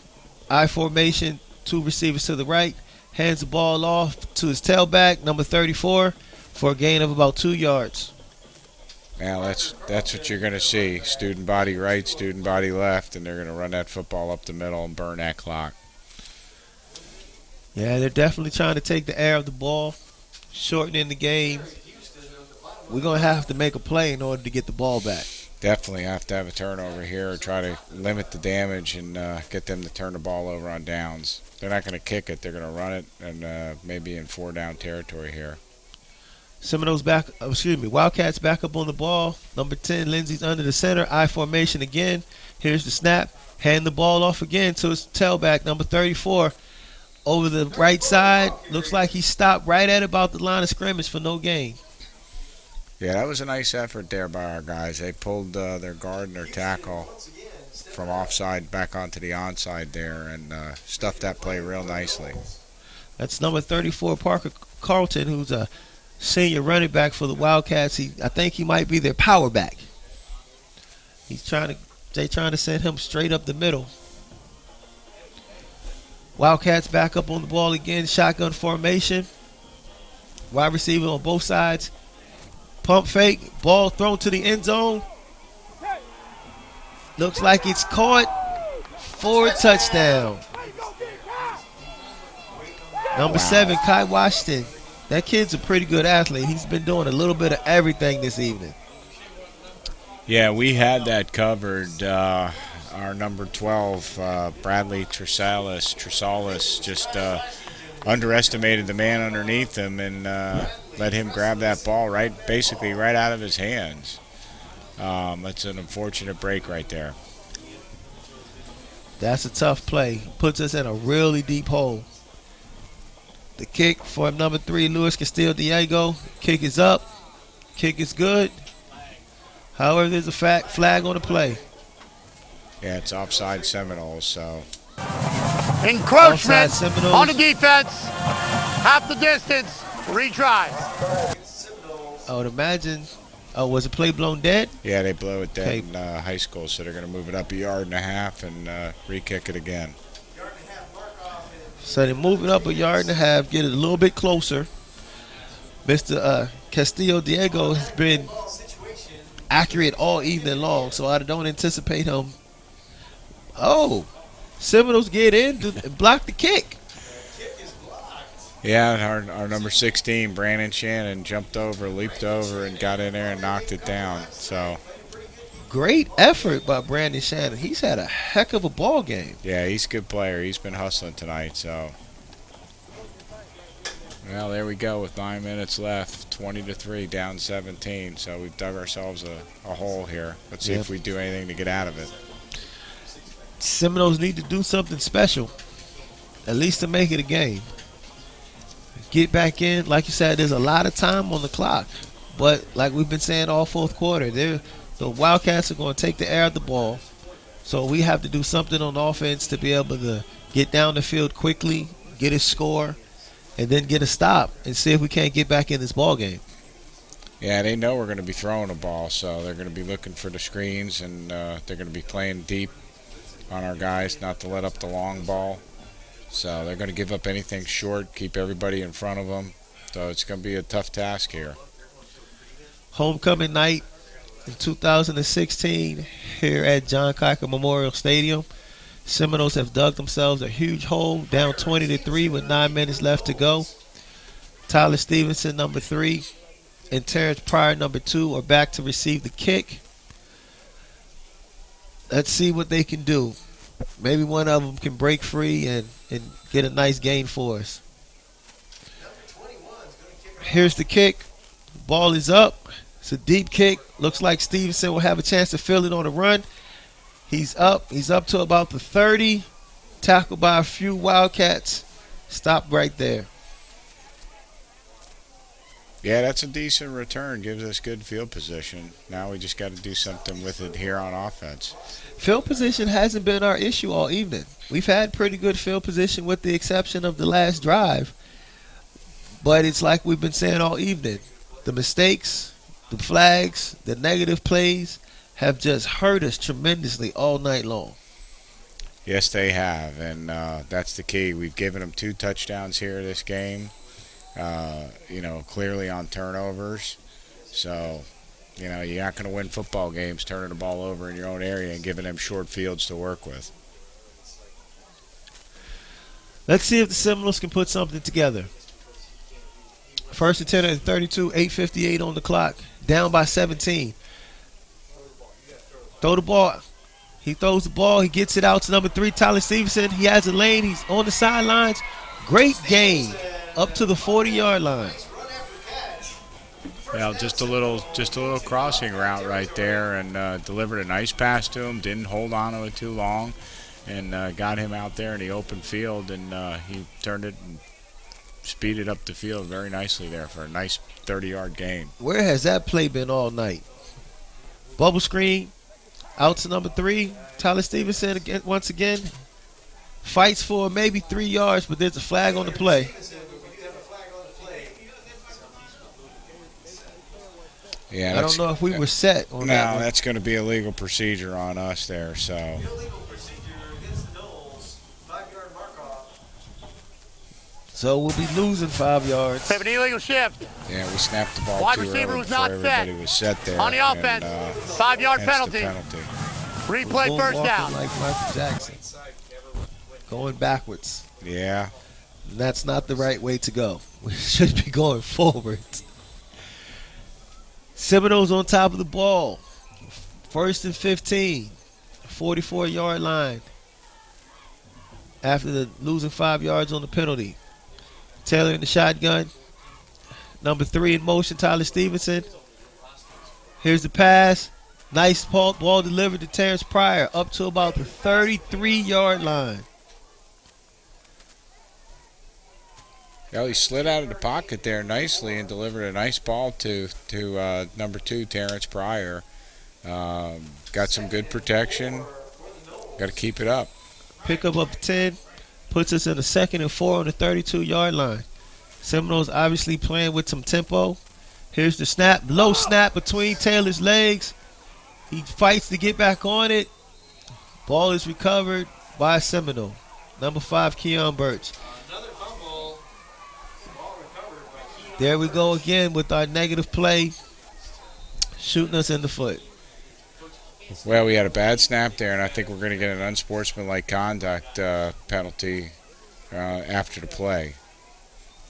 I formation. 2 receivers to the right. Hands the ball off to his tailback, number 34, for a gain of about 2 yards. Now that's what you're going to see. Student body right, student body left, and they're going to run that football up the middle and burn that clock. Yeah, they're definitely trying to take the air of the ball, shortening the game. We're going to have to make a play in order to get the ball back. Definitely have to have a turnover here, or try to limit the damage and get them to turn the ball over on downs. They're not going to kick it. They're going to run it, and maybe in 4-down territory here. Wildcats back up on the ball. Number 10, Lindsey's under the center. I formation again. Here's the snap. Hand the ball off again to his tailback, number 34. Over the right side. Looks like he stopped right at about the line of scrimmage for no gain. Yeah, that was a nice effort there by our guys. They pulled their guard and their tackle from offside back onto the onside there and stuffed that play real nicely. That's number 34, Parker Carlton, who's a senior running back for the Wildcats. I think he might be their power back. They're trying to send him straight up the middle. Wildcats back up on the ball again, shotgun formation. Wide receiver on both sides. Pump fake, ball thrown to the end zone. Looks like it's caught for a touchdown. Number 7, Kai Washington. That kid's a pretty good athlete. He's been doing a little bit of everything this evening. Yeah, we had that covered. Our number 12, Bradley Tresalis just underestimated the man underneath him and let him grab that ball basically right out of his hands. That's an unfortunate break right there. That's a tough play. Puts us in a really deep hole. The kick for number 3, Luis Castillo-Diego. Kick is up. Kick is good. However, there's a flag on the play. Yeah, it's offside Seminoles, so. Encroachment on the defense. Half the distance. Retry. I would imagine. Oh, was the play blown dead? Yeah, they blow it dead in high school, so they're going to move it up 1.5 yards and re-kick it again. So they move it up 1.5 yards, get it a little bit closer. Mr. Castillo-Diego has been accurate all evening long, so I don't anticipate him. Oh, Seminoles get in to block the kick. Yeah, our number 16, Brandon Shannon, leaped over, and got in there and knocked it down. So great effort by Brandon Shannon. He's had a heck of a ball game. Yeah, he's a good player. He's been hustling tonight. So, well, there we go with 9 minutes left. 20-3, down 17. So we've dug ourselves a hole here. Let's see if we do anything to get out of it. Seminoles need to do something special, at least to make it a game. Get back in. Like you said, there's a lot of time on the clock. But like we've been saying all fourth quarter, the Wildcats are going to take the air of the ball. So we have to do something on offense to be able to get down the field quickly, get a score, and then get a stop and see if we can't get back in this ball game. Yeah, they know we're going to be throwing a ball, so they're going to be looking for the screens, and they're going to be playing deep on our guys not to let up the long ball. So they're going to give up anything short, keep everybody in front of them. So it's going to be a tough task here. Homecoming night in 2016 here at John Kiker Memorial Stadium. Seminoles have dug themselves a huge hole, down 20-3 with 9 minutes left to go. Tyler Stevenson, number 3, and Terrence Pryor, number 2, are back to receive the kick. Let's see what they can do. Maybe one of them can break free and get a nice gain for us. Here's the kick. Ball is up. It's a deep kick. Looks like Stevenson will have a chance to fill it on a run. He's up. He's up to about the 30. Tackled by a few Wildcats. Stopped right there. Yeah, that's a decent return. Gives us good field position. Now we just got to do something with it here on offense. Field position hasn't been our issue all evening. We've had pretty good field position with the exception of the last drive. But it's like we've been saying all evening. The mistakes, the flags, the negative plays have just hurt us tremendously all night long. Yes, they have, and that's the key. We've given them 2 touchdowns here this game, clearly on turnovers. So, you're not going to win football games turning the ball over in your own area and giving them short fields to work with. Let's see if the Seminoles can put something together. First and 10 at 32, 8:58 on the clock. Down by 17. Throw the ball. He throws the ball. He gets it out to number 3, Tyler Stevenson. He has a lane. He's on the sidelines. Great gain up to the 40-yard line. Well, just a little crossing route right there, and delivered a nice pass to him. Didn't hold on to it too long, and got him out there in the open field, and he turned it and speeded up the field very nicely there for a nice 30-yard gain. Where has that play been all night? Bubble screen. Out to number 3, Tyler Stevenson again, once again. Fights for maybe 3 yards, but there's a flag on the play. Yeah, I don't know if we were set on that. No, that's going to be a legal procedure on us there. So. So we'll be losing 5 yards. Have an illegal shift. Yeah, we snapped the ball Wide too receiver early was before not everybody set. was set there. On the offense, 5-yard penalty. Replay Bull first walking down. like Michael Jackson. Going backwards. Yeah. And that's not the right way to go. We should be going forward. Seminoles on top of the ball. First and 15. 44-yard line. After the losing 5 yards on the penalty. Taylor in the shotgun. Number 3 in motion, Tyler Stevenson. Here's the pass. Nice ball delivered to Terrence Pryor up to about the 33-yard line. Well, he slid out of the pocket there nicely and delivered a nice ball to number 2, Terrence Pryor. Got some good protection. Got to keep it up. Pickup up 10. Puts us in a 2nd and 4 on the 32-yard line. Seminoles obviously playing with some tempo. Here's the snap. Low snap between Taylor's legs. He fights to get back on it. Ball is recovered by a Seminole. Number 5, Keon Birch. There we go again with our negative play. Shooting us in the foot. Well, we had a bad snap there, and I think we're going to get an unsportsmanlike conduct penalty after the play.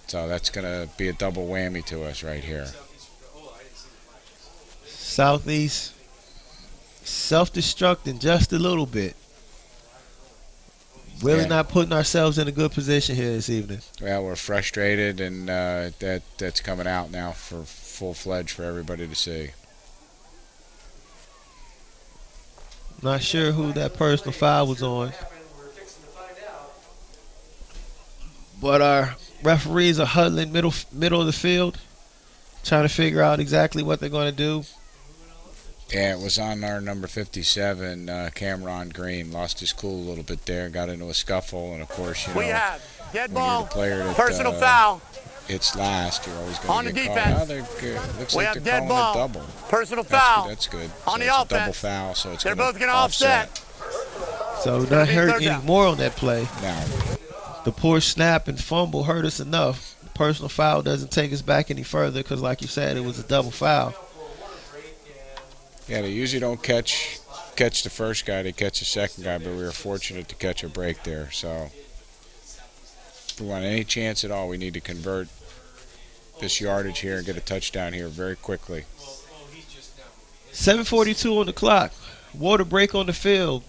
So that's going to be a double whammy to us right here. Southeast self-destructing just a little bit. Really not putting ourselves in a good position here this evening. Well, we're frustrated, and that's coming out now for full-fledged for everybody to see. Not sure who that personal foul was on. But our referees are huddling middle of the field, trying to figure out exactly what they're going to do. Yeah, it was on our number 57, Cameron Green. Lost his cool a little bit there, got into a scuffle, and of course, We have dead when you're ball, the player that, personal foul. It's last. You're always On going the to get defense. called. Oh, looks We like have they're dead calling ball. a double. Personal foul. That's good. On So the it's a offense. double foul, so it's They're gonna both going to offset. So not hurt anymore on that play. No. The poor snap and fumble hurt us enough. The personal foul doesn't take us back any further because, like you said, it was a double foul. Yeah, they usually don't catch the first guy. They catch the second guy, but we were fortunate to catch a break there. So if we want any chance at all, we need to convert this yardage here and get a touchdown here very quickly. 7:42 on the clock. Water break on the field.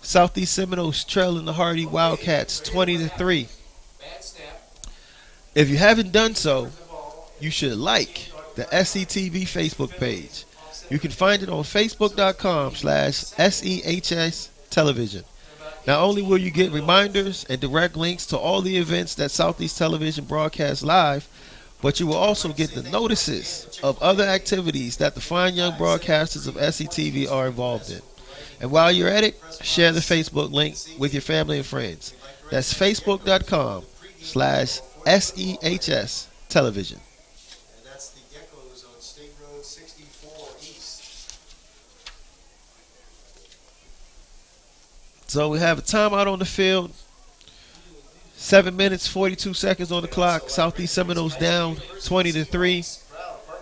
Southeast Seminoles trailing the Hardee Wildcats 20-3. If you haven't done so, you should like, the SCTV Facebook page. You can find it on facebook.com/SEHS Television. Not only will you get reminders and direct links to all the events that Southeast Television broadcasts live, but you will also get the notices of other activities that the fine young broadcasters of SCTV are involved in. And while you're at it, share the Facebook link with your family and friends. That's facebook.com/SEHS Television. And that's the Geckos on State Road 64 East. So we have a timeout on the field. 7 minutes, 42 seconds on the clock. Southeast Seminoles down 20-3.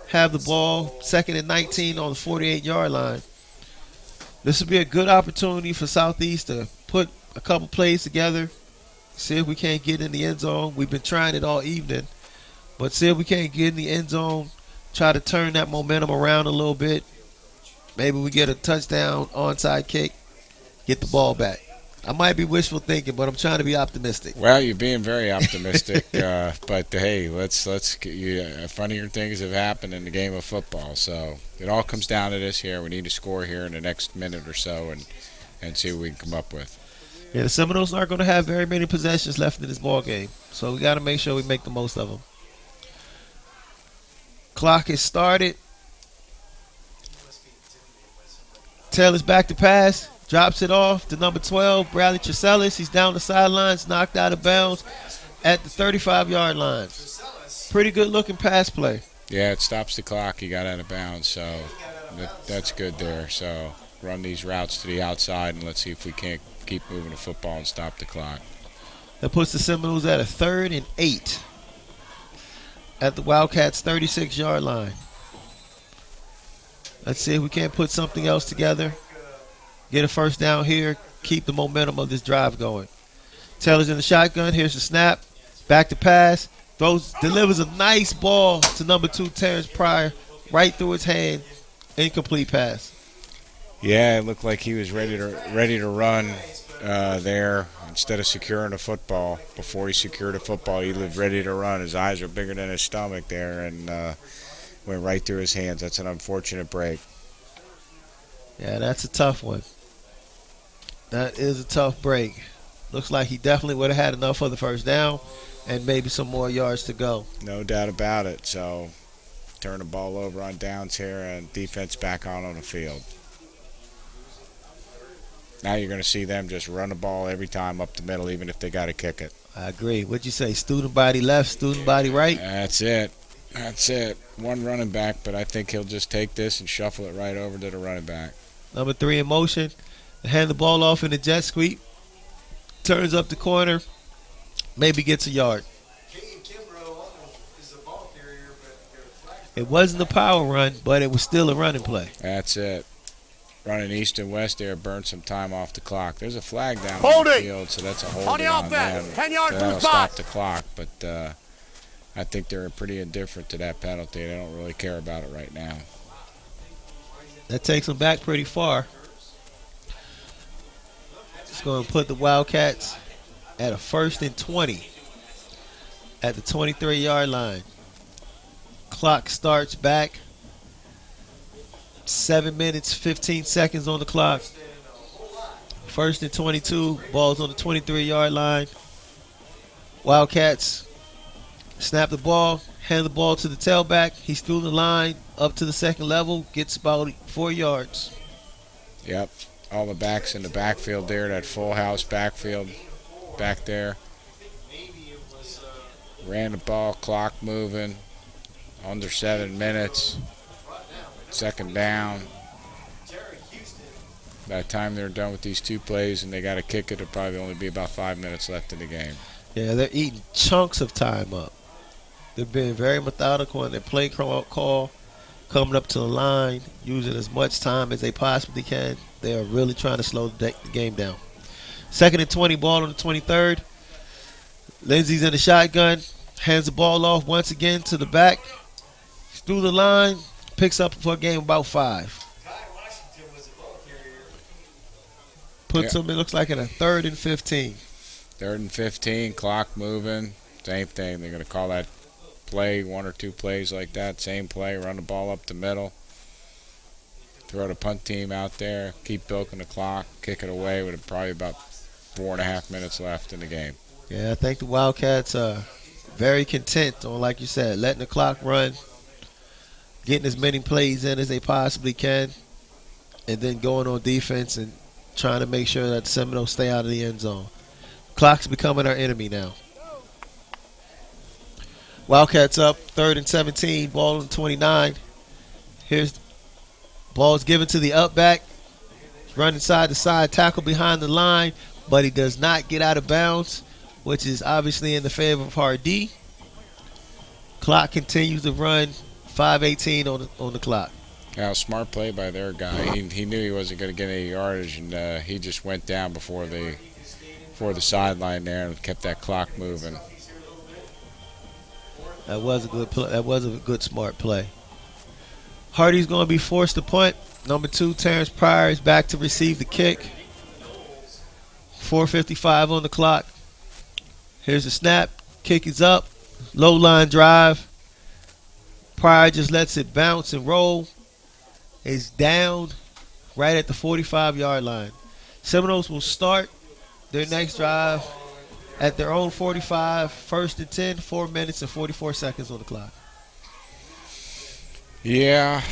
Have the ball, 2nd and 19 on the 48-yard line. This will be a good opportunity for Southeast to put a couple plays together, see if we can't get in the end zone. We've been trying it all evening, but see if we can't get in the end zone, try to turn that momentum around a little bit. Maybe we get a touchdown, onside kick, get the ball back. I might be wishful thinking, but I'm trying to be optimistic. Well, you're being very optimistic, but hey, funnier things have happened in the game of football. So it all comes down to this here. We need to score here in the next minute or so and see what we can come up with. Yeah, the Seminoles aren't going to have very many possessions left in this ball game, so we got to make sure we make the most of them. Clock is started. Taylor's back to pass. Drops it off to number 12, Bradley Tracelis. He's down the sidelines, knocked out of bounds at the 35-yard line. Pretty good-looking pass play. Yeah, it stops the clock. He got out of bounds, so that's good there. So run these routes to the outside, and let's see if we can't keep moving the football and stop the clock. That puts the Seminoles at a 3rd and 8 at the Wildcats' 36-yard line. Let's see if we can't put something else together. Get a first down here, keep the momentum of this drive going. Taylor's in the shotgun. Here's the snap. Back to pass. Delivers a nice ball to number 2, Terrence Pryor, right through his hand. Incomplete pass. Yeah, it looked like he was ready to run there instead of securing the football. Before he secured the football, he was ready to run. His eyes were bigger than his stomach there and went right through his hands. That's an unfortunate break. Yeah, that's a tough one. That is a tough break. Looks like he definitely would have had enough for the first down and maybe some more yards to go. No doubt about it. So turn the ball over on downs here and defense back on the field. Now you're going to see them just run the ball every time up the middle, even if they got to kick it. I agree. What'd you say? Student body left, student body right? That's it. That's it. One running back, but I think he'll just take this and shuffle it right over to the running back. Number 3 in motion. Hand the ball off in the jet sweep. Turns up the corner. Maybe gets a yard. It wasn't a power run, but it was still a running play. That's it. Running east and west there, burn some time off the clock. There's a flag down Hold on the it. field, so that's a hold On the on offense. them. 10 yards So from the that'll spot. stop the clock, but I think they're pretty indifferent to that penalty. They don't really care about it right now. That takes them back pretty far. It's going to put the Wildcats at a 1st and 20 at the 23-yard line. Clock starts back. 7 minutes, 15 seconds on the clock. 1st and 22. Ball's on the 23-yard line. Wildcats snap the ball, hand the ball to the tailback. He's through the line, up to the second level, gets about 4 yards. Yep. All the backs in the backfield there, that full house backfield back there. Ran the ball, clock moving, under 7 minutes. 2nd down. By the time they're done with these 2 plays and they got to kick it, it'll probably only be about 5 minutes left in the game. Yeah, they're eating chunks of time up. They're being very methodical in their play call, coming up to the line, using as much time as they possibly can. They are really trying to slow the game down. 2nd and 20, ball on the 23rd. Lindsey's in the shotgun, hands the ball off once again to the back. Through the line, picks up for a game about 5. Puts them, it looks like, at a 3rd and 15. 3rd and 15, clock moving. Same thing. They're going to call that play, 1 or 2 plays like that, same play, run the ball up the middle, throw the punt team out there, keep milking the clock, kick it away with probably about 4.5 minutes left in the game. Yeah, I think the Wildcats are very content on, like you said, letting the clock run, getting as many plays in as they possibly can, and then going on defense and trying to make sure that the Seminoles stay out of the end zone. Clock's becoming our enemy now. Wildcats up, 3rd and 17, ball on 29. Here's ball's given to the up back. Running side to side, tackle behind the line, but he does not get out of bounds, which is obviously in the favor of Hardee. Clock continues to run, 5:18 on the clock. Now, smart play by their guy. He knew he wasn't going to get any yardage, and he just went down before the sideline there and kept that clock moving. That was a good play. That was a good smart play. Hardee's going to be forced to punt. Number 2, Terrence Pryor is back to receive the kick. 4:55 on the clock. Here's the snap. Kick is up. Low line drive. Pryor just lets it bounce and roll. Is down right at the 45-yard line. Seminoles will start their next drive at their own 45, 1st and 10, 4 minutes and 44 seconds on the clock. Yeah,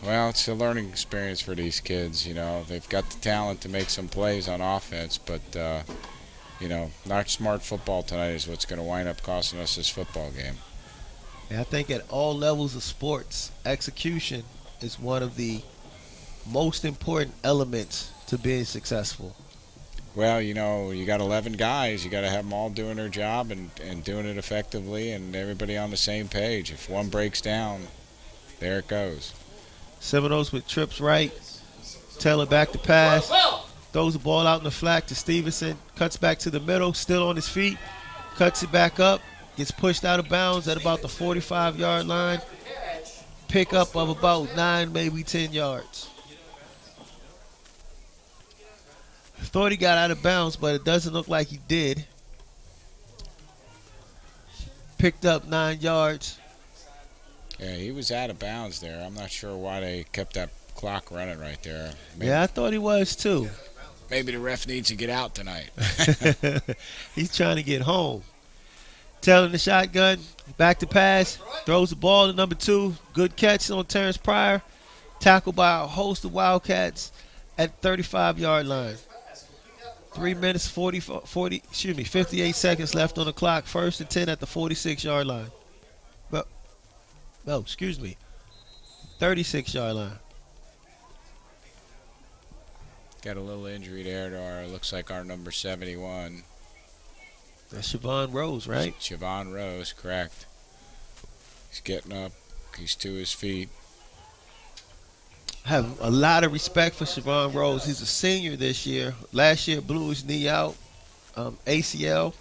well, it's a learning experience for these kids. You know, they've got the talent to make some plays on offense, but you know, not smart football tonight is what's going to wind up costing us this football game. And I think at all levels of sports, execution is one of the most important elements to being successful. Well, you know, you got 11 guys. You got to have them all doing their job and doing it effectively, and everybody on the same page. If one breaks down, there it goes. Seminoles with trips right. Taylor back to pass. Throws the ball out in the flat to Stevenson. Cuts back to the middle, still on his feet. Cuts it back up. Gets pushed out of bounds at about the 45-yard line. Pickup of about 9, maybe 10 yards. Thought he got out of bounds, but it doesn't look like he did. Picked up 9 yards. Yeah, he was out of bounds there. I'm not sure why they kept that clock running right there. Maybe, Yeah, I thought he was too. maybe the ref needs to get out tonight. He's trying to get home. Taylor in the shotgun, back to pass, throws the ball to number 2. Good catch on Terrence Pryor. Tackled by a host of Wildcats at 35-yard line. 3 minutes 58 seconds left on the clock. 1st and 10 at the 46-yard line. No, excuse me. 36-yard line. Got a little injury there to our, looks like our number 71. That's Siobhan Rose, right? Siobhan Rose, correct. He's getting up. He's to his feet. I have a lot of respect for Siobhan Rose. He's a senior this year. Last year blew his knee out, ACL.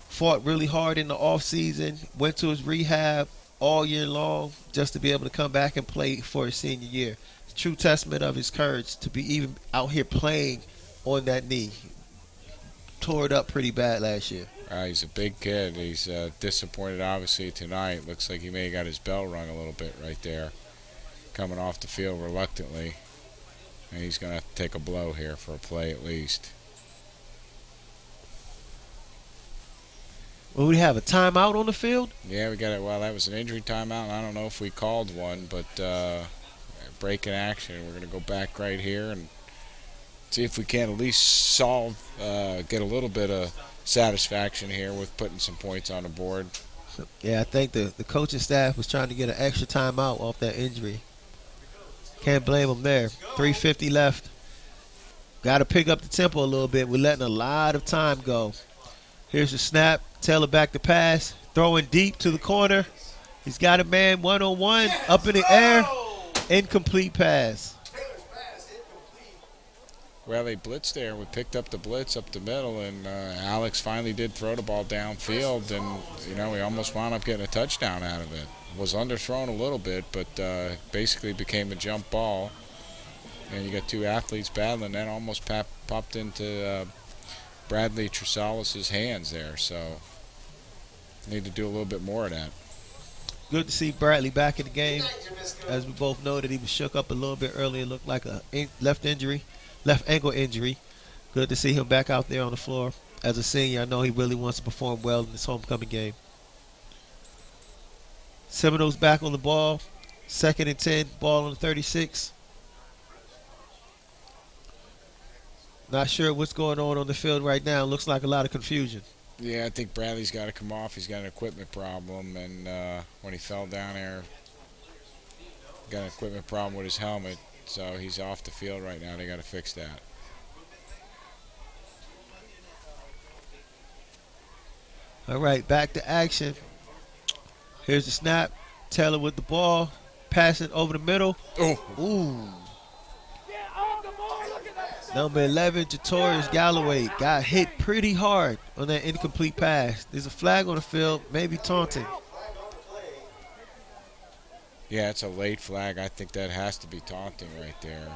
Fought really hard in the offseason. Went to his rehab all year long just to be able to come back and play for his senior year. It's a true testament of his courage to be even out here playing on that knee. Tore it up pretty bad last year. He's a big kid. He's disappointed, obviously, tonight. Looks like he may have got his bell rung a little bit right there. Coming off the field reluctantly. And he's going to have to take a blow here for a play at least. Well, we have a timeout on the field? Yeah, we got it. Well, that was an injury timeout, and I don't know if we called one, but break in action. We're going to go back right here and see if we can at least get a little bit of satisfaction here with putting some points on the board. Yeah, I think the coaching staff was trying to get an extra timeout off that injury. Can't blame them there. 3:50 left. Got to pick up the tempo a little bit. We're letting a lot of time go. Here's the snap. Taylor back to pass. Throwing deep to the corner. He's got a man one-on-one. Up in the air. Incomplete pass. Well, they blitzed there. We picked up the blitz up the middle, and Alex finally did throw the ball downfield, and, you know, we almost wound up getting a touchdown out of it. Was underthrown a little bit, but basically became a jump ball. And you got 2 athletes battling. That almost popped into Bradley Tresalis' hands there, so need to do a little bit more of that. Good to see Bradley back in the game. As we both know that he was shook up a little bit earlier. It looked like a left ankle injury. Good to see him back out there on the floor. As a senior, I know he really wants to perform well in this homecoming game. Seminoles back on the ball. 2nd and 10, ball on the 36. Not sure what's going on the field right now. Looks like a lot of confusion. Yeah, I think Bradley's got to come off. He's got an equipment problem, and when he fell down there, got an equipment problem with his helmet, so he's off the field right now. They got to fix that. All right, back to action. Here's the snap. Taylor with the ball. Passing over the middle. Oh. Ooh. Number 11, Jatorius Galloway, got hit pretty hard on that incomplete pass. There's a flag on the field, maybe taunting. Yeah, it's a late flag. I think that has to be taunting right there.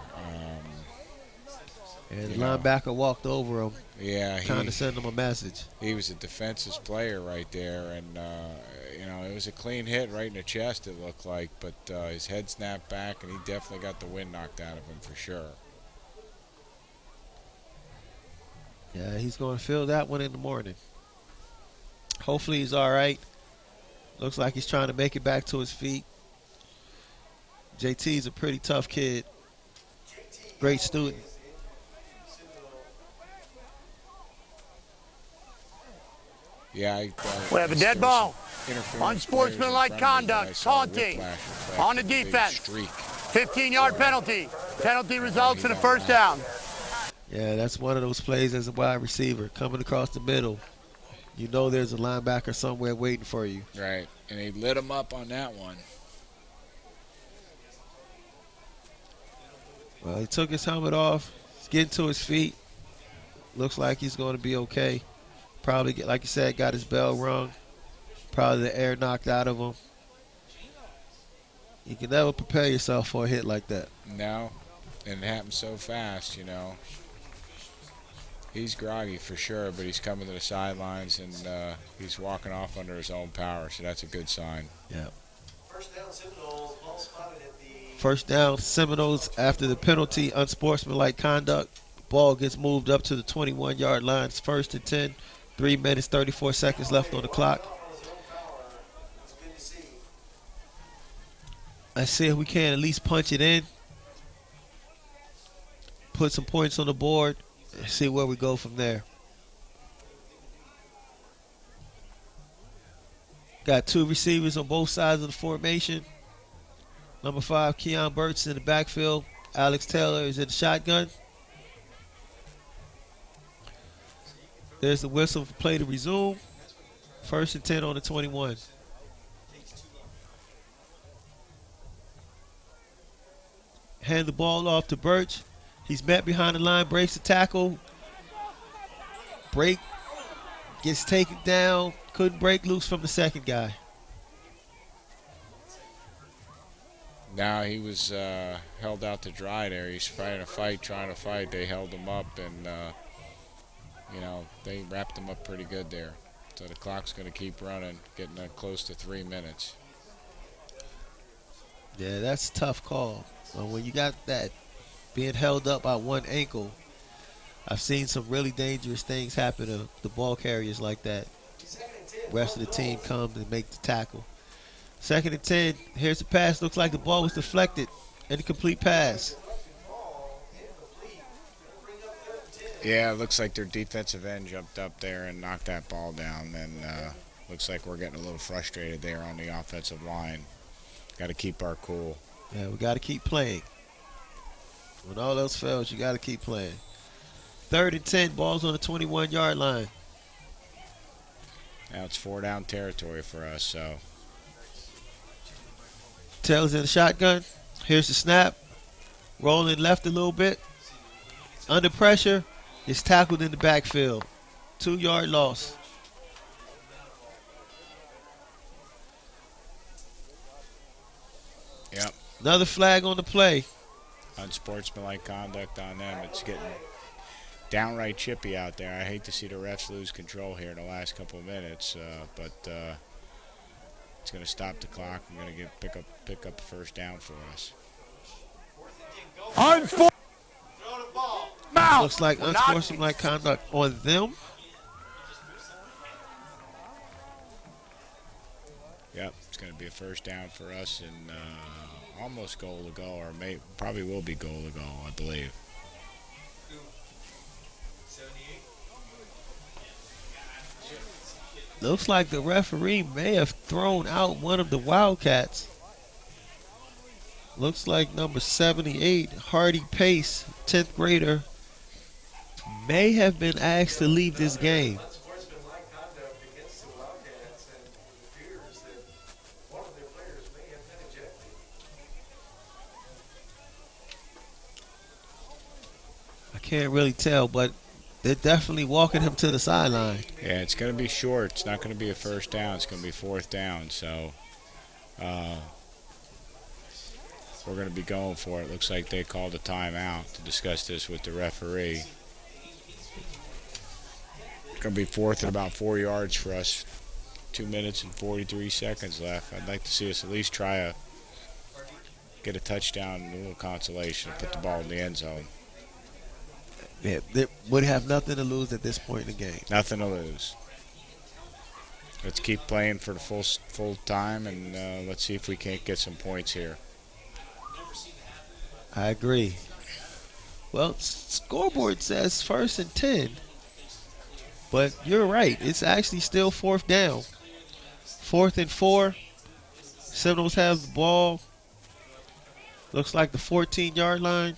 And the linebacker walked over him. Yeah, trying to send him a message. He was a defensive player right there, and it was a clean hit right in the chest. It looked like, but his head snapped back, and he definitely got the wind knocked out of him for sure. Yeah, he's going to feel that one in the morning. Hopefully he's all right. Looks like he's trying to make it back to his feet. JT's a pretty tough kid. Great student. Yeah, we have a dead ball. Unsportsmanlike conduct, taunting on the defense. 15-yard penalty. Penalty results in a first down. Yeah, that's one of those plays as a wide receiver coming across the middle. You know there's a linebacker somewhere waiting for you. Right, and he lit him up on that one. Well, he took his helmet off. He's getting to his feet. Looks like he's going to be okay. Probably, like you said, got his bell rung. Probably the air knocked out of him. You can never prepare yourself for a hit like that. No, and it happened so fast, He's groggy for sure, but he's coming to the sidelines, and he's walking off under his own power, so that's a good sign. Yeah. First down, Seminoles. Ball spotted at the... First down, Seminoles after the penalty, unsportsmanlike conduct. Ball gets moved up to the 21-yard line. It's 1st and 10. 3 minutes, 34 seconds left on the clock. Let's see if we can at least punch it in. Put some points on the board. And see where we go from there. Got 2 receivers on both sides of the formation. Number 5, Keon Burt's in the backfield. Alex Taylor is in the shotgun. There's the whistle for play to resume. 1st and 10 on the 21. Hand the ball off to Birch. He's met behind the line, breaks the tackle. Break, gets taken down. Couldn't break loose from the second guy. Now he was held out to dry there. He's trying to fight. They held him up, and they wrapped him up pretty good there. So the clock's going to keep running, getting close to 3 minutes. Yeah, that's a tough call. When you got that being held up by one ankle, I've seen some really dangerous things happen to the ball carriers like that. Rest of the team comes and make the tackle. 2nd and 10. Here's the pass. Looks like the ball was deflected. Incomplete pass. Yeah, it looks like their defensive end jumped up there and knocked that ball down. And looks like we're getting a little frustrated there on the offensive line. Got to keep our cool. Yeah, we got to keep playing. When all else fails, you got to keep playing. 3rd and 10. Ball's on the 21-yard line. Now it's 4-down territory for us, so. Taylor's in the shotgun. Here's the snap. Rolling left a little bit. Under pressure. Is tackled in the backfield. 2-yard loss. Yep. Another flag on the play. Unsportsmanlike conduct on them. It's getting downright chippy out there. I hate to see the refs lose control here in the last couple of minutes, but It's going to stop the clock. We're going to pick up a first down for us. Looks like unsportsmanlike conduct on them. Yep, it's going to be a first down for us and almost goal to go, or probably will be goal to go, I believe. Looks like the referee may have thrown out one of the Wildcats. Looks like number 78, Hardee Pace, 10th grader, may have been asked to leave this game. I can't really tell, but they're definitely walking him to the sideline. Yeah, it's going to be short. It's not going to be a first down. It's going to be fourth down. So we're going to be going for it. Looks like they called a timeout to discuss this with the referee. It's going to be fourth and about 4 yards for us. 2 minutes and 43 seconds left. I'd like to see us at least try get a touchdown and a little consolation and put the ball in the end zone. Yeah, they would have nothing to lose at this point in the game. Nothing to lose. Let's keep playing for the full time, and let's see if we can't get some points here. I agree. Well, scoreboard says 1st and 10, but you're right. It's actually still 4th down. 4th and 4. Seminoles have the ball. Looks like the 14-yard line.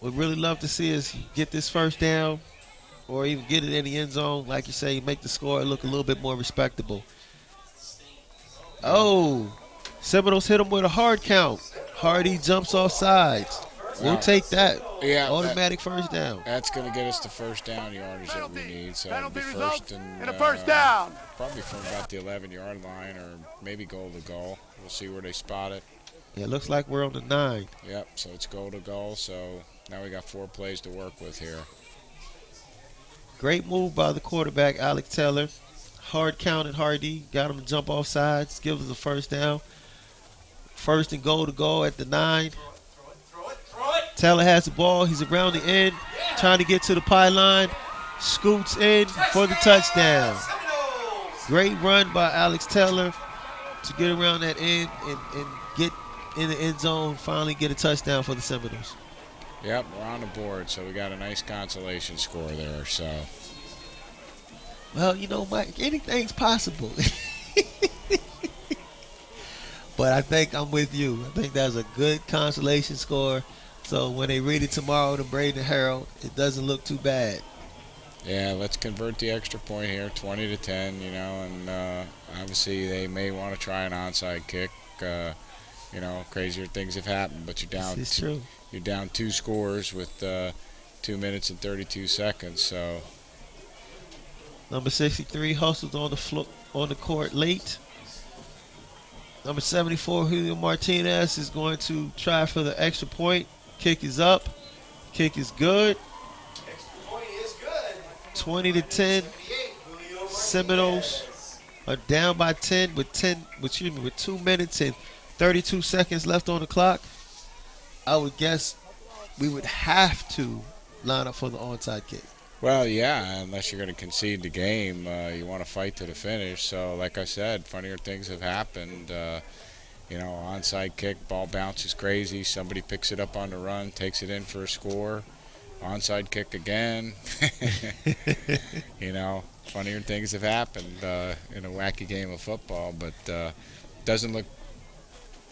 Would really love to see us get this first down or even get it in the end zone. Like you say, make the score look a little bit more respectable. Oh, Seminoles hit him with a hard count. Hardee jumps off sides. We'll take that. Yeah, automatic first down. That's going to get us the first down yardage that we need. So it'll be first and a first down. Probably from about the 11-yard line or maybe goal to goal. We'll see where they spot it. Yeah, it looks like we're on the 9. Yep, so it's goal to goal. So now we got 4 plays to work with here. Great move by the quarterback, Alex Taylor. Hard count at Hardee. Got him to jump off sides. Gives us a first down. First and goal to go at the 9. Taylor has the ball. He's around the end. Trying to get to the pylon. Scoots in for the touchdown. Great run by Alex Taylor to get around that end and get in the end zone. Finally get a touchdown for the Seminoles. Yep, we're on the board, so we got a nice consolation score there. So, well, you know, Mike, anything's possible. But I think I'm with you. I think that's a good consolation score. So when they read it tomorrow in the Bradenton Herald, it doesn't look too bad. Yeah, let's convert the extra point here, 20-10. And obviously they may want to try an onside kick. Crazier things have happened, but you're down. This is true. You're down 2 scores with 2 minutes and 32 seconds. So number 63 hustles on the court late. Number 74, Julio Martinez, is going to try for the extra point. Kick is up. Kick is good. 20-10. Seminoles are down by 10 with 2 minutes and 32 seconds left on the clock. I would guess we would have to line up for the onside kick. Well, yeah, unless you're going to concede the game, you want to fight to the finish. So, like I said, funnier things have happened. Onside kick, ball bounces crazy. Somebody picks it up on the run, takes it in for a score. Onside kick again. Funnier things have happened in a wacky game of football, but doesn't look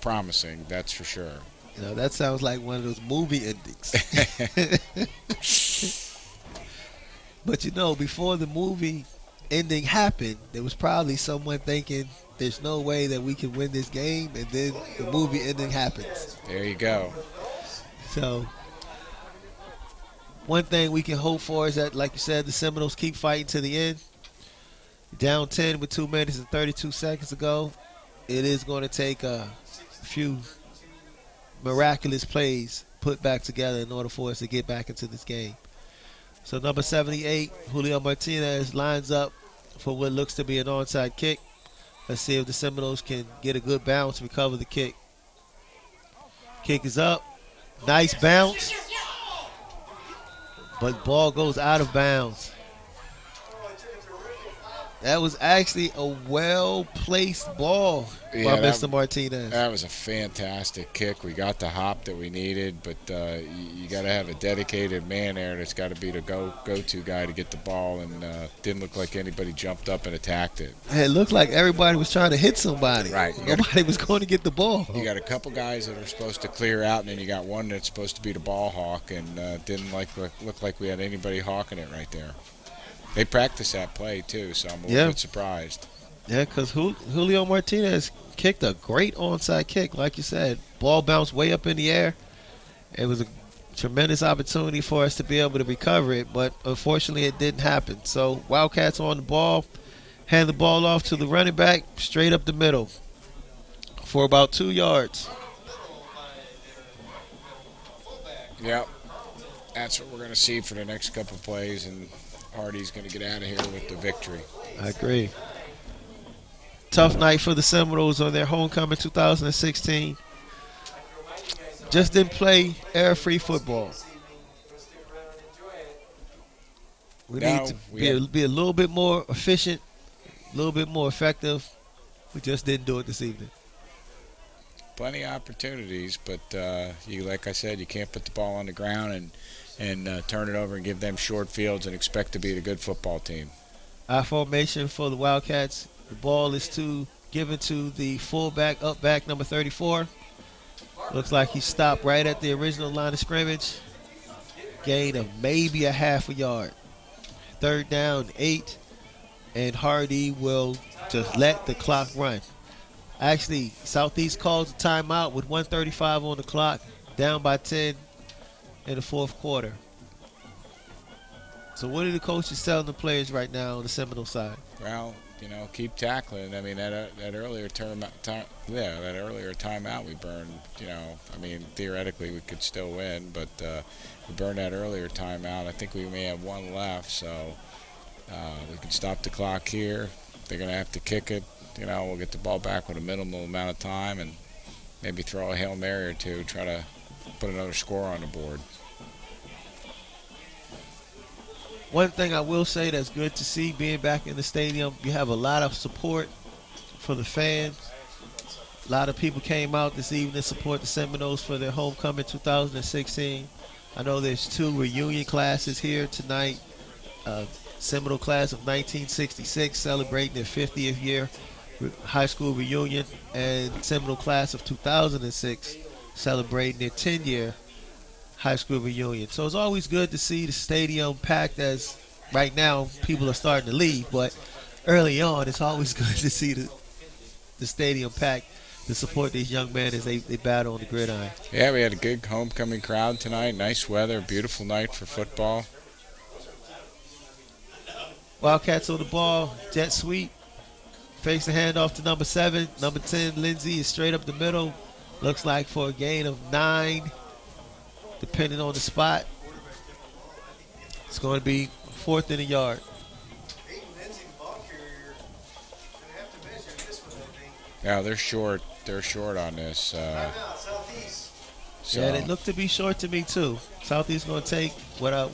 promising, that's for sure. That sounds like one of those movie endings. But before the movie ending happened, there was probably someone thinking there's no way that we can win this game, and then the movie ending happens. There you go. So one thing we can hope for is that, like you said, the Seminoles keep fighting to the end. Down 10 with 2 minutes and 32 seconds to go. It is going to take a few miraculous plays put back together in order for us to get back into this game. So number 78, Julio Martinez, lines up for what looks to be an onside kick. Let's see if the Seminoles can get a good bounce, recover the kick. Kick is up. Nice bounce. But ball goes out of bounds. That was actually a well-placed ball by Mr. Martinez. That was a fantastic kick. We got the hop that we needed, but you got to have a dedicated man there that's got to be the go-to guy to get the ball, and didn't look like anybody jumped up and attacked it. It looked like everybody was trying to hit somebody. Right. Nobody was going to get the ball. You got a couple guys that are supposed to clear out, and then you got one that's supposed to be the ball hawk, and didn't look like we had anybody hawking it right there. They practiced that play, too, so I'm a little bit surprised. Yeah, because Julio Martinez kicked a great onside kick, like you said. Ball bounced way up in the air. It was a tremendous opportunity for us to be able to recover it, but unfortunately it didn't happen. So Wildcats on the ball, hand the ball off to the running back, straight up the middle for about 2 yards. Yep, that's what we're going to see for the next couple plays, and Hardee's going to get out of here with the victory. I agree. Tough night for the Seminoles on their homecoming 2016. Just didn't play error-free football. We need to be a little bit more efficient, a little bit more effective. We just didn't do it this evening. Plenty of opportunities, but like I said, you can't put the ball on the ground and turn it over and give them short fields and expect to beat a good football team. Our formation for the Wildcats, the ball is given to the fullback, up back, number 34. Looks like he stopped right at the original line of scrimmage. Gain of maybe a half a yard. 3rd down, 8, and Hardee will just let the clock run. Actually, Southeast calls a timeout with 1:35 on the clock, down by 10 in the 4th quarter. So what are the coaches telling the players right now on the Seminole side? Well, keep tackling. I mean, that earlier timeout we burned. Theoretically we could still win, but we burned that earlier timeout. I think we may have one left, so we can stop the clock here. They're going to have to kick it. We'll get the ball back with a minimal amount of time and maybe throw a Hail Mary or two, try to put another score on the board. One thing I will say that's good to see being back in the stadium, you have a lot of support for the fans. A lot of people came out this evening to support the Seminoles for their homecoming 2016. I know there's 2 reunion classes here tonight. Seminole class of 1966 celebrating their 50th year high school reunion, and Seminole class of 2006 celebrating their 10-year high school reunion. So it's always good to see the stadium packed, as right now people are starting to leave, but early on it's always good to see the stadium packed to support these young men as they battle on the gridiron. Yeah, we had a good homecoming crowd tonight. Nice weather, beautiful night for football. Wildcats on the ball, jet sweep. Fakes the handoff to number 7. Number 10, Lindsay, is straight up the middle. Looks like for a gain of 9, depending on the spot. It's going to be 4th and a yard. Yeah, they're short. They're short on this. Yeah, they look to be short to me too. Southeast going to take what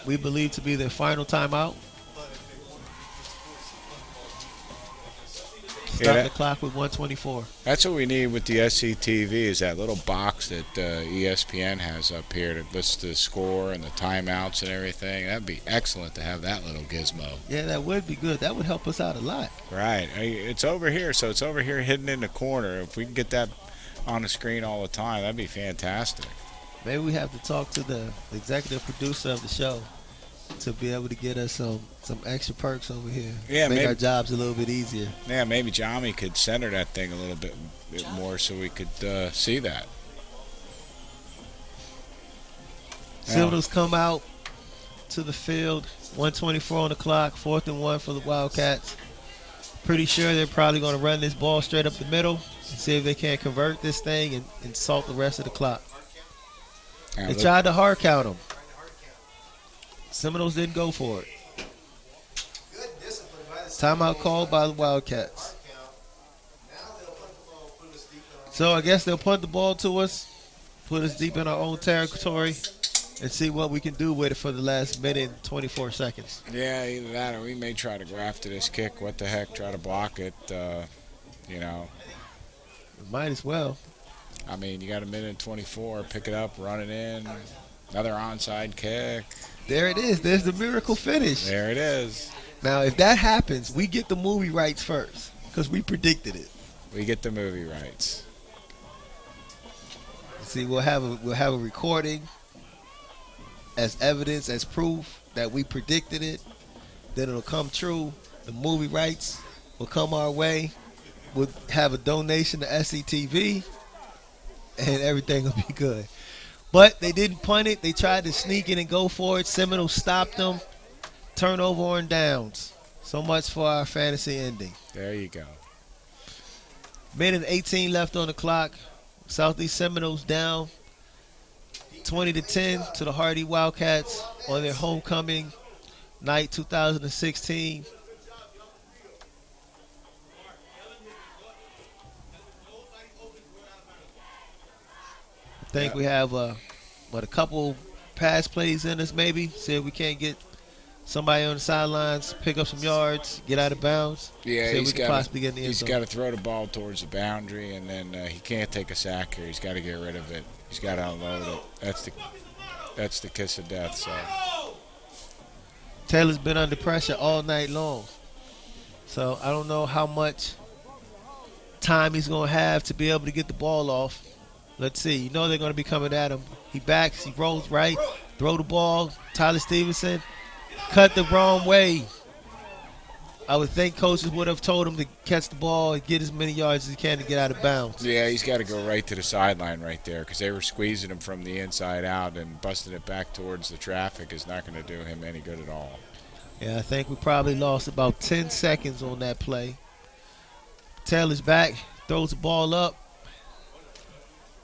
we believe to be their final timeout. Start the clock with 1:24. That's what we need with the SCTV, is that little box that ESPN has up here that lists the score and the timeouts and everything. That'd be excellent to have that little gizmo. Yeah, that would be good. That would help us out a lot. Right. It's over here, so it's over here hidden in the corner. If we can get that on the screen all the time, that'd be fantastic. Maybe we have to talk to the executive producer of the show to be able to get us some extra perks over here. Yeah, make our jobs a little bit easier. Yeah, maybe Johnny could center that thing a little bit more so we could see that. Seminoles come out to the field, 1:24 on the clock, 4th and 1 for the Wildcats. Pretty sure they're probably going to run this ball straight up the middle and see if they can't convert this thing and salt the rest of the clock. They tried to hard count them. Seminoles didn't go for it. Timeout called by the Wildcats. So I guess they'll punt the ball to us, put us deep in our own territory, and see what we can do with it for the last minute and 24 seconds. Yeah, either that or we may try to go after this kick. What the heck, try to block it, Might as well. I mean, you got a minute and 24, pick it up, run it in, another onside kick. There it is. There's the miracle finish. There it is. Now, if that happens, we get the movie rights first because we predicted it. We get the movie rights. See, we'll have a recording as evidence, as proof that we predicted it. Then it'll come true. The movie rights will come our way. We'll have a donation to SCTV, and everything will be good. But they didn't punt it. They tried to sneak it and go for it. Seminoles stopped them. Turnover on downs. So much for our fantasy ending. There you go. Minute 18 left on the clock. Southeast Seminoles down 20-10 to the Hardee Wildcats on their homecoming night 2016. I think we have a couple pass plays in us maybe. See if we can't get somebody on the sidelines, pick up some yards, get out of bounds. Yeah, he's got to throw the ball towards the boundary, and then he can't take a sack here. He's got to get rid of it. He's got to unload it. That's the kiss of death. So Taylor's been under pressure all night long. So I don't know how much time he's going to have to be able to get the ball off. Let's see. You know they're going to be coming at him. He backs. He rolls right. Throw the ball. Tyler Stevenson cut the wrong way. I would think coaches would have told him to catch the ball and get as many yards as he can to get out of bounds. Yeah, he's got to go right to the sideline right there because they were squeezing him from the inside out, and busting it back towards the traffic is not going to do him any good at all. Yeah, I think we probably lost about 10 seconds on that play. Taylor's back, throws the ball up.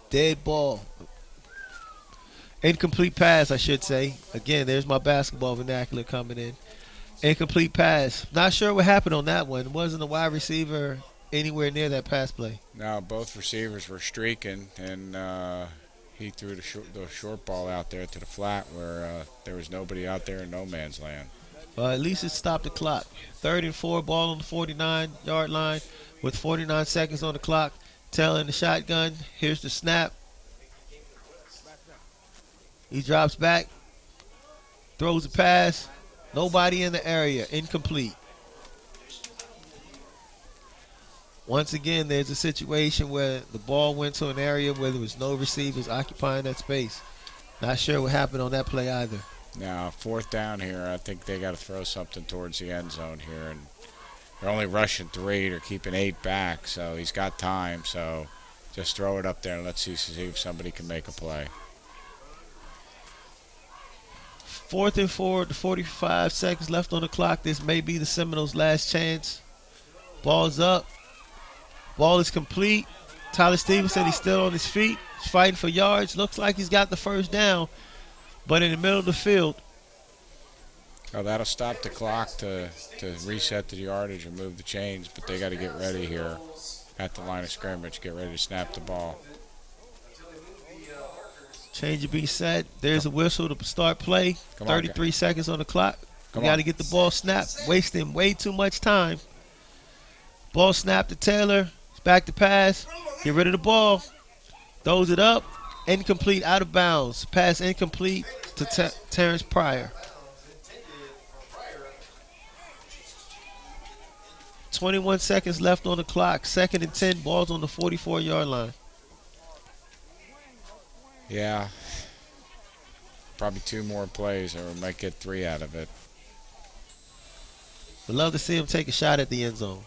Dead ball. Incomplete pass, I should say. Again, there's my basketball vernacular coming in. Incomplete pass. Not sure what happened on that one. Wasn't a wide receiver anywhere near that pass play. No, both receivers were streaking, and he threw the short ball out there to the flat where there was nobody out there in no man's land. At least it stopped the clock. 3rd and 4, ball on the 49-yard line with 49 seconds on the clock. Taylor in the shotgun. Here's the snap. He drops back, throws a pass. Nobody in the area. Incomplete. Once again, there's a situation where the ball went to an area where there was no receivers occupying that space. Not sure what happened on that play either. Now, 4th down here, I think they got to throw something towards the end zone here. And they're only rushing 3. They're keeping 8 back, so he's got time. So just throw it up there and let's see if somebody can make a play. 4th and 4, 45 seconds left on the clock. This may be the Seminoles' last chance. Ball's up. Ball is complete. Tyler Stevenson, he's still on his feet. He's fighting for yards. Looks like he's got the first down, but in the middle of the field. Oh, that'll stop the clock to reset the yardage and move the chains, but they got to get ready here at the line of scrimmage, get ready to snap the ball. Change of being set. There's a whistle to start play. 33 seconds on the clock. We got to get the ball snapped. Wasting way too much time. Ball snapped to Taylor. It's back to pass. Get rid of the ball. Throws it up. Incomplete, out of bounds. Pass incomplete to Terrence Pryor. 21 seconds left on the clock. 2nd and 10. Ball's on the 44-yard line. Yeah, probably 2 more plays, or we might get 3 out of it. We'd love to see him take a shot at the end zone.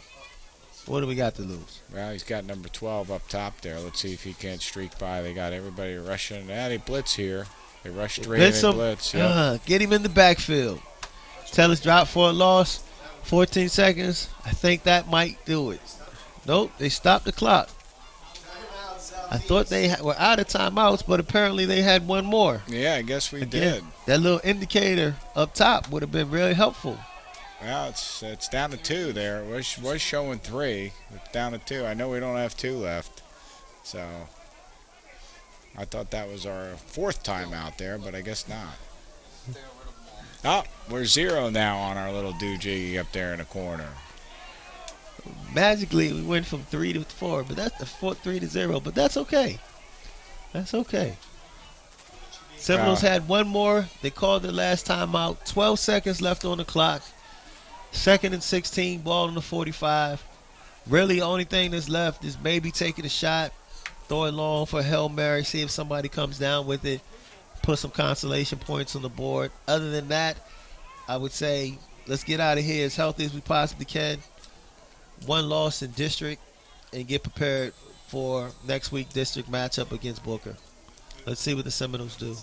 What do we got to lose? Well, he's got number 12 up top there. Let's see if he can't streak by. They got everybody rushing. They blitz here. They rush straight in and blitz. Yep. Get him in the backfield. Taylor's dropped for a loss. 14 seconds. I think that might do it. Nope, they stopped the clock. I thought they were out of timeouts, but apparently they had one more. Yeah, I guess we did. That little indicator up top would have been really helpful. Well, it's down to 2 there. It was showing 3. It's down to 2. I know we don't have 2 left. So I thought that was our 4th time out there, but I guess not. Oh, we're 0 now on our little doogie up there in the corner. Magically, we went from 3 to 4, but that's the 3 to 0. But that's okay. That's okay. Seminoles had one more. They called the last time out. 12 seconds left on the clock. 2nd and 16, ball on the 45. Really, the only thing that's left is maybe taking a shot, throw it long for a Hail Mary, see if somebody comes down with it, put some consolation points on the board. Other than that, I would say let's get out of here as healthy as we possibly can. 1 loss in district and get prepared for next week district matchup against Booker. Let's see what the Seminoles do.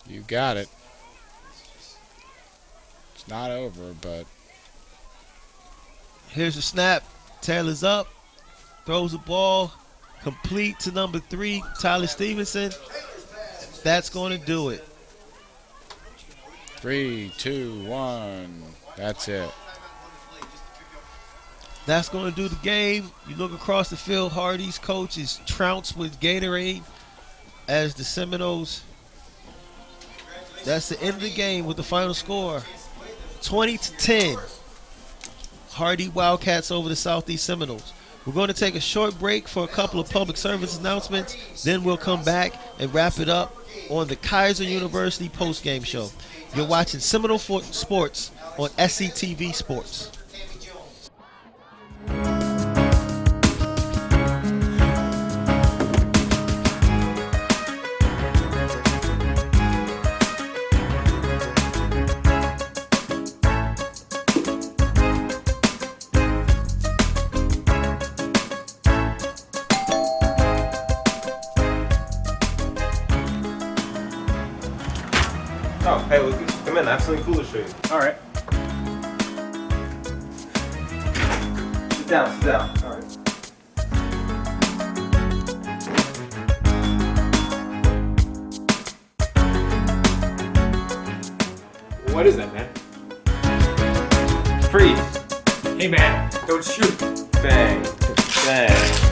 You got it. It's not over, but here's the snap. Taylor's up, throws the ball complete to number 3, Tyler Stevenson. That's going to do it. 3, 2, 1. That's it. That's going to do the game. You look across the field, Hardee's coach is trounced with Gatorade as the Seminoles. That's the end of the game with the final score, 20-10. Hardee Wildcats over the Southeast Seminoles. We're going to take a short break for a couple of public service announcements. Then we'll come back and wrap it up on the Kaiser University postgame show. You're watching Seminole Sports on SCTV Sports. Oh, hey, Lucas, come in. I have something foolish for you. All right. Sit down, sit down. All right. What is that, man? Freeze. Hey, man, don't shoot. Bang. Bang.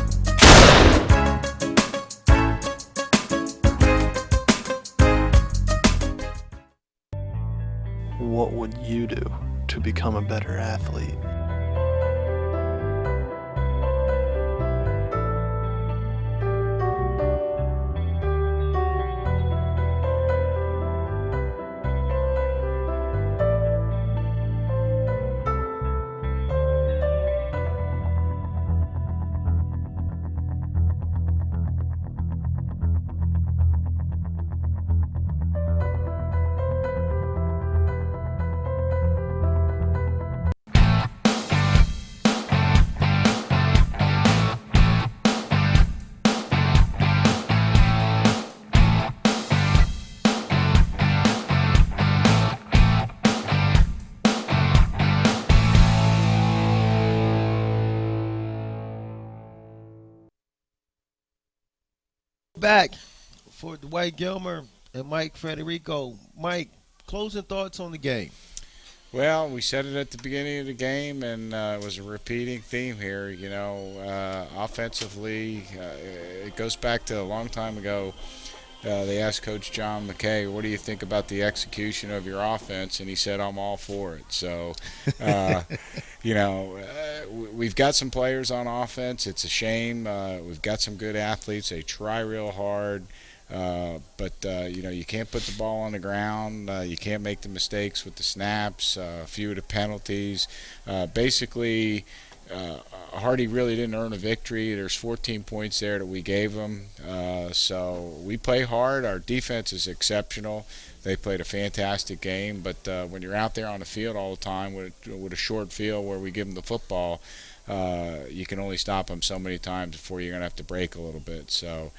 What would you do to become a better athlete? Back for Dwight Gilmer and Mike Federico. Mike, closing thoughts on the game. Well, we said it at the beginning of the game, and it was a repeating theme here. You know, offensively, it goes back to a long time ago. They asked Coach John McKay, what do you think about the execution of your offense? And he said, I'm all for it. So, you know, we've got some players on offense. It's a shame. We've got some good athletes. They try real hard. But you know, you can't put the ball on the ground. You can't make the mistakes with the snaps, a few of the penalties. Basically, Hardee really didn't earn a victory. There's 14 points there that we gave them. So we play hard. Our defense is exceptional. They played a fantastic game. But when you're out there on the field all the time with a short field where we give them the football, you can only stop them so many times before you're going to have to break a little bit. So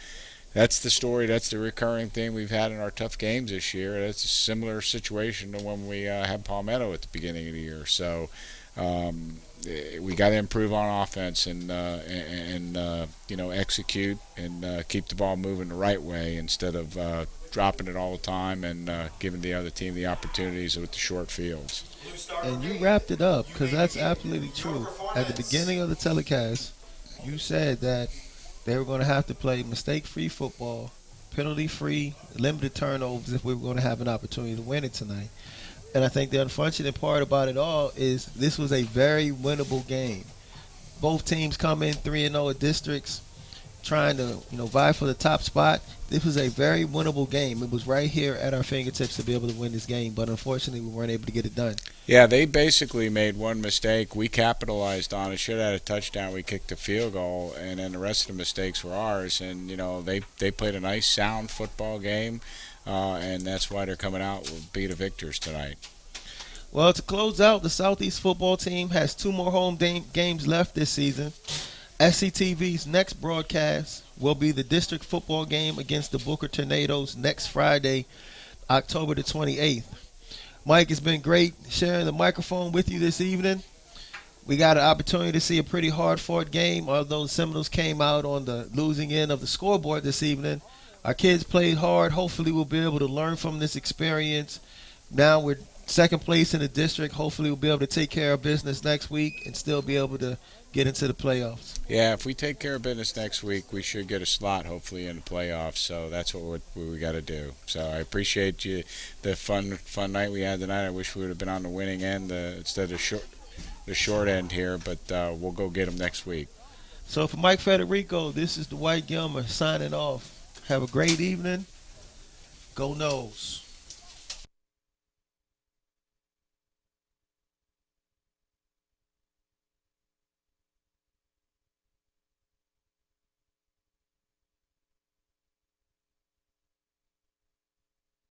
that's the story. That's the recurring thing we've had in our tough games this year. That's a similar situation to when we had Palmetto at the beginning of the year. So we got to improve on offense and you know, execute and keep the ball moving the right way instead of dropping it all the time and giving the other team the opportunities with the short fields. And you wrapped it up because that's absolutely true. At the beginning of the telecast, you said that they were going to have to play mistake-free football, penalty-free, limited turnovers if we were going to have an opportunity to win it tonight. And I think the unfortunate part about it all is this was a very winnable game. Both teams come in 3-0 at districts, trying to vie for the top spot. This was a very winnable game. It was right here at our fingertips to be able to win this game, but unfortunately we weren't able to get it done. Yeah, they basically made one mistake. We capitalized on it. Should have had a touchdown. We kicked a field goal, and then the rest of the mistakes were ours. And they played a nice, sound football game, and that's why they're coming out with be the victors tonight. Well, to close out, the Southeast football team has 2 more home games left this season. SCTV's next broadcast will be the district football game against the Booker Tornadoes next Friday, October the 28th. Mike, it's been great sharing the microphone with you this evening. We got an opportunity to see a pretty hard-fought game, although the Seminoles came out on the losing end of the scoreboard this evening. Our kids played hard. Hopefully we'll be able to learn from this experience. Now we're second place in the district. Hopefully we'll be able to take care of business next week and still be able to get into the playoffs. Yeah, if we take care of business next week, we should get a slot hopefully in the playoffs. So that's what we got to do. So I appreciate you, the fun night we had tonight. I wish we would have been on the winning end instead of the short end here, but we'll go get them next week. So for Mike Federico, this is Dwight Gilmer signing off. Have a great evening. Go Noles.